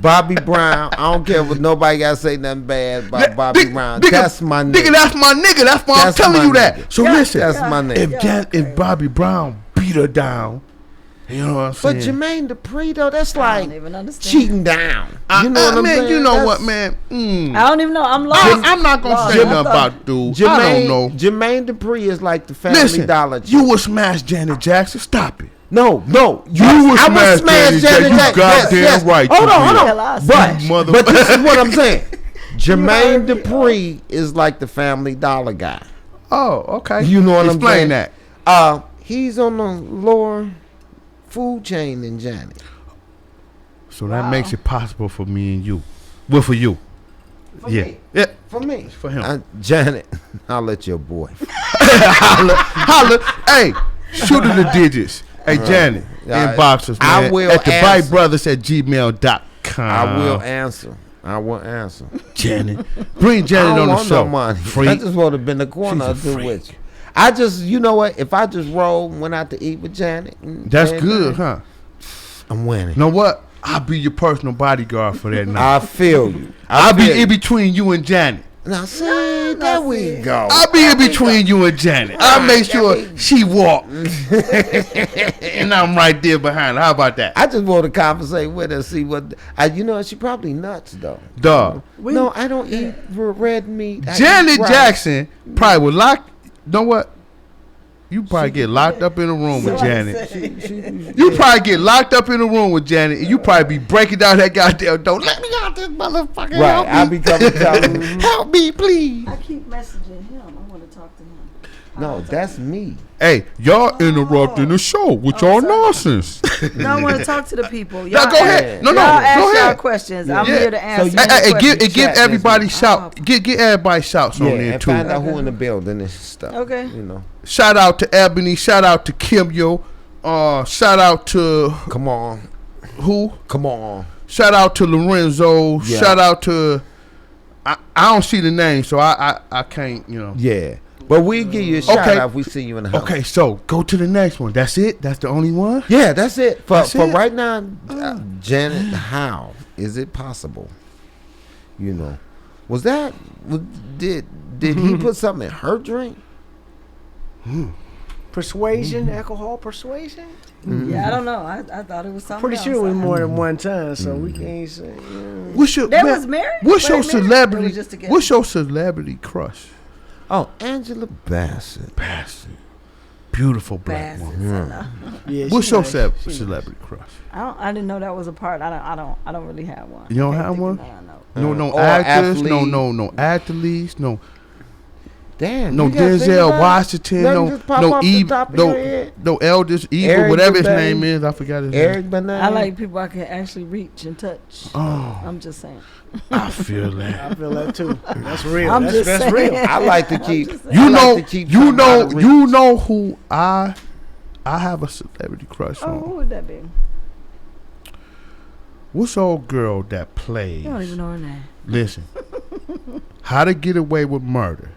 Bobby Brown. I don't care what nobody got to say nothing bad about Bobby Brown. That's my nigga. Nigga, that's my nigga. That's why I'm That's telling my you that. nigga. So Yeah, listen, That's my nigga. if Bobby Brown beat her down, you know what I'm But saying? Jermaine Dupri, though, that's I like don't even understand. cheating down. You know what I'm man, saying? you know That's- what, man? I don't even know. I'm lost. I'm not gonna Lost. say I nothing thought- about dude. I don't know. Jermaine Dupri is like the Family Listen, Dollar. chick. you will smash Janet Jackson. Stop it. No. You I will would smash Janet Jackson. You Jackson. goddamn right. Hold you on, will. Hell, I on. said. But this is what I'm saying. heard Jermaine me. Dupri is like the Family Dollar guy. Oh, okay. You know what I'm Explain saying? that. He's on the lower food chain than Janet. So that makes it possible for me and you. Well, for you. For Yeah. me. Yeah. For me. For him. Janet, I'll let your boy. Holla. Hey, shoot her the digits. Hey, Janet, inbox us, man. I will at answer. thebuyckbrothers@gmail.com. I will answer. Janet, bring Janet I don't on the want show. no money. Freak. I just want to be in the corner She's a or do freak. with you. I just, you know what? If I just went out to eat with Janet, That's good, huh? I'm winning. You know what? I'll be your personal bodyguard for that night. I feel you. I'll be in between you and Janet. Now, see, there we go. I'll be in between you and Janet. I'll make sure she walk. And I'm right there behind her. How about that? I just want to conversate with her, see what. You know, she probably nuts though. Dog. No, I don't eat red meat. I Janet eat rice. Jackson probably would lock. You know what? You probably get locked up in a room with Janet. You probably get locked up in a room with Janet, and you probably be breaking down that goddamn door. Let me out this motherfucker. Right, Help me. I be coming telling Help me, please. I keep messaging him. I want to talk to him. no, that's me. Hey, y'all interrupting the show with y'all nonsense. No, I want to talk to the people. Now go ahead. No, Y'all ask go y'all ahead. questions. Yeah. I'm Yeah. here to answer. So your Hey, questions. give Chat everybody this shout. Get everybody shouts on Yeah, there and too. find out who in the building and stuff. Okay. You know, Shout out to Ebony. Shout out to Kim Yo. Shout out to come on, who? come on. Shout out to Lorenzo. Yeah. Shout out to. I don't see the name, so I can't. You know. Yeah, but we give you a shout Okay. out if we see you in the house. Okay, so go to the next one. That's it. That's the only one. Yeah, that's it. For That's it? right now, Janet, how is it possible? You know, did he put something in her drink? Persuasion, alcohol persuasion. Yeah, I don't know. I thought it was something. Pretty else. sure it was more than one time, so we can't say. What's your They was married? What's Were your they married? Or celebrity? was just together? What's your celebrity crush? Oh, Angela Bassett. Beautiful black Bassett. woman. Yeah, What's she your nice. celebrity crush? I didn't know that was a part. I don't really have one. You don't I can't have think of one? none, no. No Or actors. No athlete. athletes. No Damn. no you gotta think Denzel about it. Washington. Nothing No just pop no off the top of your head. no Elders Evil. Eric Whatever his Benet. name is, I forgot his name. Eric Benet. I like people I can actually reach and touch. Oh, I'm just saying. I feel that. I feel that too. That's real. I'm that's just that's saying. real. I like to keep. just I You like know, to keep you something out know, of reach. you know who I have a celebrity crush Oh, on. who would that be? What's old girl that plays? You don't even know her name. Listen, How to Get Away with Murder.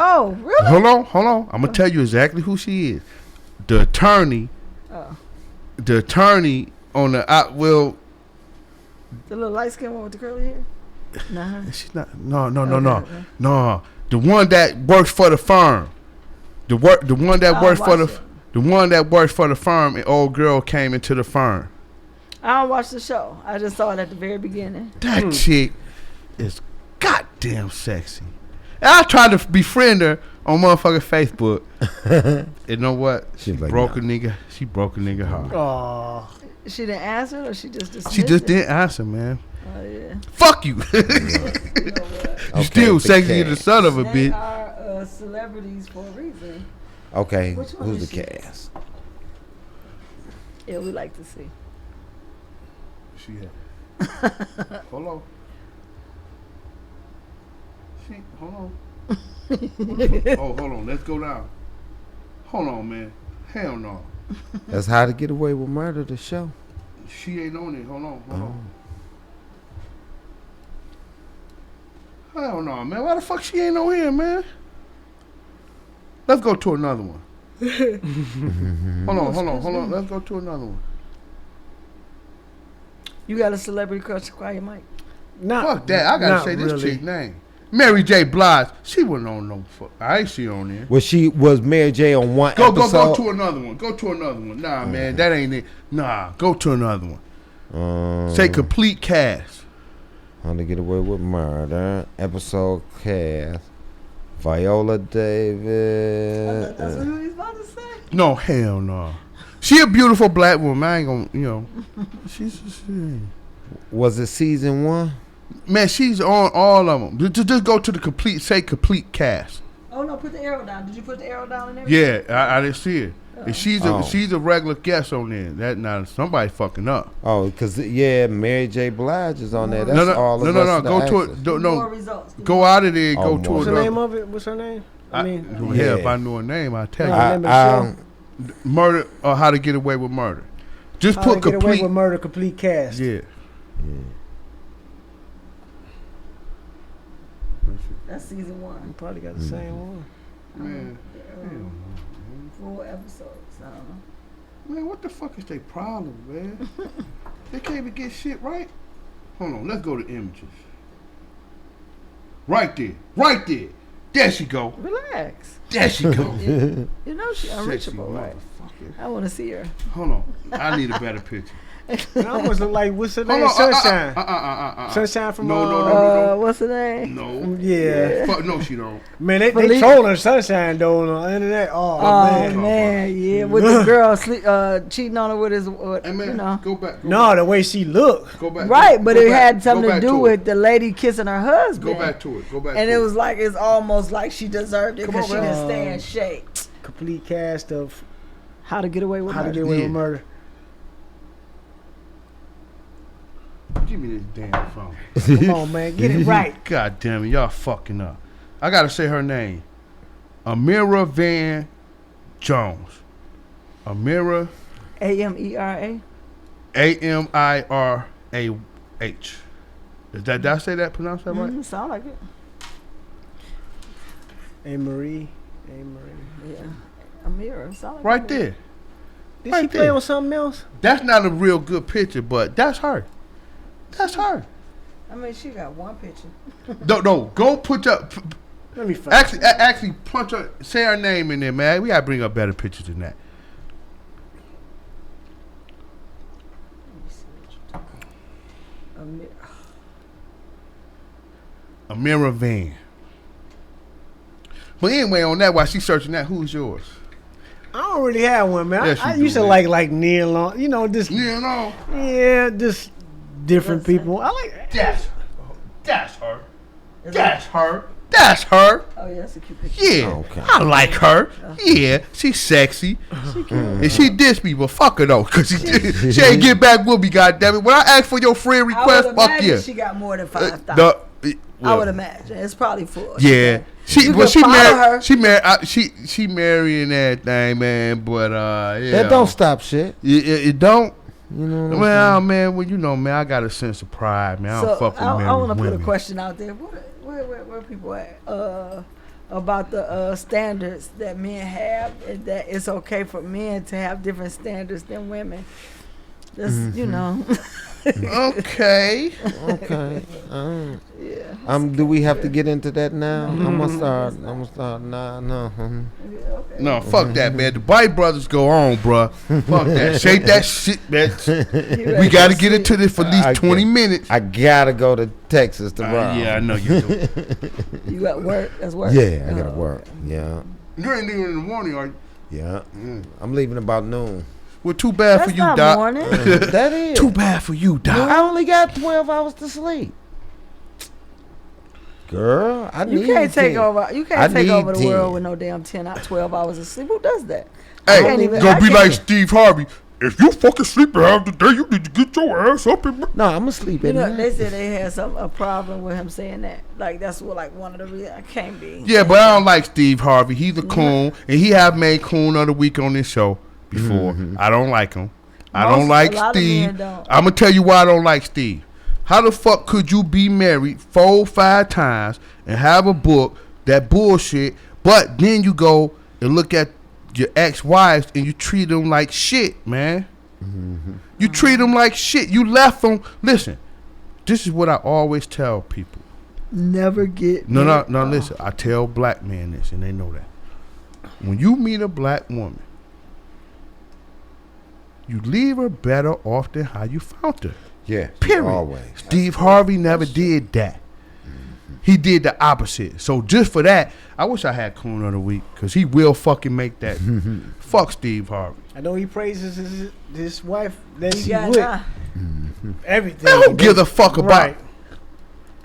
Oh, really? Hold on. I'm gonna tell you exactly who she is. The attorney. Oh, The attorney on the the little light skinned one with the curly hair. Nah. She's not. No. Okay. No. The one that works for the firm. The one that works for the one that works for the firm. And old girl came into the firm. I don't watch the show. I just saw it at the very beginning. That chick is goddamn sexy. And I tried to befriend her on motherfucking Facebook. You know what? She She's like, broke nah. a nigga. She broke a nigga heart. Oh, She didn't answer, or she just dismissed She just it? didn't answer, man. Oh yeah. Fuck you. You know what? You still big sexy cat. the son of a They bitch. are celebrities for a reason. Okay, Which one who's is the she? cast? Yeah, we like to see. She had. Hold on. Hold on. Oh, hold on. Let's go down. Hold on, man. Hell no. That's How to Get Away with Murder, the show. She ain't on it. Hold on. Hell no, man. Why the fuck she ain't on here, man? Let's go to another one. Hold on. Let's go to another one. You got a celebrity crush? Quiet Mike. not Fuck that. I gotta not say this really. chick name. Mary J. Blige. She wasn't on no fuck. I ain't see her on there. Was Mary J on one Go episode? to another one. Go to another one. Nah, man, that ain't it. Nah, go to another one. Say complete cast. How to Get Away with Murder episode cast. Viola Davis. That's what he was about to say. No, hell no. She a beautiful black woman. I ain't gonna, she's Was it season 1? man. She's on all of them. Just go to the complete cast. Oh no, put the arrow down. Did you put the arrow down and everything? Yeah, I didn't see it. And she's a regular guest on there. That now somebody fucking up. Oh, because Mary J. Blige is on there. That's No. all of Go us. to it. More results. Go out of there. And Oh, go to more. What's the another. name of it? What's her name? I mean, Yeah, if I knew her name, I'd tell you. Right. Name of the Murder or How to Get Away with Murder. Just How put to Get Away complete. with Murder, complete cast. Yeah. That's season 1. You probably got the same one. Man. Full episodes. I don't know. Man, what the fuck is their problem, man? They can't even get shit right. Hold on, let's go to images. Right there. Right there. There she go. Relax. There she go. You know she Sexy unreachable, right? motherfucker. I want to see her. Hold on. I need a better picture. It almost look like, what's her Hold name? on. Sunshine. Sunshine from No. What's her name? No. Yeah. Fuck, no, she don't. Man, they Felipe. trolling Sunshine though on the internet. Oh Man. man, yeah, with the girl cheating on her with his, Hey, man, you know. go back. No, the way she look. Go back. Right, but go it back, had go something to back do it. with the lady kissing her husband. Go back to it. Go back And to it was like, it's almost like she deserved it Come because on, she man. didn't stay in shape. Complete cast of How to Get Away with How to Murder. Get Away Yeah. with Murder. Give me this damn phone. Come on, man, get it right. God damn it, y'all fucking up. I gotta say her name. Amira Van Jones. Amira AMERA. AMIRAH. Did I say that? Pronounce that right? Sound like it. A Marie. Yeah. Amira. Sound like Right it. there. Did Right she play there. on something else? That's not a real good picture, but that's her. That's her. I mean, she got one picture. No. Go put up. Let me find. Actually, punch her. Say her name in there, man. We gotta bring up better pictures than that. Amira Van. But anyway, on that, while she's searching that, who's yours? I don't really have one, man. Yes, I you used do, to man. like Neil on, just You know. yeah, just different people. I like. That's her. That's her. That's her. Oh, yeah, that's a cute picture. Yeah. Okay. I like her. Yeah. She's sexy. And she dissed me, but fuck her though. Because she ain't get back with me, goddammit. When I asked for your friend I request, would fuck imagine yeah. she got more than 5,000. I Well, would imagine. It's probably 4. Yeah. You can She follow married. her. She married. She married and everything, man. But yeah. That don't stop shit. It don't. You know what I'm Well, man. Well, you know, man. I got a sense of pride, man. I don't fuck with married I want to put a women. question out there. Where people at? About the standards that men have, and that it's okay for men to have different standards than women. That's you know. Okay. Okay. Yeah. Do we have to get into that now? I'm gonna start. Nah, no. Okay. No, fuck that, man. The Bite Brothers go on, bruh. Fuck that. Shake that shit, bitch. We got to get into this for at least 20 minutes. I gotta go to Texas to rob. Yeah, I know you do. You at work? That's work. Yeah, I gotta Oh, work. okay. Yeah, You ain't leaving in the morning, are you? yeah. I'm leaving about noon. Well, too bad That's for you, not Doc. morning. That is. Too bad for you, Doc. I only got 12 hours to sleep. Girl, I You need can't take 10. over. You I can't take need over the 10. world with no damn 12 hours of sleep. Who does that? I Hey, can't even- gonna I be can't like even- Steve Harvey. If you fucking sleeping half the day, you need to get your ass up and. No, I'm asleep You at know, night. they said they had a problem with him saying that. Like that's what one of the reasons. I can't be. Yeah, but I don't like Steve Harvey. He's a coon, and he have made coon of the week on this show before. I don't like him. I don't Most- like a lot of Steve. men don't. I'm gonna tell you why I don't like Steve. How the fuck could you be married 4-5 times and have a book that bullshit, but then you go and look at your ex-wives and you treat them like shit, man? You treat them like shit. You left them. Listen, this is what I always tell people. Never get. No, married. listen. I tell black men this, and they know that. When you meet a black woman, you leave her better off than how you found her. Yeah, Period. always. Steve Harvey never did that. He did the opposite. So just for that, I wish I had Coon of the Week, because he will fucking make that. Fuck Steve Harvey. I know he praises his wife that You he got with. time. Everything. Man, who gives a fuck about Right.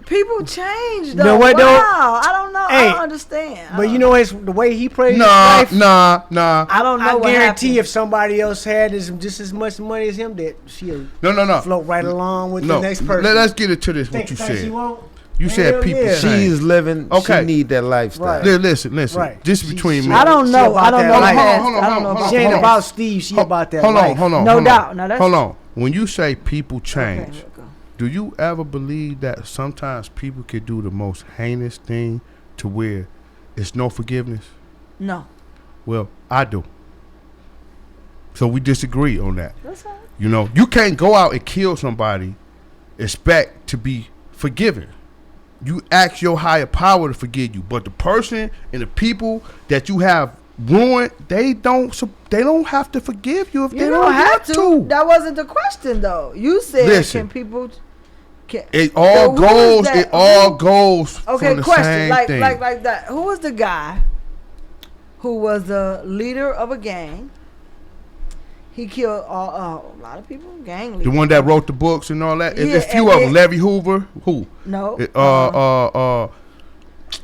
People change though. No, what, though? Wow, I don't know. Hey, I don't understand. But you know, the way he praised Nah, his wife. nah. I don't know. I what guarantee happened. if somebody else had just as much money as him, that she'll No. float right along with No, the next person. let's get into this, what Think you she said. won't? You said people yeah. change. She's living. Okay. She need that lifestyle. Right. Listen. Right. This is between me. I don't know. about I don't that know. life. Past. Hold on, I don't know. She ain't hold on. about Steve. She about that Hold life. on. No doubt. Now that's Hold on. When you say people change, Okay, let's go. do you ever believe that sometimes people can do the most heinous thing to where it's no forgiveness? No. Well, I do. So we disagree on that. That's all right. You know, you can't go out and kill somebody, expect to be forgiven. You ask your higher power to forgive you, but the person and the people that you have ruined, they don't have to forgive you if You they don't have want to. That wasn't the question, though. You said, Listen. can people? It all So who is goes. that? It all goes Okay, from the question. same Like thing. like that. Who was the guy who was the leader of a gang? He killed a lot of people. Gang The leader. one that wrote the books and all that. Yeah, It's few and of them. it- Levy Hoover. Who? No.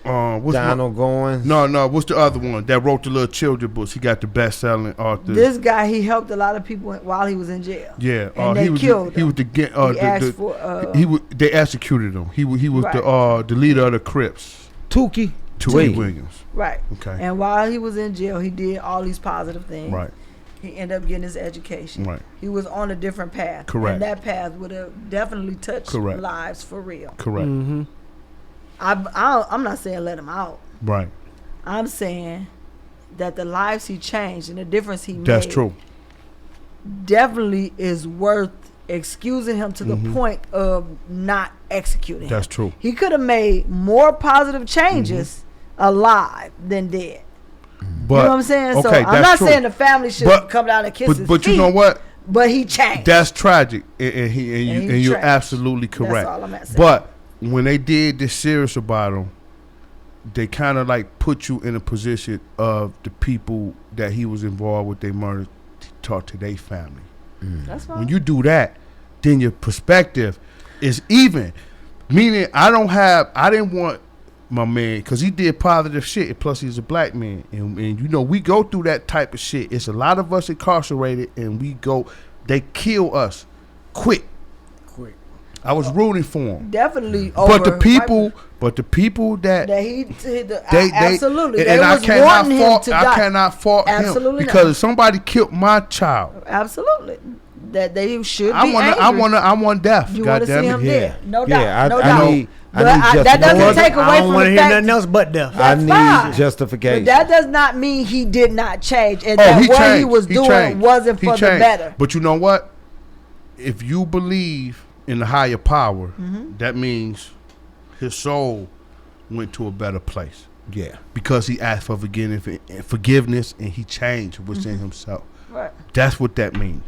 What's Donald Goins. No. What's the other one that wrote the little children books? He got the best-selling author. This guy, he helped a lot of people while he was in jail. Yeah, And he they was killed he him. was the He asked for. they executed him. He was Right. the leader of the Crips. Tukey. Tootie Williams. Right. Okay. And while he was in jail, he did all these positive things. Right. He ended up getting his education. Right. He was on a different path. Correct. And that path would have definitely touched Correct. lives for real. Correct. Mm-hmm. I'm not saying let him out. Right. I'm saying that the lives he changed and the difference he That's made true. definitely is worth excusing him to the point of not executing him. That's true. He could have made more positive changes alive than dead. But You know what I'm saying? Okay, So I'm that's not true. saying the family should But- come down and kiss his But feet. you know what? But he changed. That's tragic, and you're trash. absolutely correct. all I'm saying. But when they did this series about him, they kind of like put you in a position of the people that he was involved with their murder to talk to their family. That's fine. When you do that, then your perspective is even. Meaning, I didn't want my man, because he did positive shit, and plus he's a black man. And you know, we go through that type of shit. It's a lot of us incarcerated, and they kill us quick. I was rooting for him. Definitely But the people that he they absolutely and they I was wanting him to die. I cannot fault him Absolutely because not. if somebody killed my child, Absolutely. That they should I be angry. I want death. You God want to see damn him it. there. No doubt. Yeah, no I doubt. need But justification. that doesn't take away I don't from want to the hear fact nothing else but death. I That's need fine. justification. But that does not mean he did not change and Oh, that he what changed. he was doing changed. wasn't He for the changed. better. But you know what? If you believe in the higher power, Mm-hmm. that means his soul went to a better place Yeah. because he asked for forgiveness and he changed within Mm-hmm. himself. Right. That's what that means.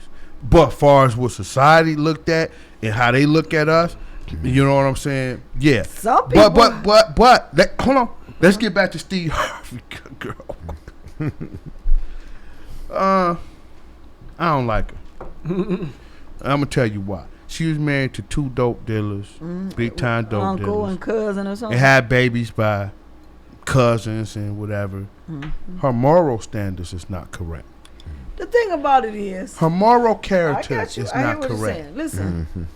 But far as what society looked at and how they look at us, you know what I'm saying? Yeah. Some people- Hold on. Let's get back to Steve Harvey, girl. I don't like her. I'm gonna tell you why. She was married to two dope dealers, big time dope Uncle dealers, and cousin or something. and had babies by cousins and whatever. Her moral standards is not correct. The thing about it is, Her moral I character got you. is I hear not what you're correct. saying. Listen,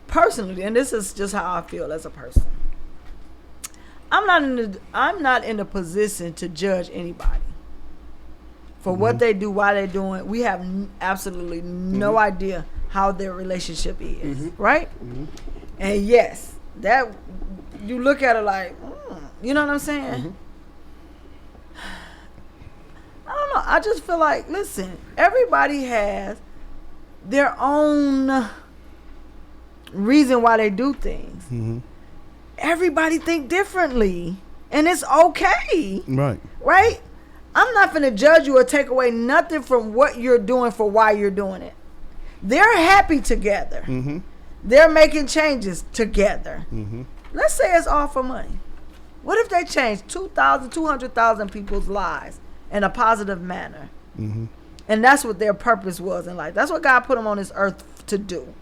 personally, and this is just how I feel as a person. I'm not in a position to judge anybody for what they do, why they're doing. We have absolutely no idea how their relationship is, right? And yes, that you look at it like, you know what I'm saying? I don't know. I just feel like, listen, everybody has their own reason why they do things. Everybody think differently, and it's okay, Right. right? I'm not gonna judge you or take away nothing from what you're doing for why you're doing it. They're happy together. They're making changes together. Let's say it's all for money. What if they change 200,000 people's lives in a positive manner? And that's what their purpose was in life. That's what God put them on this earth to do.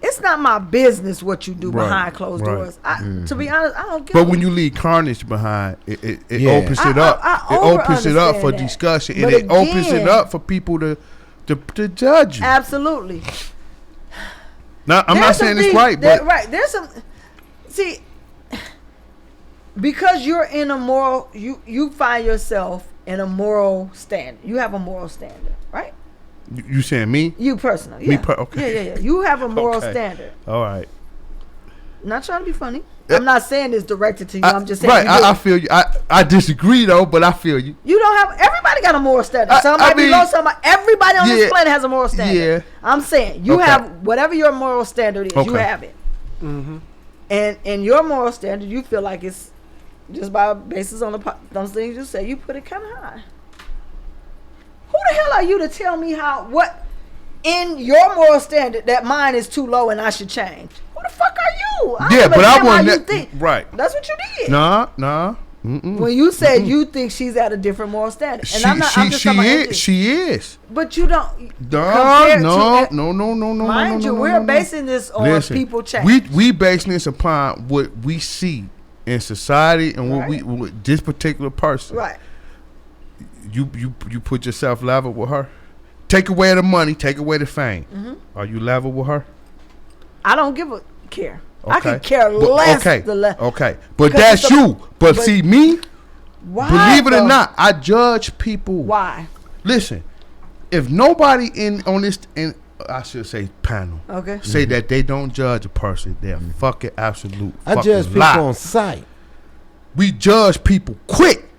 It's not my business what you do Right, behind closed right. doors. To be honest, I don't give But a when you leave carnage behind, it Yeah. opens it up. I It opens it up overunderstand for that. discussion, But and it opens it again- up for people to judge you. Absolutely. Now, I'm not There's some saying it's things- right, but right. There's some. See, because you're in a moral, you find yourself in a moral standard. You have a moral standard, right? You saying me? You personally, Me yeah. okay. Yeah. You have a moral Okay. standard. All right. Not trying to be funny. I'm not saying it's directed to you. I'm just saying. Right, you do. I feel you. I disagree though, but I feel you. You don't have. Everybody got a moral standard. Some I might be mean, low. Some. Everybody on yeah, this planet has a moral standard. yeah. I'm saying you Okay. have whatever your moral standard is. You Okay. have it. And your moral standard, you feel like it's just by basis on those things you say. You put it kind of high. Who the hell are you to tell me what in your moral standard that mine is too low and I should change? Who the fuck are you? Yeah, but I want wasn't you think. right. That's what you did. Nah. When you said you think she's at a different moral standard, and I'm just talking about Angie. She is. But you don't. No. Mind you, we're basing this on Listen, people change. we basing this upon what we see in society and what this particular person. Right. You put yourself level with her. Take away the money, take away the fame. Are you level with her? I don't give a care. I Okay. could care less. Okay. But Because that's it's a- you. But see me, Why? believe it though? or not, I judge people. Why? Listen, if nobody on this I should say panel Okay. say that they don't judge a person, they're fucking absolute I fucking judge people lie. on sight. We judge people quick.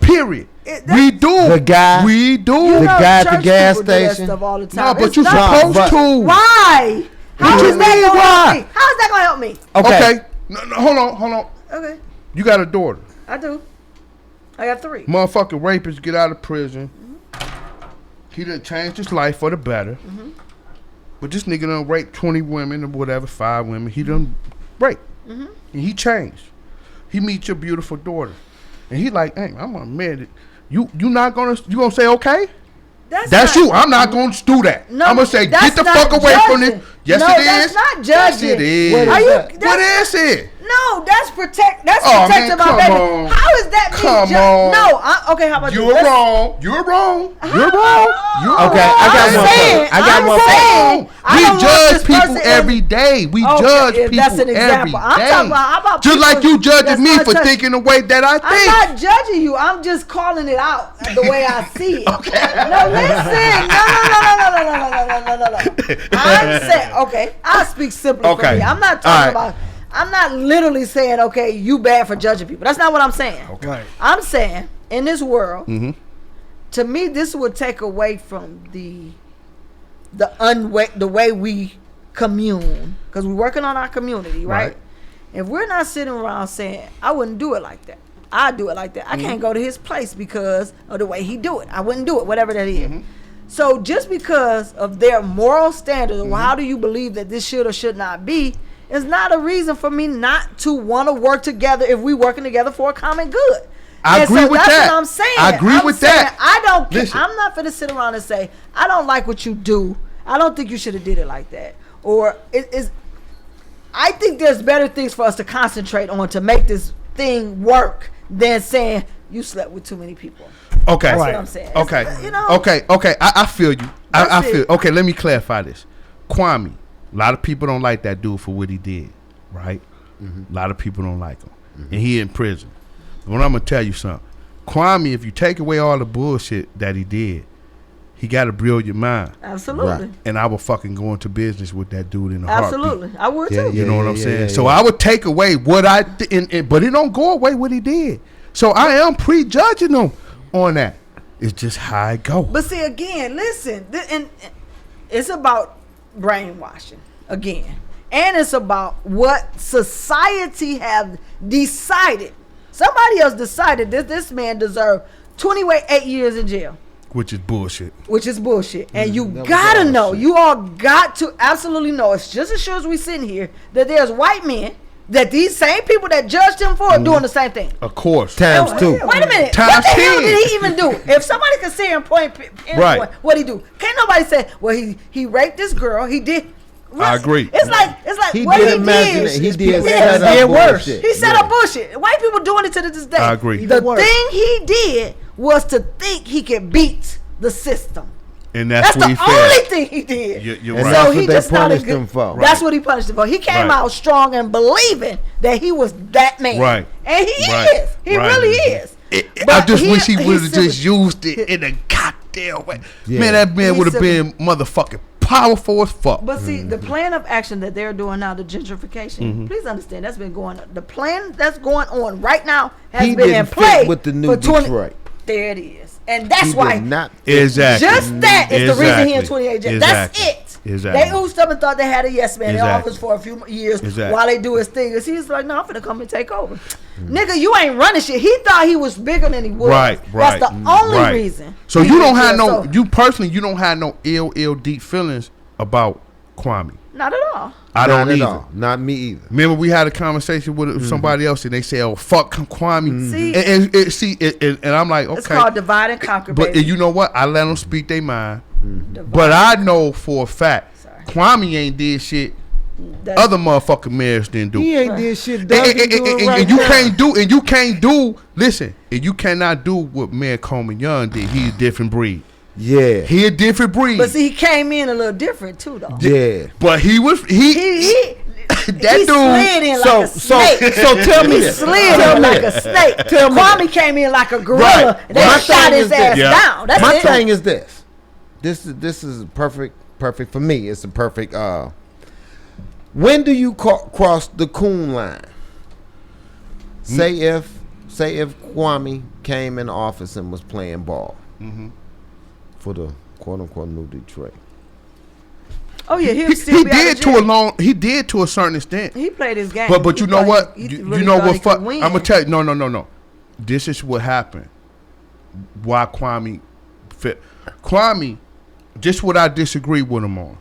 Period. It- We do. The guy- We do. You The know, guy at the church gas people do that station. stuff all the No, time. but It's you not- supposed but- to. Why? How What you is that mean, gonna why? help me? How is that gonna help me? Okay. No, hold on. Okay, You got a daughter. I do. I got 3. Motherfucking rapist get out of prison. He done changed his life for the better. But this nigga done raped 20 women or whatever, 5 women. He done raped. And he changed. He meets your beautiful daughter. And he like, hey, I'm gonna admit it. You gonna say okay? That's you. I'm not gonna do that. No, I'm gonna say that's get the not fuck away from judging. this. Yes, No, it is. that's not Yes, judging. it is. What Are you? What is it? No, that's protect. That's Oh, protecting man, my come baby. on. How is that? me Come ju- on. No, okay. How about You're this? Let's- wrong. You're wrong. You're How? wrong. You're Okay, wrong. I got I'm one saying, point. I got I'm one point. saying, I We don't want judge this people person every day. We Okay, judge if people that's an every example. I'm day. talking about- how about just people like you judging that's me not for touch- thinking the way that I I'm think. not judging you. I'm just calling it out the way I see it. No, listen. No. I'm saying, okay, I'll speak simply for Okay. me. I'm not All talking right. about, I'm not literally saying, okay, you bad for judging people. That's not what I'm saying. Right. I'm saying, in this world, Mm-hmm. to me, this would take away from the way we commune, because we're working on our community, right? Right. If we're not sitting around saying, I wouldn't do it like that, I do it like that, I can't go to his place because of the way he do it, I wouldn't do it, whatever that is. So just because of their moral standards, well, how do you believe that this should or should not be, is not a reason for me not to want to work together if we working together for a common good. I agree with that's that. what I'm saying. I agree with that. I don't. Listen. I'm not gonna sit around and say I don't like what you do. I don't think you should have did it like that. Or it is. I think there's better things for us to concentrate on to make this thing work than saying you slept with too many people. Okay. That's Right. what I'm saying. Okay. It's, you know. Okay. I feel you. I That's feel. it. Okay. Let me clarify this. Kwame. A lot of people don't like that dude for what he did. Right. A lot of people don't like him, and he in prison. But I'm gonna tell you something. Kwame, if you take away all the bullshit that he did, he got a brilliant mind. Absolutely. Right. And I would fucking go into business with that dude in a heartbeat. Absolutely. I would Yeah, too. You know what I'm yeah, saying? yeah, So yeah. I would take away what I did, but it don't go away what he did. So I am prejudging him on that. It's just how it go. But see, again, listen, and it's about brainwashing again, and it's about what society have decided. Somebody else decided that this man deserved 28 years in jail, Which is bullshit. which is bullshit. And you that was gotta all know, shit. you all got to absolutely know. It's just as sure as we sitting here that there's white men that these same people that judged him for are doing the same thing. Of course. Times two. Wait a minute. Times What the hell 10. did he even do? If somebody can sit here and pinpoint Right. what he do, can't nobody say, well, he raped this girl. He did. I agree. It's like He what did he imagine did. it. He did Yeah, set up did worse. bullshit. He set up bullshit. White people doing it to this day. I agree. The Even worse. thing he did was to think he could beat the system. And that's what he the only thing he did. You're And right. that's So he what they just started punished him for. That's what he punished him for. He came Right. out strong and believing that he was that man. Right. And he Right. is. He Right. really is. I But just wish he would have still- just used it in a goddamn way. Yeah. Man, that man He would have still- been motherfucking powerful as fuck. But see, the plan of action that they're doing now, the gentrification, please understand, that's been going on. The plan that's going on right now has He been in didn't fit play with the new for 20 Detroit. There it is. And that's He why did not. Exactly. just that is the reason he in Exactly. 28 jail. Exactly. That's it. Exactly. They oozed up and thought they had a yes man in Exactly. office for a few years Exactly. while they do his thing. And he's like, no, I'm finna come and take over. Nigga, you ain't running shit. He thought he was bigger than he was. Right, right. That's the only Right. reason. So he you in don't have jail. no, So, you personally, you don't have no ill deep feelings about Kwame. not at all. I don't Not at either. all. Not me either. Remember, we had a conversation with somebody else, and they say, "Oh, fuck Kwame." See? And I'm like, okay, It's called divide and conquer, but baby. you know what? I let them speak their mind. Divide. But I know for a fact, Sorry. Kwame ain't did shit. That's- Other motherfucking mayors didn't do. He ain't did shit. And, Doug and- is doing and- right and you now. can't do. Listen, and you cannot do what Mayor Coleman Young did. He's a different breed. Yeah. He a different breed. But see, he came in a little different too, though. Yeah. But he He that he dude. slid in like a snake. So tell me He this. slid Tell in me like this. a snake. Tell me Kwame came in like a gorilla. Right, And they right. shot My his thing is ass this. down. That's My it. thing is this. This is perfect for me. It's a perfect. When do you cross the coon line? Say if Kwame came in office and was playing ball for the quote unquote new Detroit. Oh yeah, he'll He still be out did of to jail. He did to a certain extent. He played his game. But you He know thought what? he You really know thought what? he Fuck. could win. I'm gonna tell you. No. This is what happened. Why Kwame fit? Kwame, just what I disagree with him on.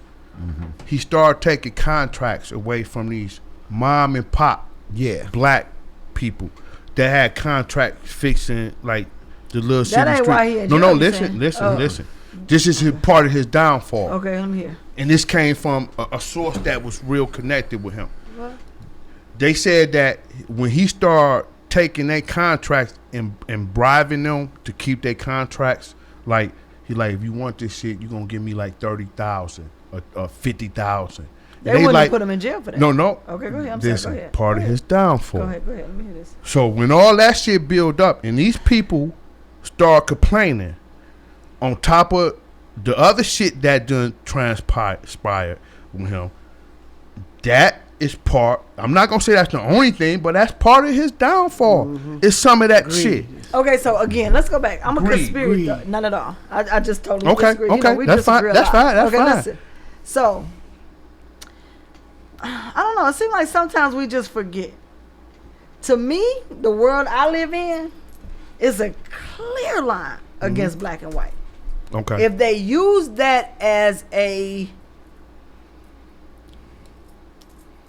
He started taking contracts away from these mom and pop Yeah. black people that had contracts fixing like the little city That ain't street. why he in No, jail, you listen, saying? listen, Oh. listen. This is part of his downfall. Okay, let me hear. And this came from a source that was real connected with him. They said that when he started taking their contracts and bribing them to keep their contracts, like he like, if you want this shit, you gonna give me like 30,000 or 50,000. They wouldn't have put him in jail for that. No. Okay, go ahead. I'm This sorry. is Go ahead. part Go of ahead. his downfall. Go ahead. Let me hear this. So when all that shit build up and these people start complaining, on top of the other shit that done transpired with him, that is part. I'm not gonna say that's the only thing, but that's part of his downfall. It's some of that shit. Okay, so again, let's go back. I'm a Greed. conspiracy. None at all. I just totally Okay, disagree. okay, We that's fine, disagree a that's lot. fine, that's okay, fine. Listen. So, I don't know. It seems like sometimes we just forget. To me, the world I live in is a clear line against black and white. Okay. If they use that as a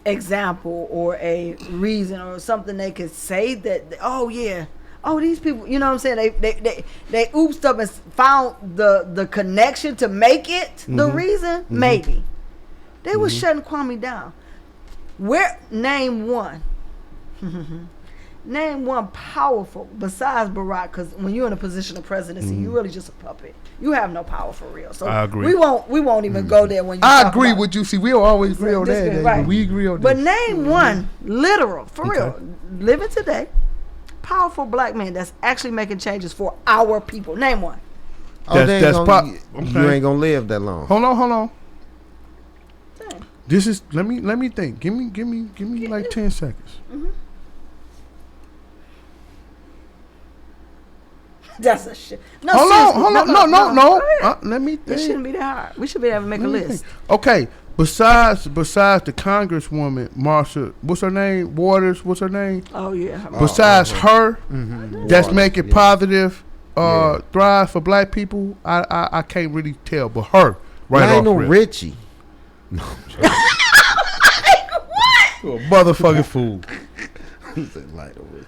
example or a reason or something they could say that, oh yeah, oh these people, you know what I'm saying, they oopsed up and found the connection to make it the reason, maybe they was shutting Kwame down. Name one powerful besides Barack, because when you're in a position of presidency, you're really just a puppet. You have no power for real. So I agree. We won't even go there when you. I talk agree about- with you. See, we don't always agree on This that. is Dave. right. We agree on But that. name one literal, for Okay. real, living today, powerful black man that's actually making changes for our people. Name one. That's You okay. ain't gonna live that long. Hold on. Dang. This is let me think. Give me like 10 seconds. That's a shit. No, Hold seriously, on. No. Go ahead. Let me It think. shouldn't be that hard. We should be able to make a list. Okay. Besides the Congresswoman Marsha, what's her name? Waters. What's her name? Oh yeah. Besides her, that's Waters, making yeah. positive Yeah. thrive for black people. I can't really tell, but her right Lionel off rip. Richie. You a motherfucking fool. He said Lionel Richie.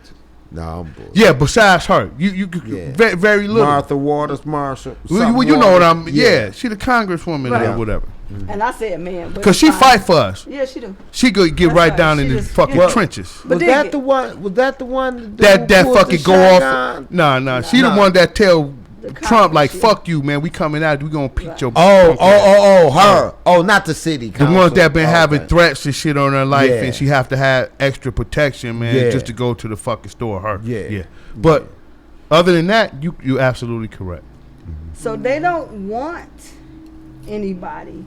No, I'm bull. Yeah. Besides her, you Yeah. very little. Martha Waters, Marshall. Well, you know what I'm. Yeah, she the Congresswoman Right. or whatever. And I said man, but Cause it's she fine. fight for us. Yeah, she do. She could get That's right right. down She in the just- fucking yeah. trenches. But Was then that get- the one? Was that the one? That who pulled fucking the go off. shotgun? Nah. She the Nah. one that tell Trump like, shit. fuck you, man. We coming out. We gonna beat your. Her. Oh, not the city The council. ones that been having Okay. threats and shit on her life, Yeah. and she have to have extra protection, man, Yeah. just to go to the fucking store. Her. Yeah. But other than that, you absolutely correct. So they don't want anybody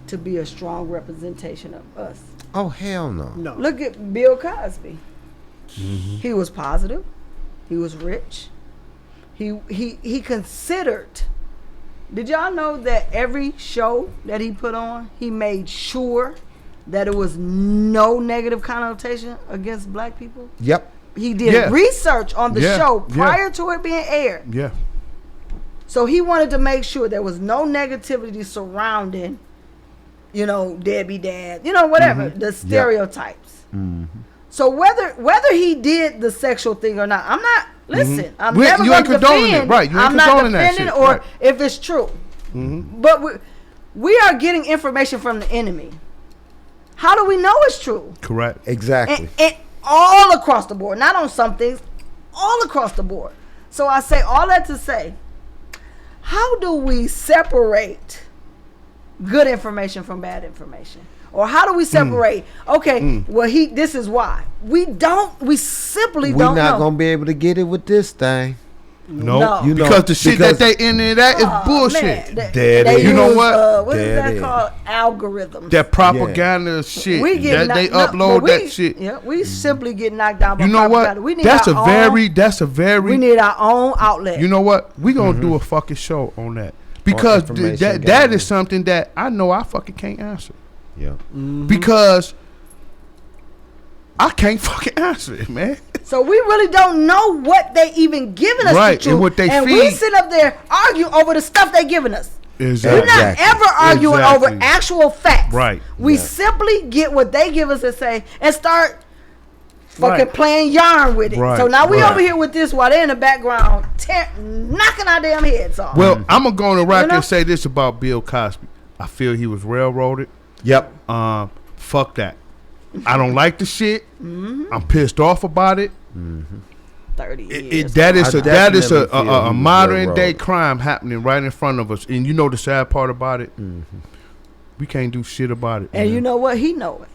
to be a strong representation of us. Oh, hell no. No. Look at Bill Cosby. He was positive. He was rich. He considered. Did y'all know that every show that he put on, he made sure that it was no negative connotation against black people? Yep. He did Yeah. research on the Yeah, show yeah. prior to it being aired. Yeah. So he wanted to make sure there was no negativity surrounding, deadbeat dad, whatever, the stereotypes. So whether he did the sexual thing or not, I'm not, listen, I'm never You going ain't to condoning defend. it, right. You ain't I'm not condoning that defending shit, or right. if it's true. But we are getting information from the enemy. How do we know it's true? Correct. Exactly. And all across the board, not on some things, all across the board. So I say all that to say, how do we separate good information from bad information? Or how do we separate, well, this is why. We simply We're don't not know. going to be able to get it with this thing. No, You know, because the shit because- that they in there, that is Oh, bullshit. man, Dead they is. You know use, what? What is Dead that is. called? Algorithms. That propaganda shit. We get That they knocked- no, upload but that shit. Yeah, we simply get knocked down by You know propaganda. what? We need That's a our very. own, we need our own outlet. You know what? We gonna do a fucking show on that because information that gathering. is something that I know I fucking can't answer Yeah. because I can't fucking answer it, man. So we really don't know what they even giving us Right, the truth. and what they we feed. sit up there argue over the stuff they giving us. Exactly. We're not Exactly. ever arguing over Exactly. actual facts. Right. We Yeah. simply get what they give us and say and start fucking Right. playing yarn with it. Right, So now we right. over here with this while they're in the background knocking our damn heads off. Well, I'm gonna go on the record know? and say this about Bill Cosby. I feel he was railroaded. Yep. Fuck that. I don't like the shit. Mm-hmm. I'm pissed off about it. 30 years. That is I definitely feel he a was modern day railroaded. crime happening right in front of us. And you know the sad part about it? We can't do shit about it. And man. you know what? He know it.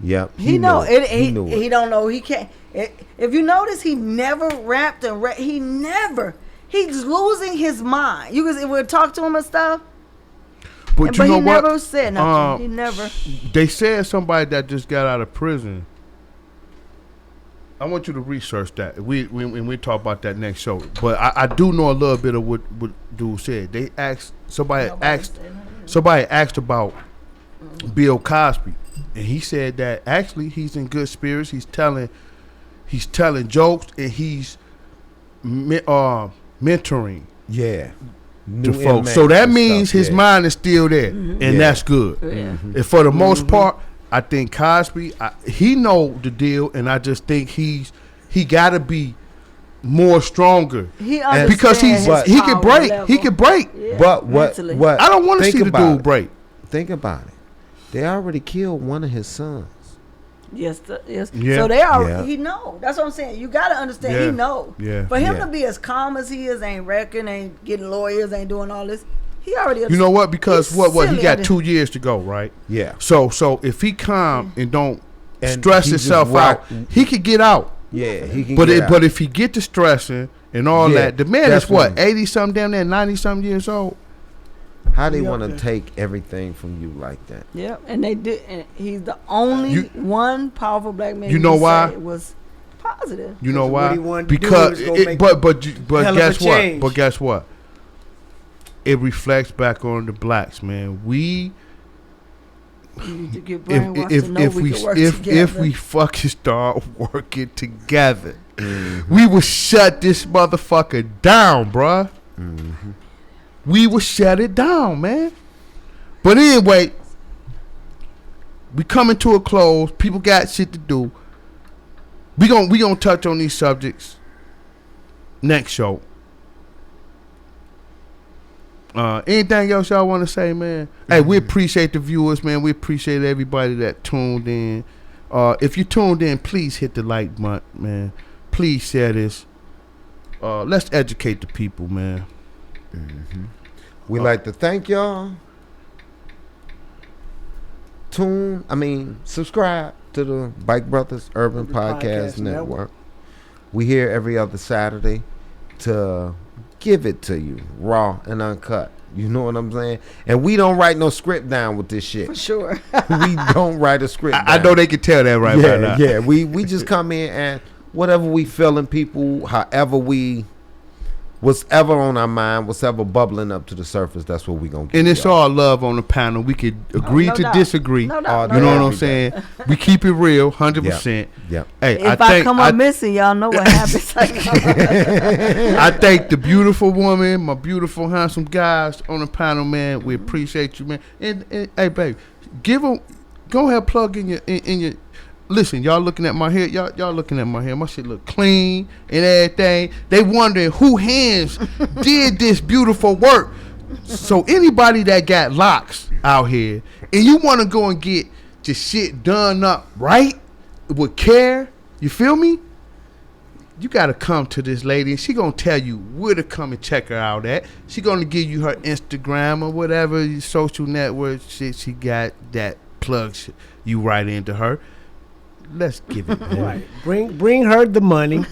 Yep. He know it. He knew He it. don't know. He can't. If you notice, he never rapped and he never. He's losing his mind. You guys would talk to him and stuff, but but you know he what? never said nothing. He never. They said somebody that just got out of prison. I want you to research that. When we talk about that next show. But I do know a little bit of what dude said. They asked somebody asked about Bill Cosby, and he said that actually he's in good spirits. He's telling jokes and he's mentoring Yeah. the New folks. inmates So that and means stuff, his yeah. mind is still there, and Yeah. that's good. Yeah. And for the most part, I think Cosby, he know the deal, and I just think he got to be more stronger He because understands he his can power break. level. He can break. Yeah, But mentally. what I don't want to think see the about dude it. break. Think about it. They already killed one of his sons. Yes, yes. Yeah. So they are. Yeah. He know. That's what I'm saying. You got to understand. Yeah. He know. Yeah. For him Yeah. to be as calm as he is, ain't wrecking, ain't getting lawyers, ain't doing all this. He already. You know what? Because He's what he silly got at 2 years to go, right? Yeah. So if he calm and don't And stress he just himself rock- out, he could get out. Yeah. He can But get out. but if he get to stressing and all Yeah, that, the man is what, definitely. 80 something down there, 90 something years old. How they Yeah, want to okay. take everything from you like that? Yeah, and they did. And he's the only one powerful black man. You know can why? say was positive. You know Because why? what he wanted to do Because was go make but hell of a guess what? change. But guess what? It reflects back on the blacks, man. We You need to get if brainwashed to if know if we we can work if together. we fucking start working together, we will shut this motherfucker down, bruh. We will shut it down, man. But anyway, we coming to a close. People got shit to do. We gonna touch on these subjects next show. Anything else y'all want to say, man? Hey, we appreciate the viewers, man. We appreciate everybody that tuned in. If you tuned in, please hit the like button, man. Please share this. let's educate the people, man. We like to thank y'all. Subscribe to the Bike Brothers Urban Podcast Network. We here every other Saturday to give it to you raw and uncut. You know what I'm saying? And we don't write no script down with this shit. For sure. We don't write a script down. I know they can tell that right by now. Yeah, we just come in and whatever we feeling people, what's ever on our mind, what's ever bubbling up to the surface, that's what we gonna get. And it's y'all. all love on the panel. We could agree no to doubt. disagree. No doubt. You know what I'm saying? We keep it real, 100%. Yep. Hey, If I come up missing, y'all know what happens. I thank the beautiful woman, my beautiful, handsome guys on the panel, man. We appreciate you, man. And hey, babe, go ahead, plug in your. Listen, y'all looking at my hair. Y'all looking at my hair. My shit look clean and everything. They wondering who hands did this beautiful work. So anybody that got locks out here and you want to go and get your shit done up right with care, you feel me? You got to come to this lady and she going to tell you where to come and check her out at. She going to give you her Instagram or whatever social network shit she got that plugs you right into her. Let's give it. Right. Bring her the money.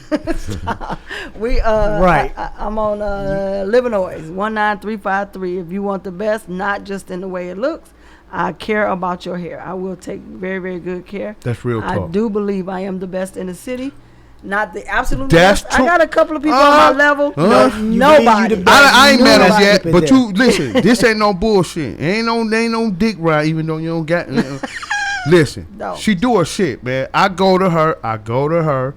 Right. I'm on Livernois 19353. If you want the best, not just in the way it looks, I care about your hair. I will take very, very good care. That's real talk. I do believe I am the best in the city. Not the absolute That's best. true. I got a couple of people on my level. Nobody. I ain't mad at yet, but there. you listen. This ain't no bullshit. Ain't no dick ride. Even though you don't got. Listen, No. she do her shit, man. I go to her.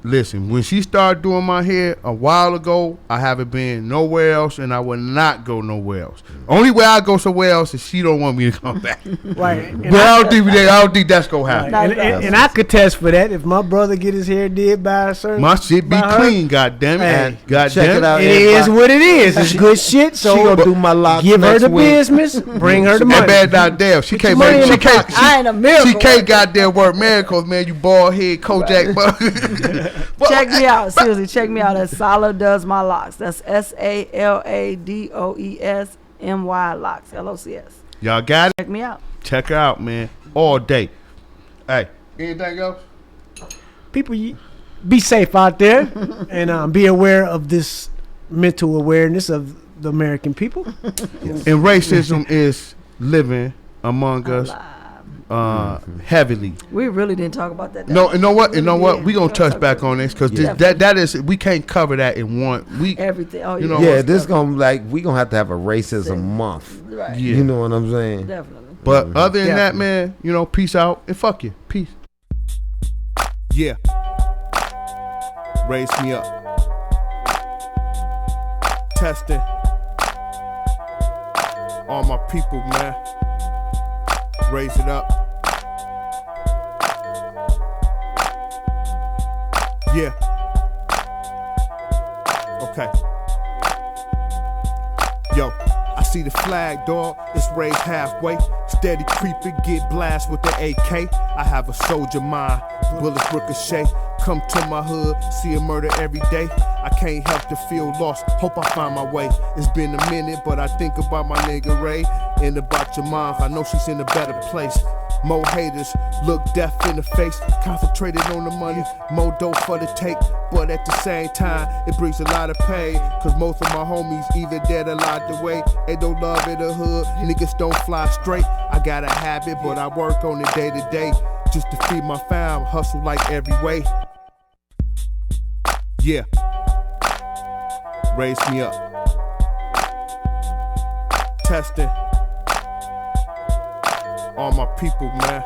Listen, when she started doing my hair a while ago, I haven't been nowhere else, and I will not go nowhere else. Only way I go somewhere else is she don't want me to come back. Right. But I don't think that's gonna happen. Right. And I could test for that. If my brother get his hair did by a certain, My shit be by her, clean, goddamn Man, it. God check damn it out. it is what it is. It's good shit. So She gonna do my locks give her next the week. business. Bring her the That money. bad not damn. She can't money make. in She my can't. pocket. I ain't a miracle. She can't goddamn work miracles, man. You bald head Kojak. Check me out. Seriously, check me out. That's Sala Does My Locks. That's SALADOESMY Locks. LOCS. Y'all got it. Check me out. Check her out, man. All day. Hey, anything else? People, be safe out there and be aware of this mental awareness of the American people. And racism is living among us heavily. We really didn't talk about that. No, you know what? You know what? Yeah. We gonna touch back on this because that is we can't cover that in one week. Everything. Oh, You know, Yeah, this gonna we gonna have to have a racism month. Right. Yeah. You know what I'm saying? Definitely. But other than that, man, peace out and fuck you. Peace. Yeah. Raise me up. Testing. All my people, man. Raise it up. Yeah. Okay. Yo, I see the flag, dog. It's raised halfway. Steady creeping, get blast with the AK. I have a soldier mind. Bullets ricochet. Come to my hood, see a murder every day. I can't help to feel lost. Hope I find my way. It's been a minute, but I think about my nigga Ray and about your mom. I know she's in a better place. More haters look death in the face. Concentrated on the money, more dope for the take. But at the same time, it brings a lot of pain. Cause most of my homies either dead or locked away. Ain't no love in the hood, niggas don't fly straight. I got a habit, but I work on it day to day. Just to feed my fam, hustle like every way. Yeah. Raise me up. Testing. All my people, man.